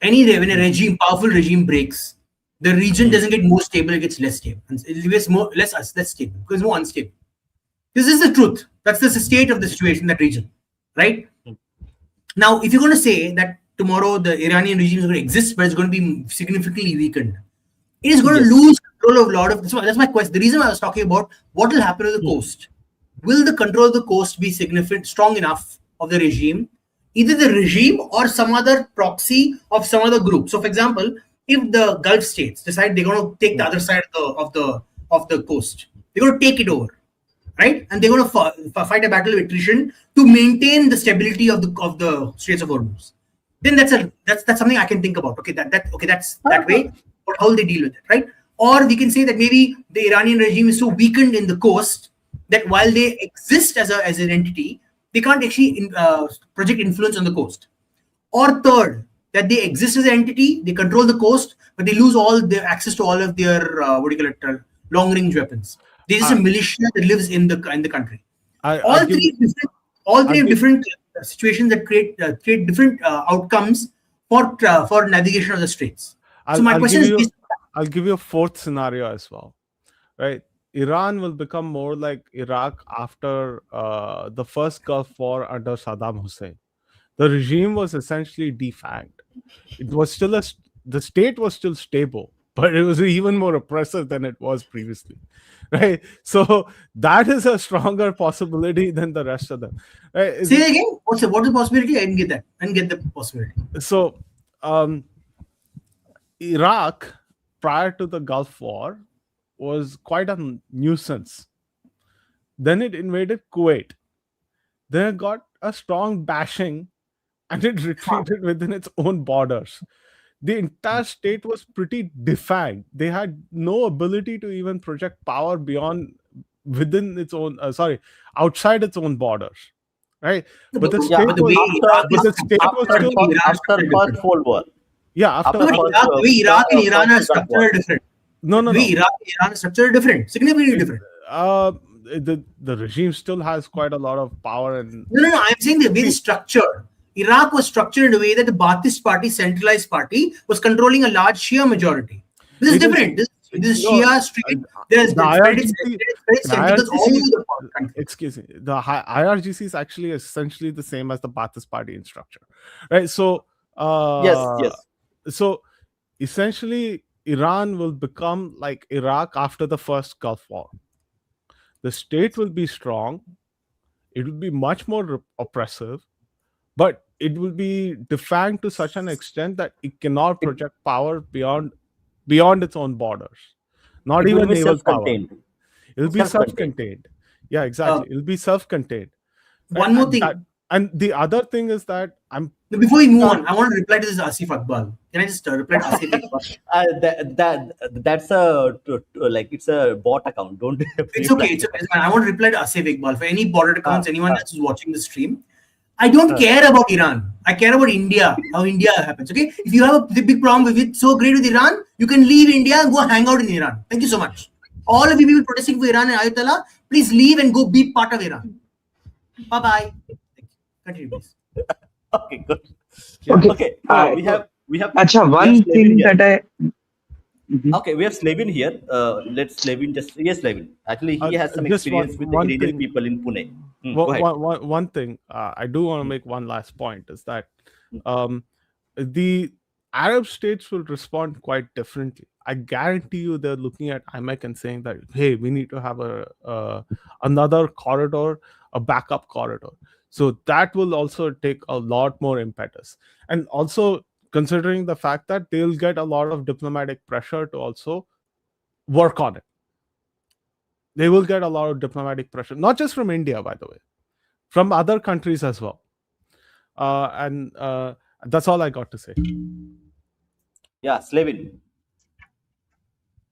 when a Hmm. powerful regime breaks, the region Hmm. doesn't get more stable, it gets less stable. And it gets less stable because it's more unstable. This is the truth. That's the state of the situation in that region, right? mm, Now, if you're going to say that tomorrow the Iranian regime is going to exist, but it's going to be significantly weakened, it is going to yes. lose control of a lot of. That's my question. The reason I was talking about what will happen to the Mm, coast. Will the control of the coast be significant, strong enough of the regime, either the regime or some other proxy of some other group? So, for example, if the Gulf states decide they're going to take the mm. other side of the coast, they're going to take it over, right? And they're going to fight a battle of attrition to maintain the stability of the Straits of Hormuz. Then that's something I can think about. Okay, that's that way. But how will they deal with it, right? Or we can say that maybe the Iranian regime is so weakened in the coast that while they exist as an entity, they can't actually project influence on the coast. Or third, that they exist as an entity, they control the coast, but they lose all their access to all of their what do you call it, long range weapons. They're just a I, militia that lives in the country. I'll All give three different, all I'll three have give different situations that create different outcomes for navigation of the straits. So my I'll question give is you based on I'll give you a fourth scenario as well, right? Iran will become more like Iraq after the first Gulf War under Saddam Hussein. The regime was essentially defanged. It was still the state was still stable, but it was even more oppressive than it was previously, right? So that is a stronger possibility than the rest of them, right? say it again. What's the possibility? I didn't get that. I didn't get the possibility. So um, Iraq prior to the Gulf War was quite a nuisance. Then it invaded Kuwait. Then it got a strong bashing and it retreated within its own borders. The entire state was pretty defined. They had no ability to even project power beyond within its own outside its own borders, right? No, But but, the Yeah, but state the was way Iraq but is the after state was after structured, still the way fir- Iran is after structured are first different. World War, yeah No, after but first Iraq and first Iran are Iraq War. structured are different. no The no way no Iraq and Iran are structured are different, significantly it, different. the regime still has quite a lot of power and No. I'm saying the way the see structure. Iraq was structured in a way that the Ba'athist party, centralized party, was controlling a large Shia majority. This is it is different. This no Shia uh, stream, there's the spread its tentacles all IRGC over the country. excuse me, IRGC is actually essentially the same as the Ba'athist party in structure, right? So, Yes, uh, yes. so essentially, Iran will become like Iraq after the first Gulf War. The state will be strong. It will be much more oppressive, but it will be defined to such an extent that it cannot It project power beyond its own borders, not it will even be naval power. self-contained. It'll be Self-contained. self-contained. Yeah, Uh, exactly. It'll be self-contained, right? one more thing. And the other thing is that I'm Before we move not on, I want to reply to this Asif Iqbal. Can I just reply to Asif Iqbal? That's a like it's a bot account. Don't It's reply okay. to It's okay. that. I want to reply to Asif Iqbal. For any border Uh, accounts, anyone uh, else who's watching the stream, I don't uh. care about Iran. I care about India, how India happens. Okay. If you have a big problem with it, so great with Iran, you can leave India and go hang out in Iran. Thank you so much. All of you people protesting for Iran and Ayatollah, please leave and go be part of Iran. Bye bye. Continue, please. Okay, good. yeah. Okay. Okay, Acha, we have one Slavin thing here. that I. Mhm. Okay, we have Slavin here. Let Slavin just yes, Slavin. Actually, he has some Just experience with the one Iranian thing. people in Pune. Go ahead. One thing I do want to Mm, make one last point is that mm. um, the Arab states will respond quite differently. I guarantee you, they're looking at IMEC and saying that, hey, we need to have another corridor, a backup corridor. So that will also take a lot more impetus, and also considering the fact that they'll get a lot of diplomatic pressure to also work on it. They will get a lot of diplomatic pressure, not just from India, by the way, from other countries as well. And that's all I got to say. Yeah, Slavin.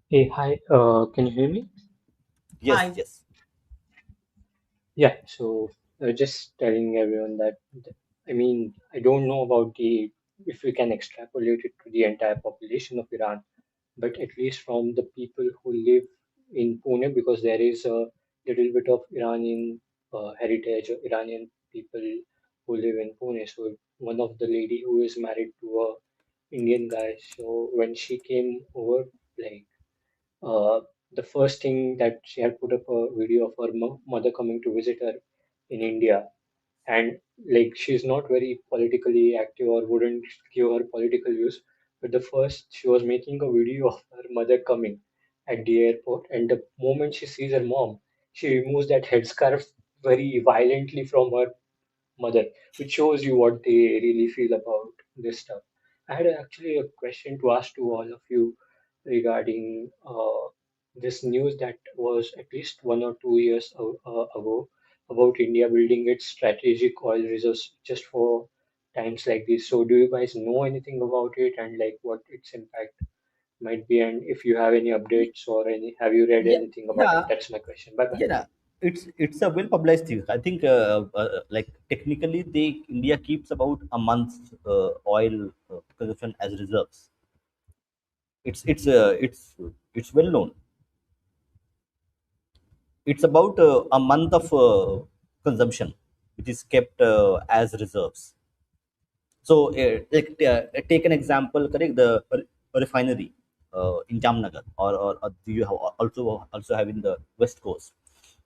Hey, hi, can you hear me? Yes, Hi. yes. Yeah, so just telling everyone that, I mean, I don't know about if we can extrapolate it to the entire population of Iran, but at least from the people who live in Pune, because there is a little bit of Iranian heritage, Iranian people who live in Pune. So one of the lady who is married to a Indian guy, so when she came over, like, uh, the first thing that she had put up a video of her mother coming to visit her, in India, and like she's not very politically active or wouldn't give her political views. But the first she was making a video of her mother coming at the airport, and the moment she sees her mom, she removes that headscarf very violently from her mother, which shows you what they really feel about this stuff. I had actually a question to ask to all of you regarding this news that was at least 1 or 2 years ago about India building its strategic oil reserves just for times like this. So, do you guys know anything about it and like what its impact might be? And if you have any updates or any, have you read Yeah, anything about it? yeah, That's my question. Bye bye. yeah. It's a well publicized thing. I think like technically, they India keeps about a month's oil consumption as reserves. It's well known. It's about a month of consumption, which is kept as reserves. So, take an example, correct? The refinery in Jamnagar, or do you have also have in the West Coast.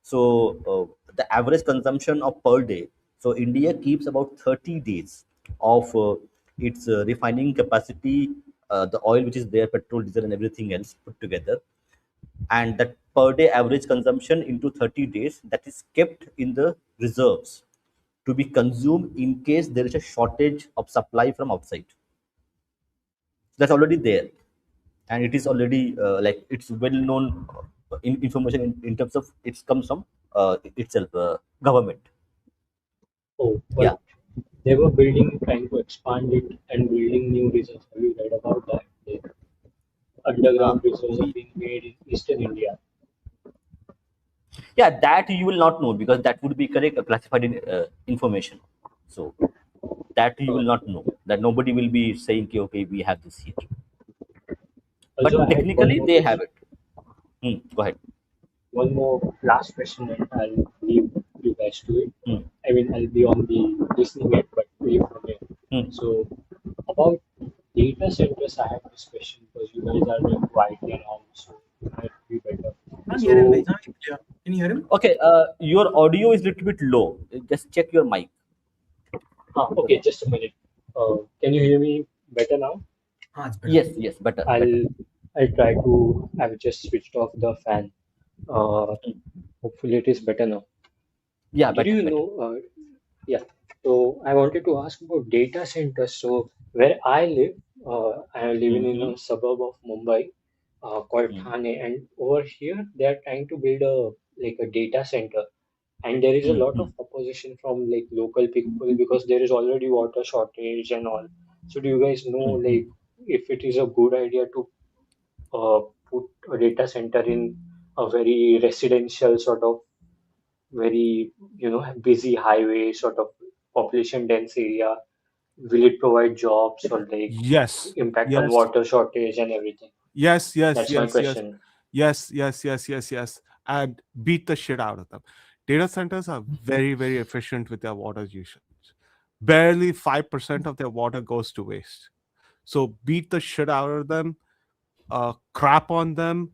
So, the average consumption of per day. So, India keeps about 30 days of its refining capacity, the oil which is there, petrol, diesel, and everything else put together, and that per day average consumption into 30 days that is kept in the reserves to be consumed in case there is a shortage of supply from outside. That's already there, and it is already like it's well known information in terms of it comes from itself government. Oh, Yeah. but they were building, trying to expand it and building new reserves. Have you read about that? Like, uh, underground reserves are we, being made in Eastern India. yeah, that you will not know because that would be correct classified information. So that you will Uh, not know, that nobody will be saying, "Okay, okay, we have this here," Also, but I had one technically more they have question. it. Go ahead. One more last question, and I'll leave you guys to it. Hmm. I mean, I'll be on the listening end, but leave from here. Hmm. So, about data centers, I have this question because you guys are doing quietly and all, so it might be better. Can't hear him, guys. So, Not clear. Can you hear him? Okay, your audio is a little bit low. Just check your mic. okay, just a minute. Can you hear me better now? Ah, it's better. Yes, yes, better, better. I'll I'll try to. I've just switched off the fan. Uh, Hopefully it is better now. Yeah, Did better, you better. know? Yeah. So I wanted to ask about data centers. So where I am living in Mm-hmm. a suburb of Mumbai, called Thane, and over here they are trying to build a like a data center, and there is a lot Mm-hmm. of opposition from like local people because there is already water shortage and all. So do you guys know Mm-hmm. like if it is a good idea to uh, put a data center in a very residential sort of very busy highway sort of population dense area, will it provide jobs or like Yes, impact on yes, water shortage and everything? yes, yes, That's my yes, yes, question. yes, yes, yes, yes, yes, and beat the shit out of them. Data centers are very, very efficient with their water usage. Barely 5% of their water goes to waste. So beat the shit out of them, crap on them,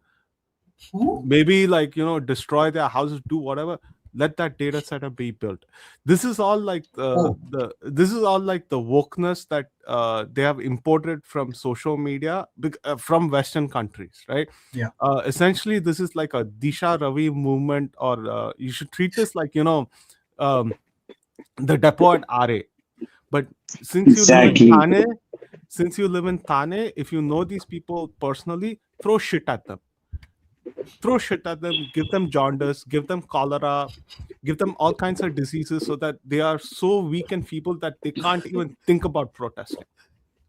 Who? maybe like destroy their houses, do whatever. Let that data center be built. This is all like Oh, this is all like the wokeness that they have imported from social media, from Western countries, right? yeah. Essentially this is like a Disha Ravi movement, or you should treat this like um, the depot at RA. But since you live in Exactly. Thane, if you know these people personally, throw shit at them, give them jaundice, give them cholera, give them all kinds of diseases so that they are so weak and feeble that they can't even think about protesting.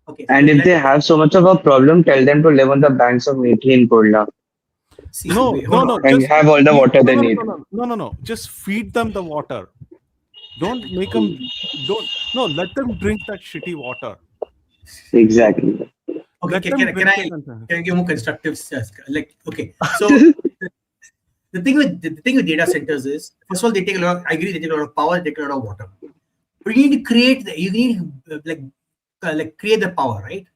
Okay, And if they have so much of a problem, tell them to live on the banks of Methi in Kurla see, No, wait, no, hold no, on. and just have all the feed, water no, they no, need. no, no, no, no, no. Just feed them the water. Don't make them. Don't no. Let them drink that shitty water. Exactly. Okay, Let them drink it. And, can I give more constructive like okay. So the thing with data centers is, first of all, they take a lot. I agree, they take a lot of power, they take a lot of water. But you need to create you need like create the power, right?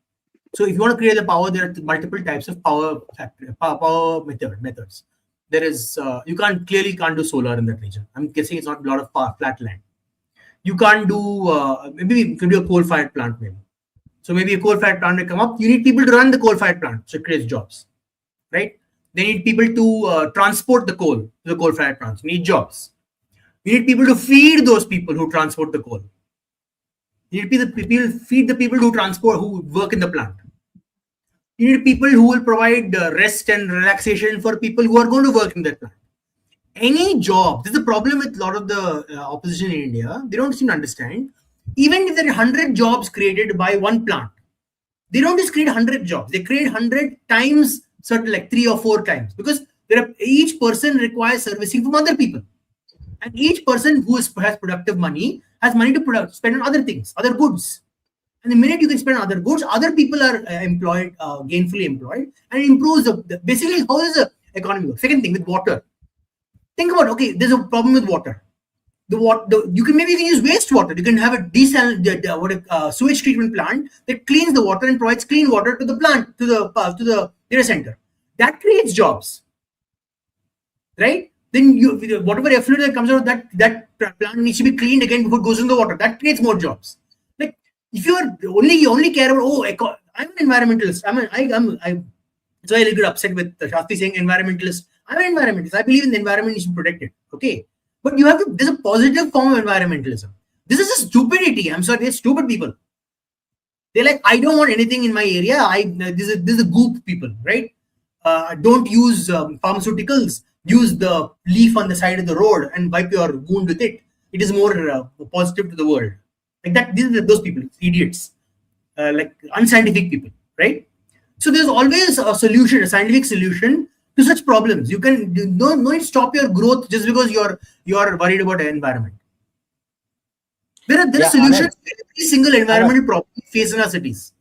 So if you want to create the power, there are multiple types of power methods. there is you can't do solar in that region. I'm guessing it's not a lot of flat land. You can't do maybe you can do a coal-fired plant maybe. So maybe a coal-fired plant will come up. You need people to run the coal-fired plant, so it creates jobs, right? They need people to transport the coal to the coal-fired plants. You need jobs. You need people to feed those people who transport the coal. You need people feed the people who work in the plant. You need people who will provide rest and relaxation for people who are going to work in that plant. Any job, this is the problem with a lot of the opposition in India. They don't seem to understand. Even if there are 100 jobs created by one plant, they don't just create 100 jobs. They create 100 times, certain like 3 or 4 times, because each person requires servicing from other people. And each person who has productive money has money to spend on other things, other goods. And the minute you can spend on other goods, other people are employed, gainfully employed, and it improves basically how does the economy work. Second thing, with water. Think about, okay, there's a problem with water. You can use wastewater. You can have a sewage treatment plant that cleans the water and provides clean water to the plant, to the data center. That creates jobs, right? Then whatever effluent that comes out of that plant needs to be cleaned again before it goes in the water. That creates more jobs. Like if you only care about I'm an environmentalist. That's why I get upset with Shastri saying environmentalist. I'm an environmentalist. I believe in the environment needs to be protected. Okay. But there's a positive form of environmentalism. This is a stupidity. I'm sorry, they're stupid people. They're like, I don't want anything in my area. This is a goop people, right? Don't use pharmaceuticals. Use the leaf on the side of the road and wipe your wound with it. It is more positive to the world. Like that, these are those people, idiots, like unscientific people, right? So there's always a solution, a scientific solution to such problems. You don't stop your growth just because you're worried about the environment. There are solutions to every single environmental problem we face in our cities.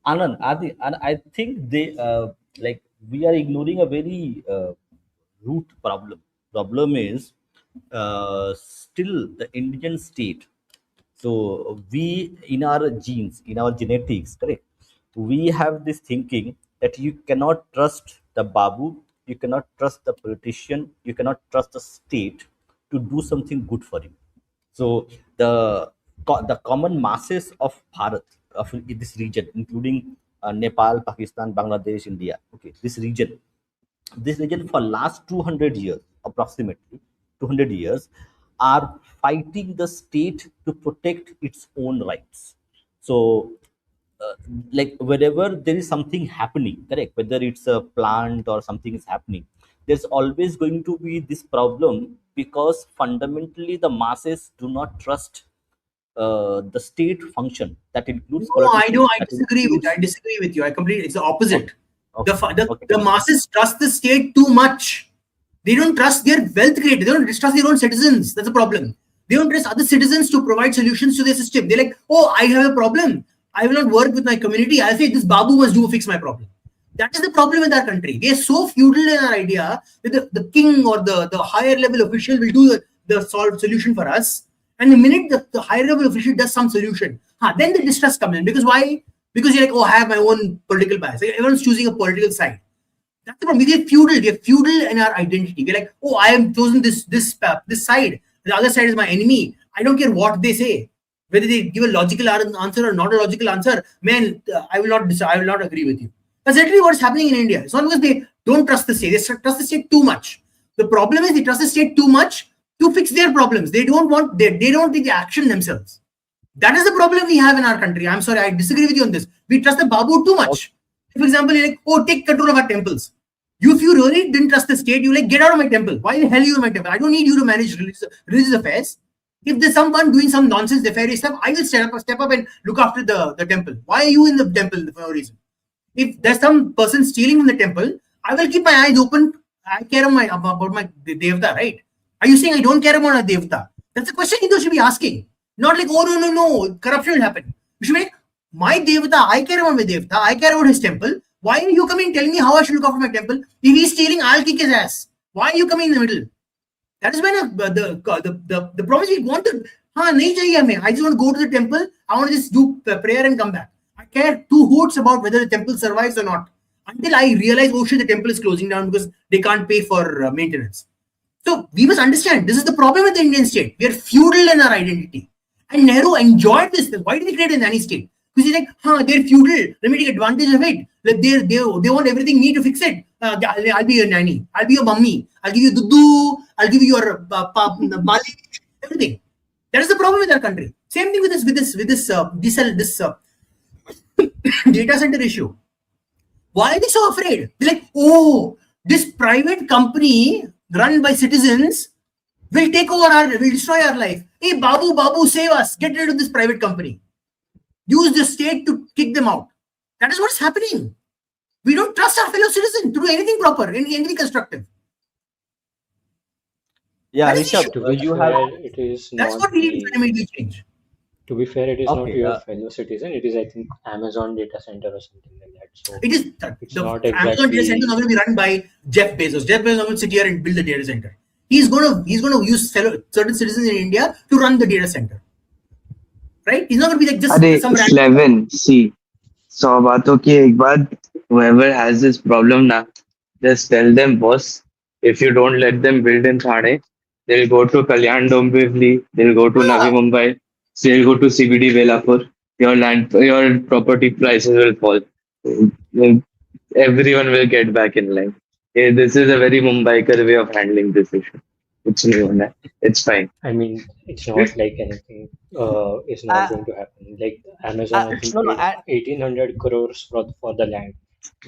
Anand, I think we are ignoring a very root problem. Problem is still the Indian state. So we, in our genes, in our genetics, correct, we have this thinking that you cannot trust the babu, you cannot trust the politician, you cannot trust the state to do something good for you. So the common masses of Bharat, of this region, including Nepal, Pakistan, Bangladesh, India, okay, this region for last 200 years, approximately 200 years, are fighting the state to protect its own rights. So like wherever there is something happening, correct, whether it's a plant or something is happening, there's always going to be this problem, because fundamentally the masses do not trust the state function. That includes No, I politicians, I disagree with you. I disagree with you. I completely. It's the opposite. Okay. The masses trust the state too much. They don't trust their wealth creators. They don't trust their own citizens. That's a problem. They don't trust other citizens to provide solutions to their system. They're like, oh, I have a problem. I will not work with my community. I'll say this Babu must fix my problem. That is the problem with our country. They are so feudal in our idea that the king or the higher level official will do the solution for us. And the minute the higher level official does some solution, then the distrust comes in. Because why? Because you're like, oh, I have my own political bias. Everyone's choosing a political side. That's the problem. We are feudal. We are feudal in our identity. We're like, oh, I have chosen this side. The other side is my enemy. I don't care what they say. Whether they give a logical answer or not a logical answer, man, I will not agree with you. That's exactly what's happening in India. It's not because they don't trust the state. They trust the state too much. The problem is they trust the state too much to fix their problems. They don't take the action themselves. That is the problem we have in our country. I'm sorry, I disagree with you on this. We trust the Babu too much. For example, you're like, oh, take control of our temples. If you really didn't trust the state, you like, get out of my temple. Why the hell are you in my temple? I don't need you to manage religious affairs. If there's someone doing some nonsense, nefarious stuff, I will step up and look after the temple. Why are you in the temple for no reason? If there's some person stealing from the temple, I will keep my eyes open. I care about my devta, right? Are you saying I don't care about a devta? That's a question you should be asking. Not like, oh, no, corruption will happen. You should be like, my devta, I care about my devta, I care about his temple. Why are you coming telling me how I should look after my temple? If he's stealing, I'll kick his ass. Why are you coming in the middle? That is when the problem is we want to, I just want to go to the temple. I want to just do prayer and come back. I care two hoots about whether the temple survives or not. until I realized, oh shit, the temple is closing down because they can't pay for maintenance. So we must understand this is the problem with the Indian state. We are feudal in our identity. And Nehru enjoyed this. Why did he create a nanny state? Because he's like, they're feudal. Let me take advantage of it. Like they want everything me to fix it. I'll be your nanny. I'll be your mummy. I'll give you dudu. I'll give you your mali. Everything. That is the problem with our country. Same thing with this data center issue. Why are they so afraid? They're like, oh, this private company run by citizens will take over will destroy our life. Hey, Babu, save us. Get rid of this private company. Use the state to kick them out. That is what's happening. We don't trust our fellow citizens to do anything proper, anything constructive. Yeah, That is the Rishabh, issue. To be you fair, have. it is That's not what we need to the. fundamentally change. To be fair, it is not Okay. your fellow citizen. It is, I think, Amazon data center or something like that. So It is it's the not Amazon data center is not exactly. going to be run by Jeff Bezos. Jeff Bezos is not going to sit here and build the data center. He's gonna use certain citizens in India to run the data center. Right? He's not going to be like just अरे some random. Slevin, see, 100 बातों की एक बात. Whoever has this problem now, just tell them, boss, if you don't let them build in Thane, they'll go to Kalyan Dombivli, they'll go to Navi Ah, Mumbai, they'll go to CBD Velapur. Your property prices will fall. Everyone will get back in line. This is a very Mumbaikar way of handling this issue. कुछ नहीं होना है. It's fine. I mean, it's not like anything is not Uh, going to happen. Like Amazon, I think no, no, paid 1,800 crores for the land.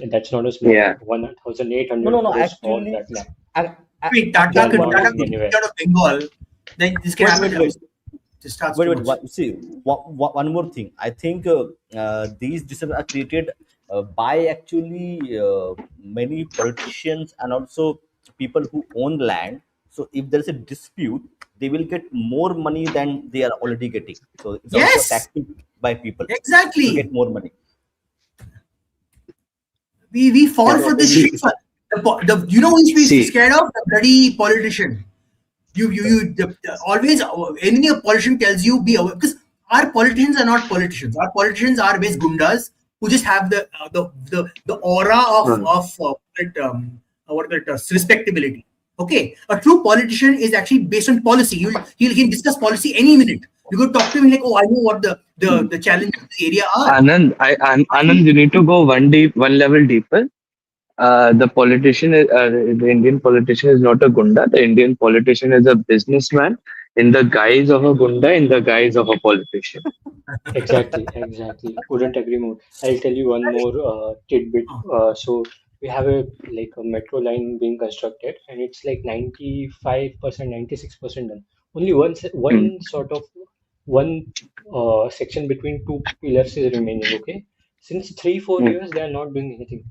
And that's not a small Yeah. amount. no, 1,800 no, no. crores for Actually, that land. wait, They Tata are could not actually, Tata going could anywhere. get out of Bengal, then this can wait, happen. wait, wait. Just starts Wait, too wait. much. See, one more thing. I think these decisions are created by actually many politicians and also people who own land. So if there is a dispute, they will get more money than they are already getting. So it's also a Yes, tactic by people to exactly. get more money. We fall Yeah. for this See, shit. You know which we see. scared of? The bloody politician. Always any a politician tells you be aware because our politicians are not politicians. Our politicians are based gundas who just have the aura Hmm. of respectability. Okay, a true politician is actually based on policy. He can discuss policy any minute. You could talk to him like, oh, I know what the challenges of the area are. Anand, you need to go one level deeper. The Indian politician is not a gunda. The Indian politician is a businessman in the guise of a gunda, in the guise of a politician. Exactly, exactly. Couldn't agree more. I'll tell you one more tidbit. So we have a metro line being constructed, and it's like 95%, 96% done. Only Hmm. one sort of one section between two pillars is remaining. Okay, since 3 4 years they are not doing anything.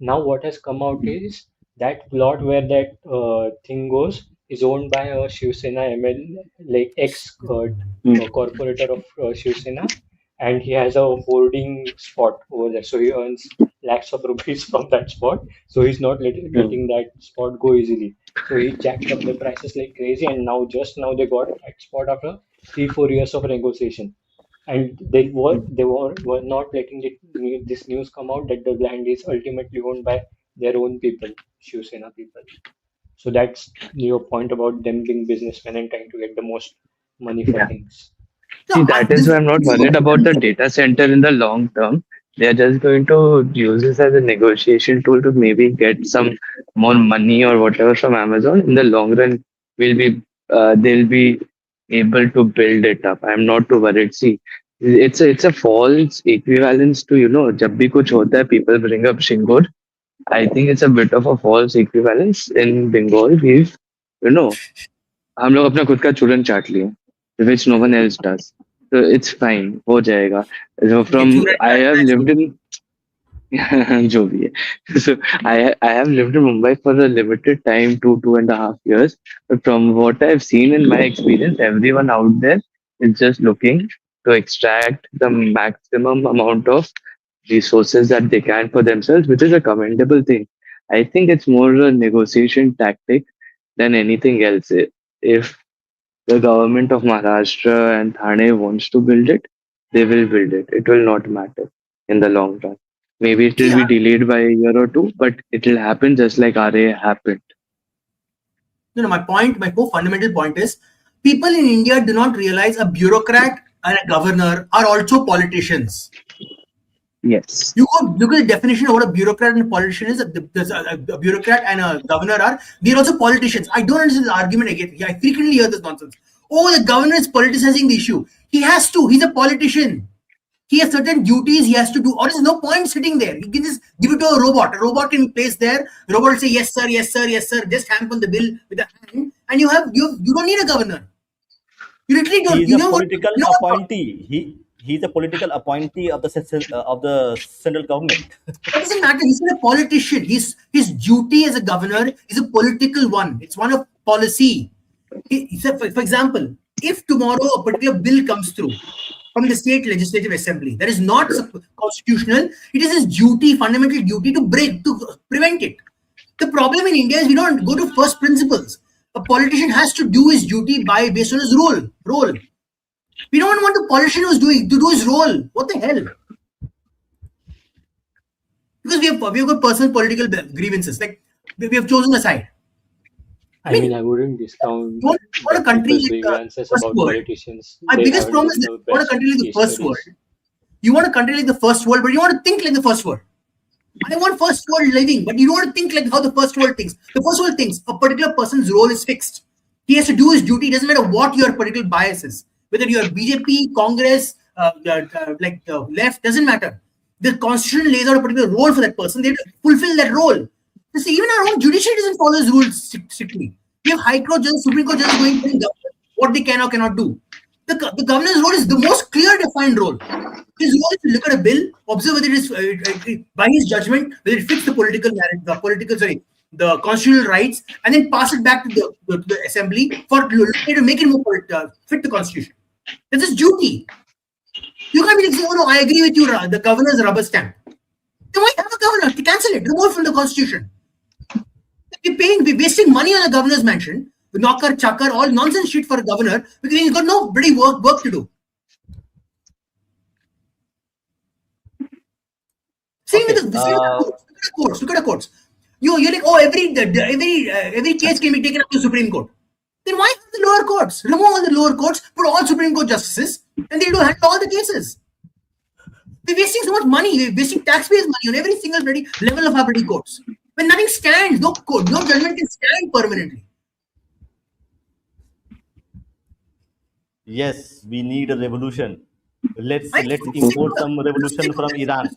Now what has come out is that plot where that thing goes is owned by a Shiv Sena ML, like ex Hmm. corporator of Shiv Sena, and he has a hoarding spot over there. So he earns lakhs of rupees from that spot. So he's not Hmm. letting that spot go easily. So he jacked up the prices like crazy, and now just now they got that spot after 3 4 years of negotiation. And were not letting this news come out that the land is ultimately owned by their own people, Shiv Sena people. So that's your point about them being businessmen and trying to get the most money for Yeah. things. No, See, that is why I'm not worried about the data center in the long term. They are just going to use this as a negotiation tool to maybe get some more money or whatever from Amazon. In the long run, will be they'll be able to build it up. I'm not too worried. See, it's a false equivalence to जब भी कुछ होता है, people bring up Shingur. I think it's a bit of a false equivalence in Bengal. You know, हम लोग अपना खुद का चूरन चाट लिए, which no one else does. So it's fine, हो जाएगा. So Okay, from Chura I chat, have nice lived one. in जो भी है. So I have lived in Mumbai for a limited time, 2.5 years. But from what I've seen in my experience, everyone out there is just looking to extract the maximum amount of resources that they can for themselves, which is a commendable thing. I think it's more a negotiation tactic than anything else. If the government of Maharashtra and Thane wants to build it, they will build it. It will not matter in the long run. Maybe it See, will be delayed by a year or two, but it will happen just like RA happened. my whole fundamental point is people in India do not realize a bureaucrat and a governor are also politicians. Yes. You go look at the definition of what a bureaucrat and a politician is. A bureaucrat and a governor are, they're also politicians. I don't understand the argument again. Yeah, I frequently hear this nonsense. Oh, the governor is politicizing the issue. He has to. He's a politician. He has certain duties he has to do, or there's no point sitting there. You can just give it to a robot. A robot can be placed there. The robot will say, yes, sir, yes, sir, yes, sir. Just stamp on the bill with a hand, and you don't need a governor. You literally don't. He is You a know what? political You know what? appointee. He's a political appointee of the central government. That doesn't matter. He's not a politician. His duty as a governor is a political one. It's one of policy. He said, for example, if tomorrow a particular bill comes through from the state legislative assembly that is not constitutional, it is his duty, fundamental duty, to prevent it. The problem in India is we don't go to first principles. A politician has to do his duty based on his role. We don't want the politician who's to do his role. What the hell? Because we have got personal political grievances. Like we have chosen a side. I mean, I wouldn't discount You want a country people's like grievances first about world. politicians. My They biggest haven't problem been is that the you want a best country like the case first studies. world. You want a country like the first world, but you want to think like the first world. I want first world living, but you don't want to think like how the first world thinks. The first world thinks a particular person's role is fixed. He has to do his duty. It doesn't matter what your particular bias is. Whether you're BJP, Congress, left, doesn't matter. The constitution lays out a particular role for that person. They have to fulfill that role. You see, even our own judiciary doesn't follow his rules strictly. We have High Court judges, Supreme Court judges going to what they can or cannot do. The governor's role is the most clear defined role. His role is to look at a bill, observe whether it is by his judgment, whether it fits the political narrative, the constitutional rights, and then pass it back to the assembly to make it more fit the constitution. That's his duty. You can't be like, oh no, I agree with you, the governor's rubber stamp. Then why have a governor? Cancel it, remove it from the constitution. We're wasting money on a governor's mansion, knocker, chucker, all nonsense shit for a governor because he's got no bloody work to do. Same Okay, with the courts. Look at the courts. You're like, oh, every case can be taken up to Supreme Court. Then why have the lower courts? Remove all the lower courts, put all Supreme Court justices, and they do handle all the cases. We're wasting so much money. We're wasting taxpayers' money on every single level of our bloody courts. When nothing stands, no judgment can stand permanently. yes, we need a revolution. Let's I'm import some revolution from Iran.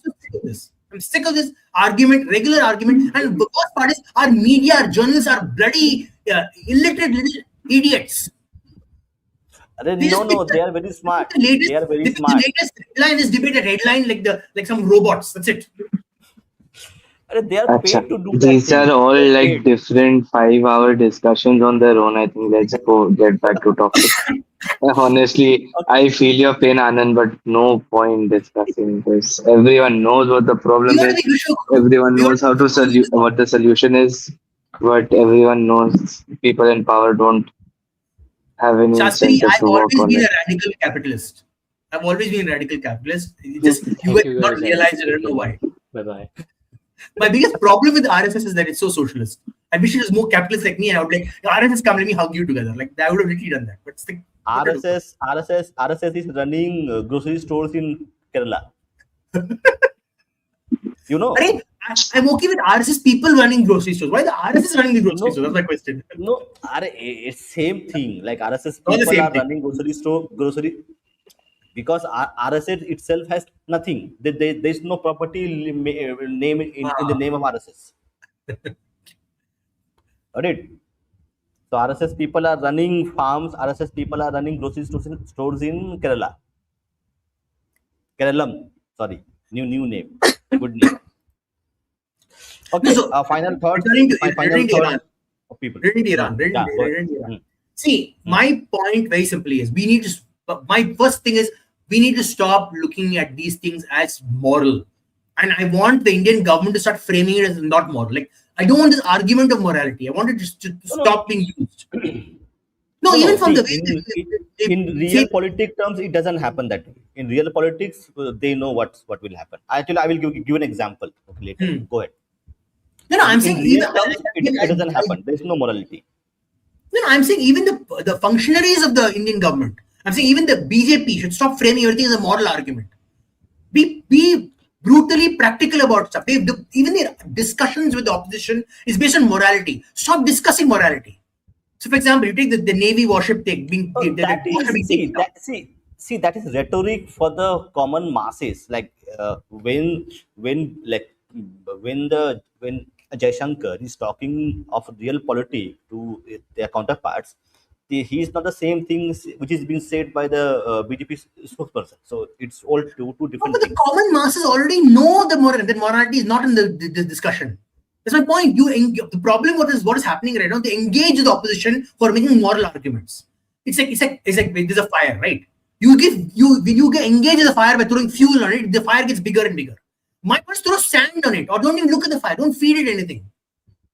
I'm sick of this argument, regular argument. And the worst part is our media, our journalists are bloody illiterate little idiots. They just pick They are very smart. the latest, They are very they pick smart. the latest headline, this debate a headline like some robots. That's it. They are Acha. paid to do that These are thing. all They are like paid. different 5 hour discussions on their own. I think let's go get back to topic. Honestly, Okay. I feel your pain, Anand, but no point discussing this. Everyone knows what the We problem got to is. be visual. Everyone We got knows how to what the solution is, but everyone knows people in power don't have any Shastri, incentive I've to work always on been a it. radical capitalist. I've always been a radical capitalist. It's Hmm. just you Thank guys you do not guys. realize it. I don't know why. Bye bye. My biggest problem with RSS is that it's so socialist. I wish it was more capitalist like me, and I would like RSS come let me hug you together. Like I would have literally done that. But it's like, what to do? RSS is running grocery stores in Kerala. You know, Arey, I'm okay with RSS people running grocery stores. Why the RSS running the grocery no, stores? That's my question. no, it's same thing. Like RSS Not the people same are thing. running grocery because RSS itself has nothing. There's no property name in the name of RSS. Got it? So RSS people are running farms. RSS people are running grocery stores in Kerala. Keralam. Sorry, new name. Good name. No, Okay. so Final thoughts. returning to My final returning to thought Iran. of people. Returning to Iran. Yeah. Go ahead. Returning to Iran. See, my point very simply is we need to. My first thing is we need to stop looking at these things as moral, and I want the Indian government to start framing it as not moral. Like I don't want this argument of morality. I want it to No, no. stop being used. No, No, no. even from See, the way in they real say, politic terms, it doesn't happen that way. In real politics, they know what will happen. Actually, I will give an example. Okay, later. hmm. Go ahead. No, no, I'm In saying real even terms, it doesn't happen. There is no morality. no, no, I'm saying even the functionaries of the Indian government. I'm saying even the BJP should stop framing everything as a moral argument. Be brutally practical about stuff. Even the discussions with the opposition is based on morality. Stop discussing morality. So, for example, you take the Navy warship thing being So the that warship is being taken down. see that is rhetoric for the common masses. Like when when Jaishankar is talking of real politics to their counterparts, he's not the same things which is being said by the BJP spokesperson. So it's all two No, different but the things. common masses already know the moral. That morality is not in the discussion. That's my point. The problem what is happening right now. They engage with the opposition for making moral arguments. It's like there's a fire, right? When you get engaged in the fire by throwing fuel on it, the fire gets bigger and bigger. My point is throw sand on it, or don't even look at the fire. Don't feed it anything.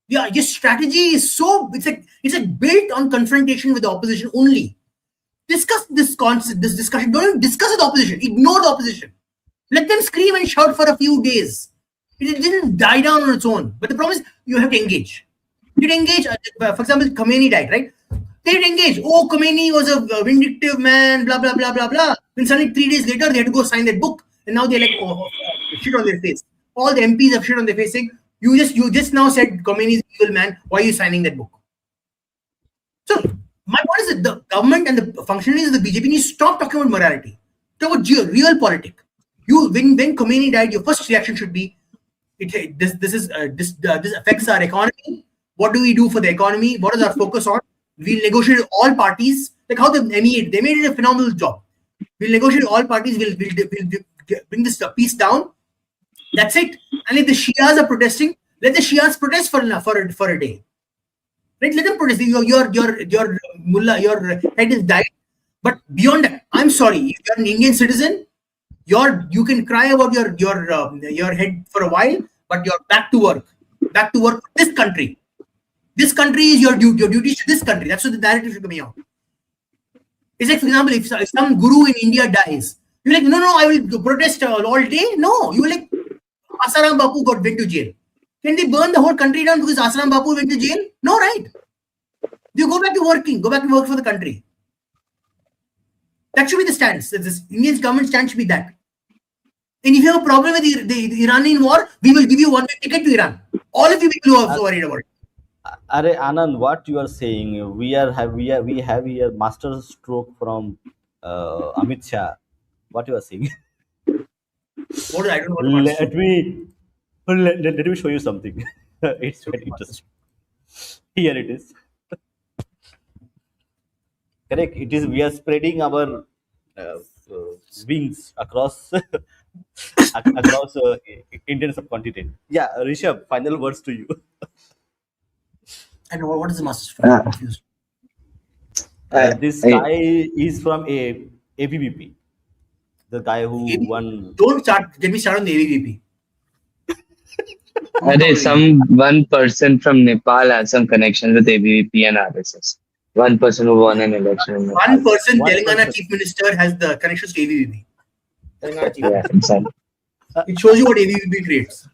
Yeah, your strategy is so it's like built on confrontation with the opposition only. Discuss this concept, this discussion. Don't even discuss with the opposition. Ignore the opposition. Let them scream and shout for a few days. It didn't die down on its own. But the problem is you have to engage. You engage. For example, Khomeini died, right? They did engage. Oh, Khomeini was a vindictive man. Blah blah blah blah blah. Then suddenly 3 days later they had to go sign that book, and now they're like, oh, shit on their face. All the MPs have shit on their face saying, you just now said Khomeini is an evil man. Why are you signing that book? So my point is that the government and the functionaries of the BJP need to stop talking about morality. Talk about real politics. When Khomeini died, your first reaction should be, this affects our economy. What do we do for the economy? What is our focus on? We'll negotiate with all parties, like how the MEA they made it a phenomenal job. We'll negotiate with all parties. We'll bring this peace down. That's it. And if the Shias are protesting, let the Shias protest for a day. Right? Let them protest. Your mullah, your head is died. But beyond that, I'm sorry. If you're an Indian citizen, you can cry about your head for a while, but you're back to work. Back to work for this country. This country is your duty to this country. That's what the narrative should be out. It's like, for example, if some guru in India dies, you're like, no, I will protest all day. No, you're like, Asaram Bapu went to jail. Can they burn the whole country down because Asaram Bapu went to jail? No, right? You go back to working. Go back to work for the country. That should be the stance. This Indian government stance should be that. And if you have a problem with the Iranian war, we will give you one-way ticket to Iran. All of you people who are so worried about it. Are Anand, what you are saying? We have here master stroke from Amit Shah. What you are saying? I don't know what the let me let me show you something. It's very interesting. Here it is. Correct. It is. We are spreading our uh, uh, wings across across Indian subcontinent. Yeah, Rishabh. Final words to you. I don't know what is the master stroke. I'm Uh, confused. This I, guy is from ABBP. The guy who ABP. won. Don't get me started on the ABVP. Don't talk Are about ABVP. some one person from Nepal has some connection with ABVP and RSS. One person who won an election in One Nepal. person, One Telangana person. chief minister, has the connections to ABVP. Telangana chief Yeah, minister. exactly. It shows you what ABVP creates.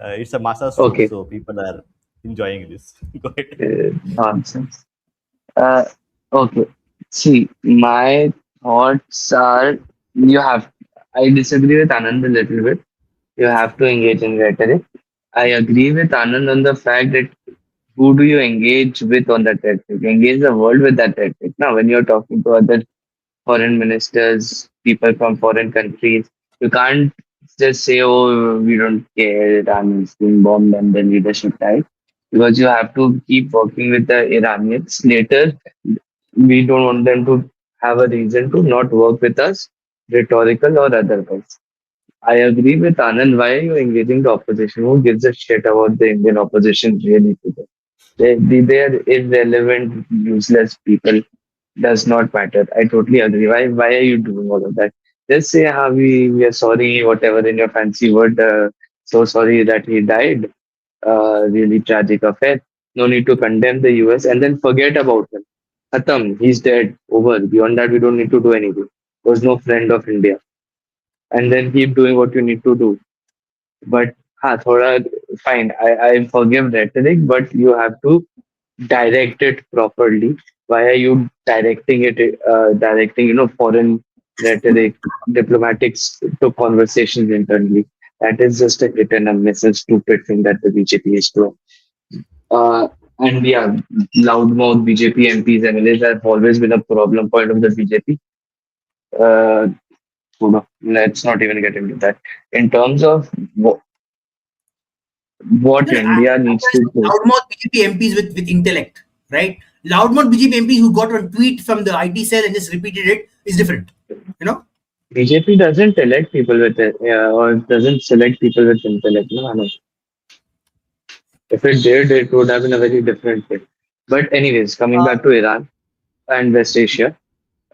It's a massa stroke, Okay. so people are enjoying this. Go ahead. Nonsense. Uh, okay. See, my thoughts are you have. I disagree with Anand a little bit. You have to engage in rhetoric. I agree with Anand on the fact that who do you engage with on that rhetoric? Engage the world with that rhetoric. Now, when you're talking to other foreign ministers, people from foreign countries, you can't just say, oh, we don't care, Iran is being bombed and the leadership died. Because you have to keep working with the Iranians. Later, we don't want them to have a reason to not work with us, rhetorical or otherwise. I agree with Anand. Why are you engaging the opposition? Who gives a shit about the Indian opposition really today? They are irrelevant, useless people. Does not matter. I totally agree. Why are you doing all of that? Just say, we are sorry, whatever in your fancy word. So sorry that he died. Really tragic affair. No need to condemn the US and then forget about him. Khatam, he's dead. Over. Beyond that, we don't need to do anything. Was no friend of India. And then keep doing what you need to do. But thoda, fine. I forgive rhetoric, but you have to direct it properly. Why are you directing it? Directing foreign rhetoric, diplomatics to conversations internally. That is just a hit and a miss, a stupid thing that the BJP is doing. Uh, and yeah, loudmouth BJP MPs, MLAs have always been a problem point of the BJP. Uh, let's not even get into that. In terms of what No, no, India needs to do, loudmouth BJP MPs with intellect, right? Loudmouth BJP MPs who got a tweet from the IT cell and just repeated it is different. You know? BJP doesn't elect people with it, or doesn't select people with intellect. No, I know. If it did, it would have been a very different thing. But anyways, coming back to Iran and West Asia,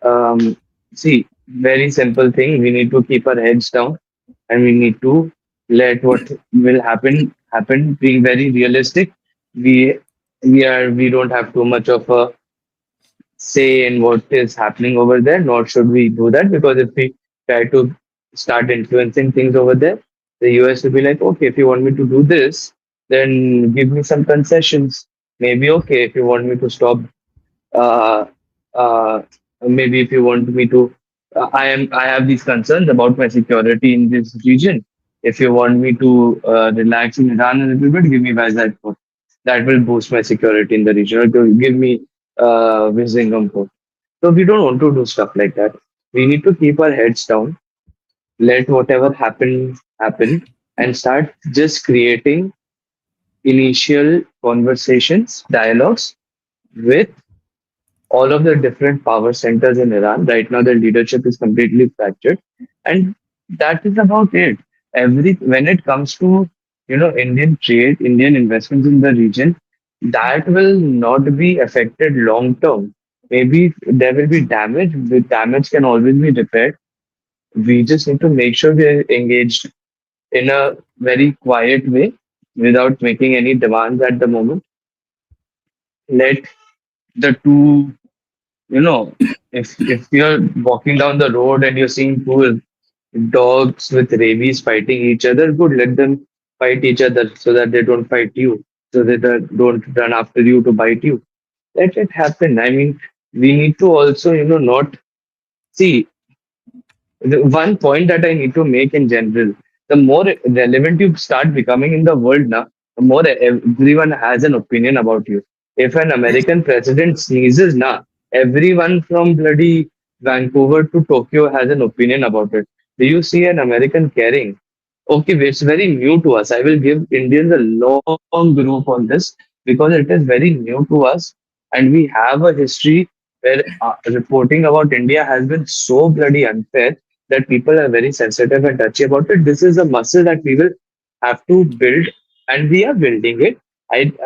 um, see, very simple thing. We need to keep our heads down, and we need to let what will happen. Being very realistic, we we don't have too much of a say in what is happening over there, nor should we do that, because if we try to start influencing things over there, the US will be like, okay, if you want me to do this, then give me some concessions. Maybe okay, if you want me to stop, uh, uh, maybe if you want me to, I have these concerns about my security in this region. If you want me to relax in Iran a little bit, give me Vizag port. That will boost my security in the region. Or give me Vizhingham port. So we don't want to do stuff like that. We need to keep our heads down, let whatever happen, and start just creating initial conversations, dialogues with all of the different power centers in Iran. Right now, the leadership is completely fractured, and that is about it. Every when it comes to Indian trade, Indian investments in the region, that will not be affected long term. Maybe there will be damage. The damage can always be repaired. We just need to make sure we are engaged in a very quiet way without making any demands at the moment. Let the two if you're walking down the road and you're seeing two dogs with rabies fighting each other, good, let them fight each other so that they don't fight you, so that they don't run after you to bite you. Let it happen. I mean, we need to also, not see the one point that I need to make in general. The more relevant you start becoming in the world now, the more everyone has an opinion about you. If an Yes. American president sneezes now, everyone from bloody Vancouver to Tokyo has an opinion about it. Do you see an American caring? Okay, it's very new to us. I will give Indians a long group on this because it is very new to us, and we have a history where reporting about India has been so bloody unfair that people are very sensitive and touchy about it. This is a muscle that we will have to build, and we are building it.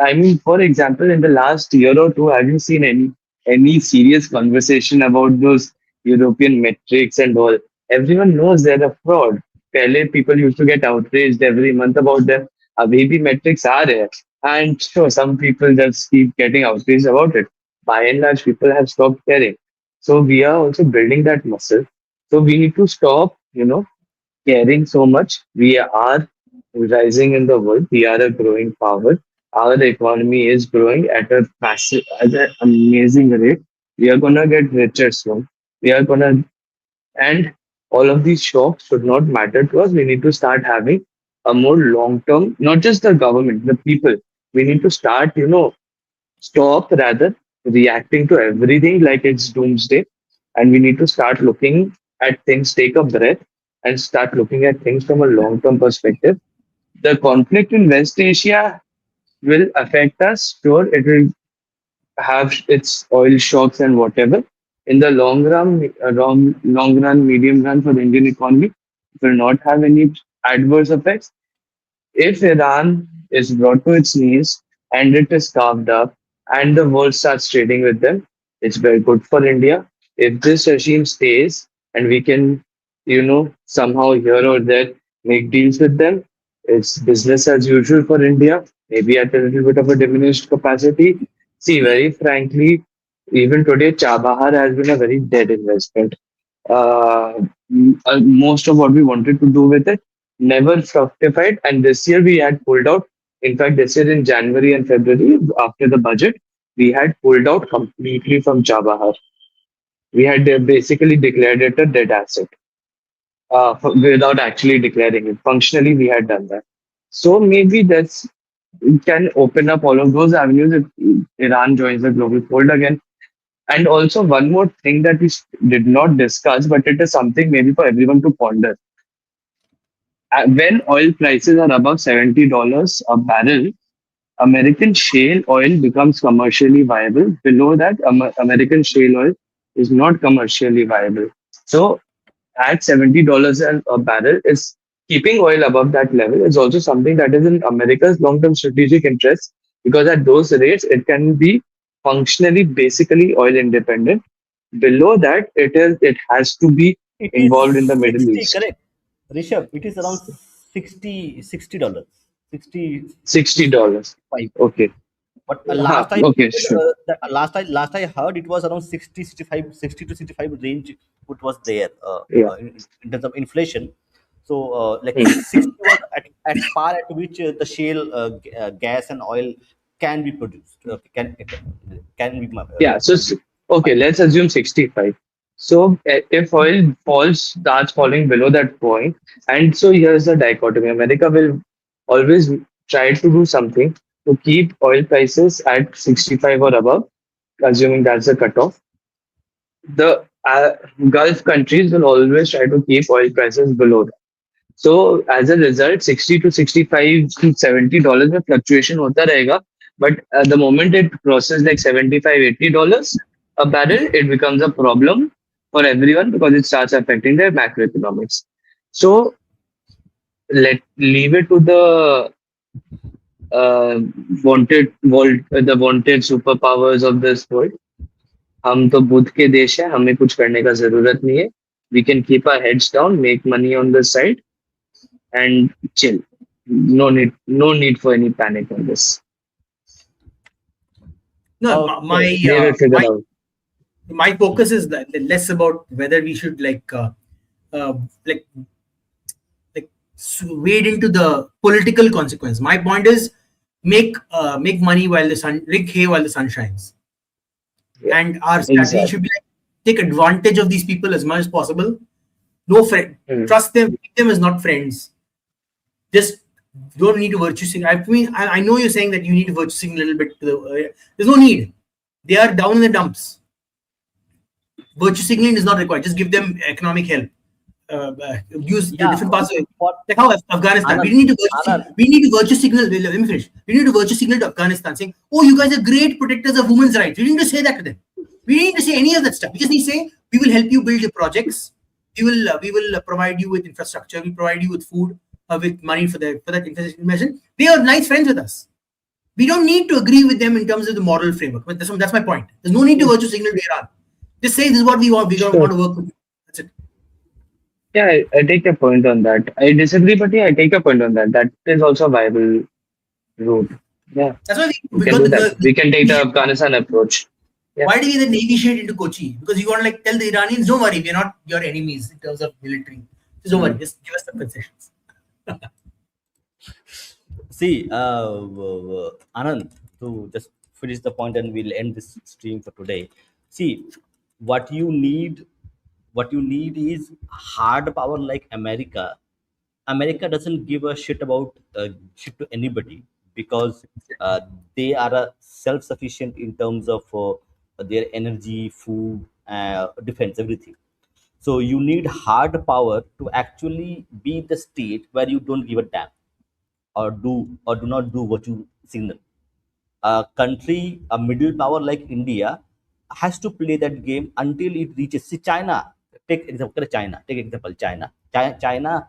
I mean, for example, in the last year or two, have you seen any serious conversation about those European metrics and all? Everyone knows they're a fraud. Pehle people used to get outraged every month about them. अभी भी metrics are there, and sure, some people just keep getting outraged about it. By and large, people have stopped caring. So we are also building that muscle. So we need to stop, caring so much. We are rising in the world. We are a growing power. Our economy is growing at a massive, at an amazing rate. We are gonna get richer soon. We are gonna, and all of these shocks should not matter to us. We need to start having a more long term, not just the government, the people. We need to start, stop rather reacting to everything like it's doomsday, and we need to start looking at things, take a breath, and start looking at things from a long term perspective. The conflict in West Asia will affect us. Sure, it will have its oil shocks and whatever. In the long run, medium run for the Indian economy, it will not have any adverse effects. If Iran is brought to its knees and it is carved up and the world starts trading with them, it's very good for India. If this regime stays and we can, somehow here or there make deals with them, it's business as usual for India. maybe at a little bit of a diminished capacity. See, very frankly, even today, Chabahar has been a very dead investment. Most of what we wanted to do with it never fructified, and this year we had pulled out. In fact, this year in January and February, after the budget, we had pulled out completely from Chabahar. We had basically declared it a dead asset without actually declaring it. Functionally, we had done that. So maybe that's can open up all of those avenues if Iran joins the global fold again. And also, one more thing that we did not discuss, but it is something maybe for everyone to ponder. When oil prices are above $70 a barrel, American shale oil becomes commercially viable. Below that, American shale oil is not commercially viable. So at $70 a barrel is keeping oil above that level is also something that is in America's long-term strategic interest, because at those rates it can be functionally basically oil independent. Below that, it has to be It involved in is the Middle 60, East. correct? Rishabh, it is around 60 dollars, 60, $60. 65. Okay. But Okay, sure. last I heard it was around 60, 65, 60 to 65 range. It was there Yeah. in terms of inflation. So like Hmm. 60 was at par at which the shale gas and oil can be produced. Can be Yeah. Okay, mined. let's assume 65. So if oil starts falling below that point, and so here's the dichotomy: America will always try to do something to keep oil prices at 65 or above, assuming that's the cutoff. The Gulf countries will always try to keep oil prices below that. So as a result, 60 to 65 to $70 में fluctuation होता रहेगा. But the moment it crosses like 75, $80 a barrel, it becomes a problem for everyone because it starts affecting their macroeconomics. So let leave it to uh, the wanted superpowers of this world. हम तो बुद्ध के देश है, हमें कुछ करने का जरूरत नहीं है. We can keep our heads down, make money on the side, and chill. No need for any panic on this. No, Okay. They will figure out. my focus is that less about whether we should uh, like wade into the political consequence. My point is make money while the sun, rig hay while the sun shines, Yeah, and our strategy should be exactly. like take advantage of these people as much as possible. No friend, Hmm. trust them, treat them as not friends. Just don't need to virtue signal. I know you're saying that you need to virtue signal a little bit to the. There's no need. They are down in the dumps. Virtue signaling is not required. Just give them economic help. Use the Yeah. different parts of it. What Like how Afghanistan. Anand, Anand, We need to virtue signal. Let me finish. We need to virtue signal to Afghanistan, saying, "Oh, you guys are great protectors of women's rights." We need to say that to them. We need to say any of that stuff. We just need to say, "We will help you build your projects. We will provide you with infrastructure. We provide you with food, with money for that investment." They are nice friends with us. We don't need to agree with them in terms of the moral framework. But that's my point. There's no need to virtue signal to Iran. Just say this is what we want. We don't Sure. want to work with you. That's it. Yeah, I take your point on that. I disagree, but yeah, I take your point on that. That is also a viable route. Yeah, That's why we we can got do that. the We can take the Afghanistan approach. Yeah. why do we the Navy shade into Kochi? Because you want to like tell the Iranians, don't worry, we're not your enemies in terms of military. Just don't worry, Mm. just give us the concessions. see, Anand, to just finish the point and we'll end this stream for today. See, what you need, what you need is hard power like America. America doesn't give a shit about shit to anybody because uh, they are self-sufficient in terms of their energy, food, defense, everything. So you need hard power to actually be the state where you don't give a damn or do not do what you signal. A country, a middle power like India, has to play that game until it reaches. See, China. Take example China. Take example China. China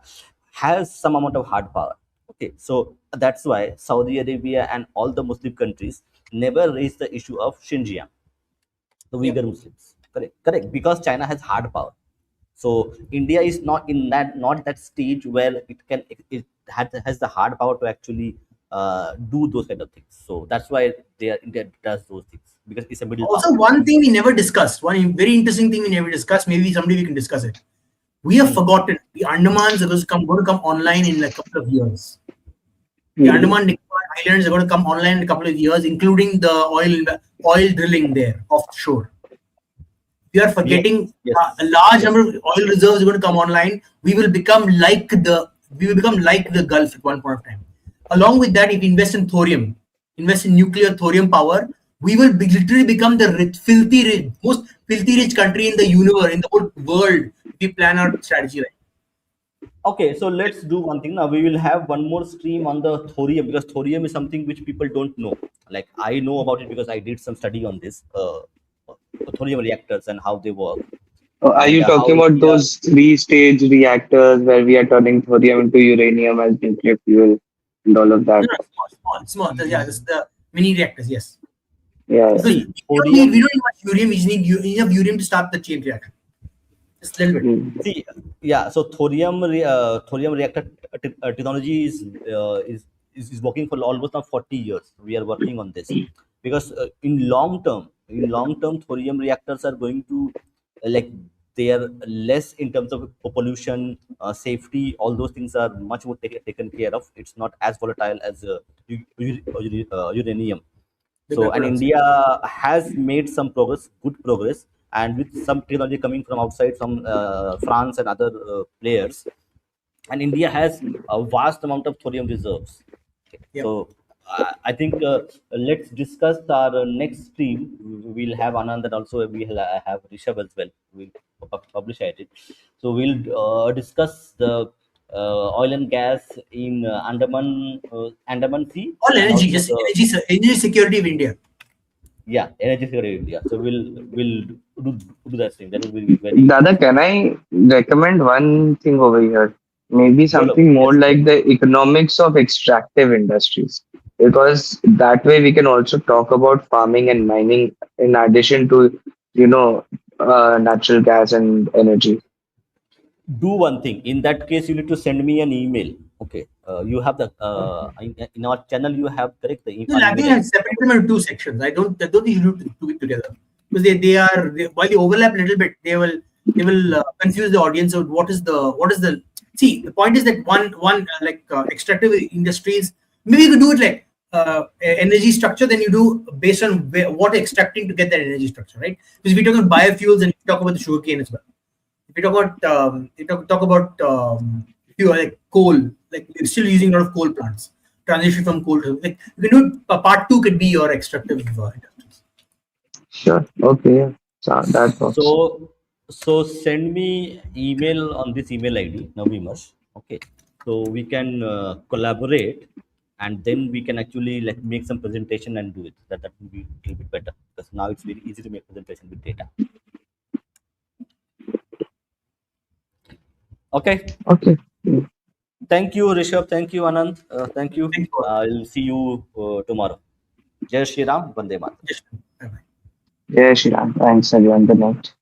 has some amount of hard power. Okay, so that's why Saudi Arabia and all the Muslim countries never raised the issue of Xinjiang, the Yeah. Uyghur Muslims. Correct, correct. Because China has hard power. So India is not in that stage where it has the hard power to actually do those kind of things. So that's why India does those things, because it's a middle Also, power. one thing we never discussed, one very interesting thing we never discussed, maybe someday we can discuss it. We have Hmm. forgotten the Andamans are going to come online in a couple of years. The Mhm. Andaman Nicobar Islands are going to come online in a couple of years, including the oil drilling there offshore. We are Yes, forgetting yes, a large yes. number of oil reserves are going to come online. We will become like the Gulf at one point of time. Along with that, if we invest in thorium, invest in nuclear thorium power, we will literally become the most filthy rich country in the universe, in the whole world, if we plan our strategy right. Okay, so let's do one thing now. We will have one more stream on the thorium, because thorium is something which people don't know. Like, I know about it because I did some study on this thorium reactors and how they work, Are and you how talking about India. those three-stage reactors where we are turning thorium into uranium as nuclear fuel and all of No, that? no, small. Yeah, this is the mini reactors. Yes, Yeah, yeah. because See, thorium. we don't need much urium. We just need enough urium to start the chain reaction. Just a little bit. Mm. See, yeah. So thorium reactor technology is working for almost now 40 years. We are working on this because in long term, thorium reactors are going to like, they are less in terms of pollution, safety. All those things are much more taken care of. It's not as volatile as uranium. The So, and byproducts. India has made some progress, good progress, and with some technology coming from outside, from France and other players, and India has a vast amount of thorium reserves. Okay. Yep. So, I think let's discuss our next stream. We'll have Anand, and also we'll have Rishabh as well. We'll publish it. So we'll discuss the oil and gas in Andaman Sea, All and energy, also just the, energy security of India. yeah, energy security in India. So we'll do that thing. That will be very Dada, can I recommend one thing over here? Maybe bolo. something more Yes, yes. like the economics of extractive industries. Because that way we can also talk about farming and mining in addition to, you know, natural gas and energy. Do one thing. In that case, you need to send me an email. Okay. You have the in our channel. You have, correct, the No, our I email think I ID. separate them into two sections. I don't think you should do it together because while they overlap a little bit, they will confuse the audience of what is the. See, the point is that extractive industries, maybe you could do it like energy structure. Then you do based on what extracting to get that energy structure, right? Because we talk about biofuels and we talk about the sugarcane as well. If you talk about fuel like coal, like we're still using a lot of coal plants. Transition from coal to, like, you can do part two could be your extractive industries. Sure. Okay. Yeah. So that works. So send me email on this email ID. Now we must. Okay. So we can collaborate, and then we can actually like make some presentation and do it. That will be a little bit better, because now it's very easy to make presentation with data. Okay. Okay. Mm. Thank you, Rishabh. Thank you, Anand. Thank you. Thank you all. I'll see you tomorrow. Jai Shri Ram, Vande Mataram. Just bye bye. Yeah, Shiran. Thanks everyone. Good night.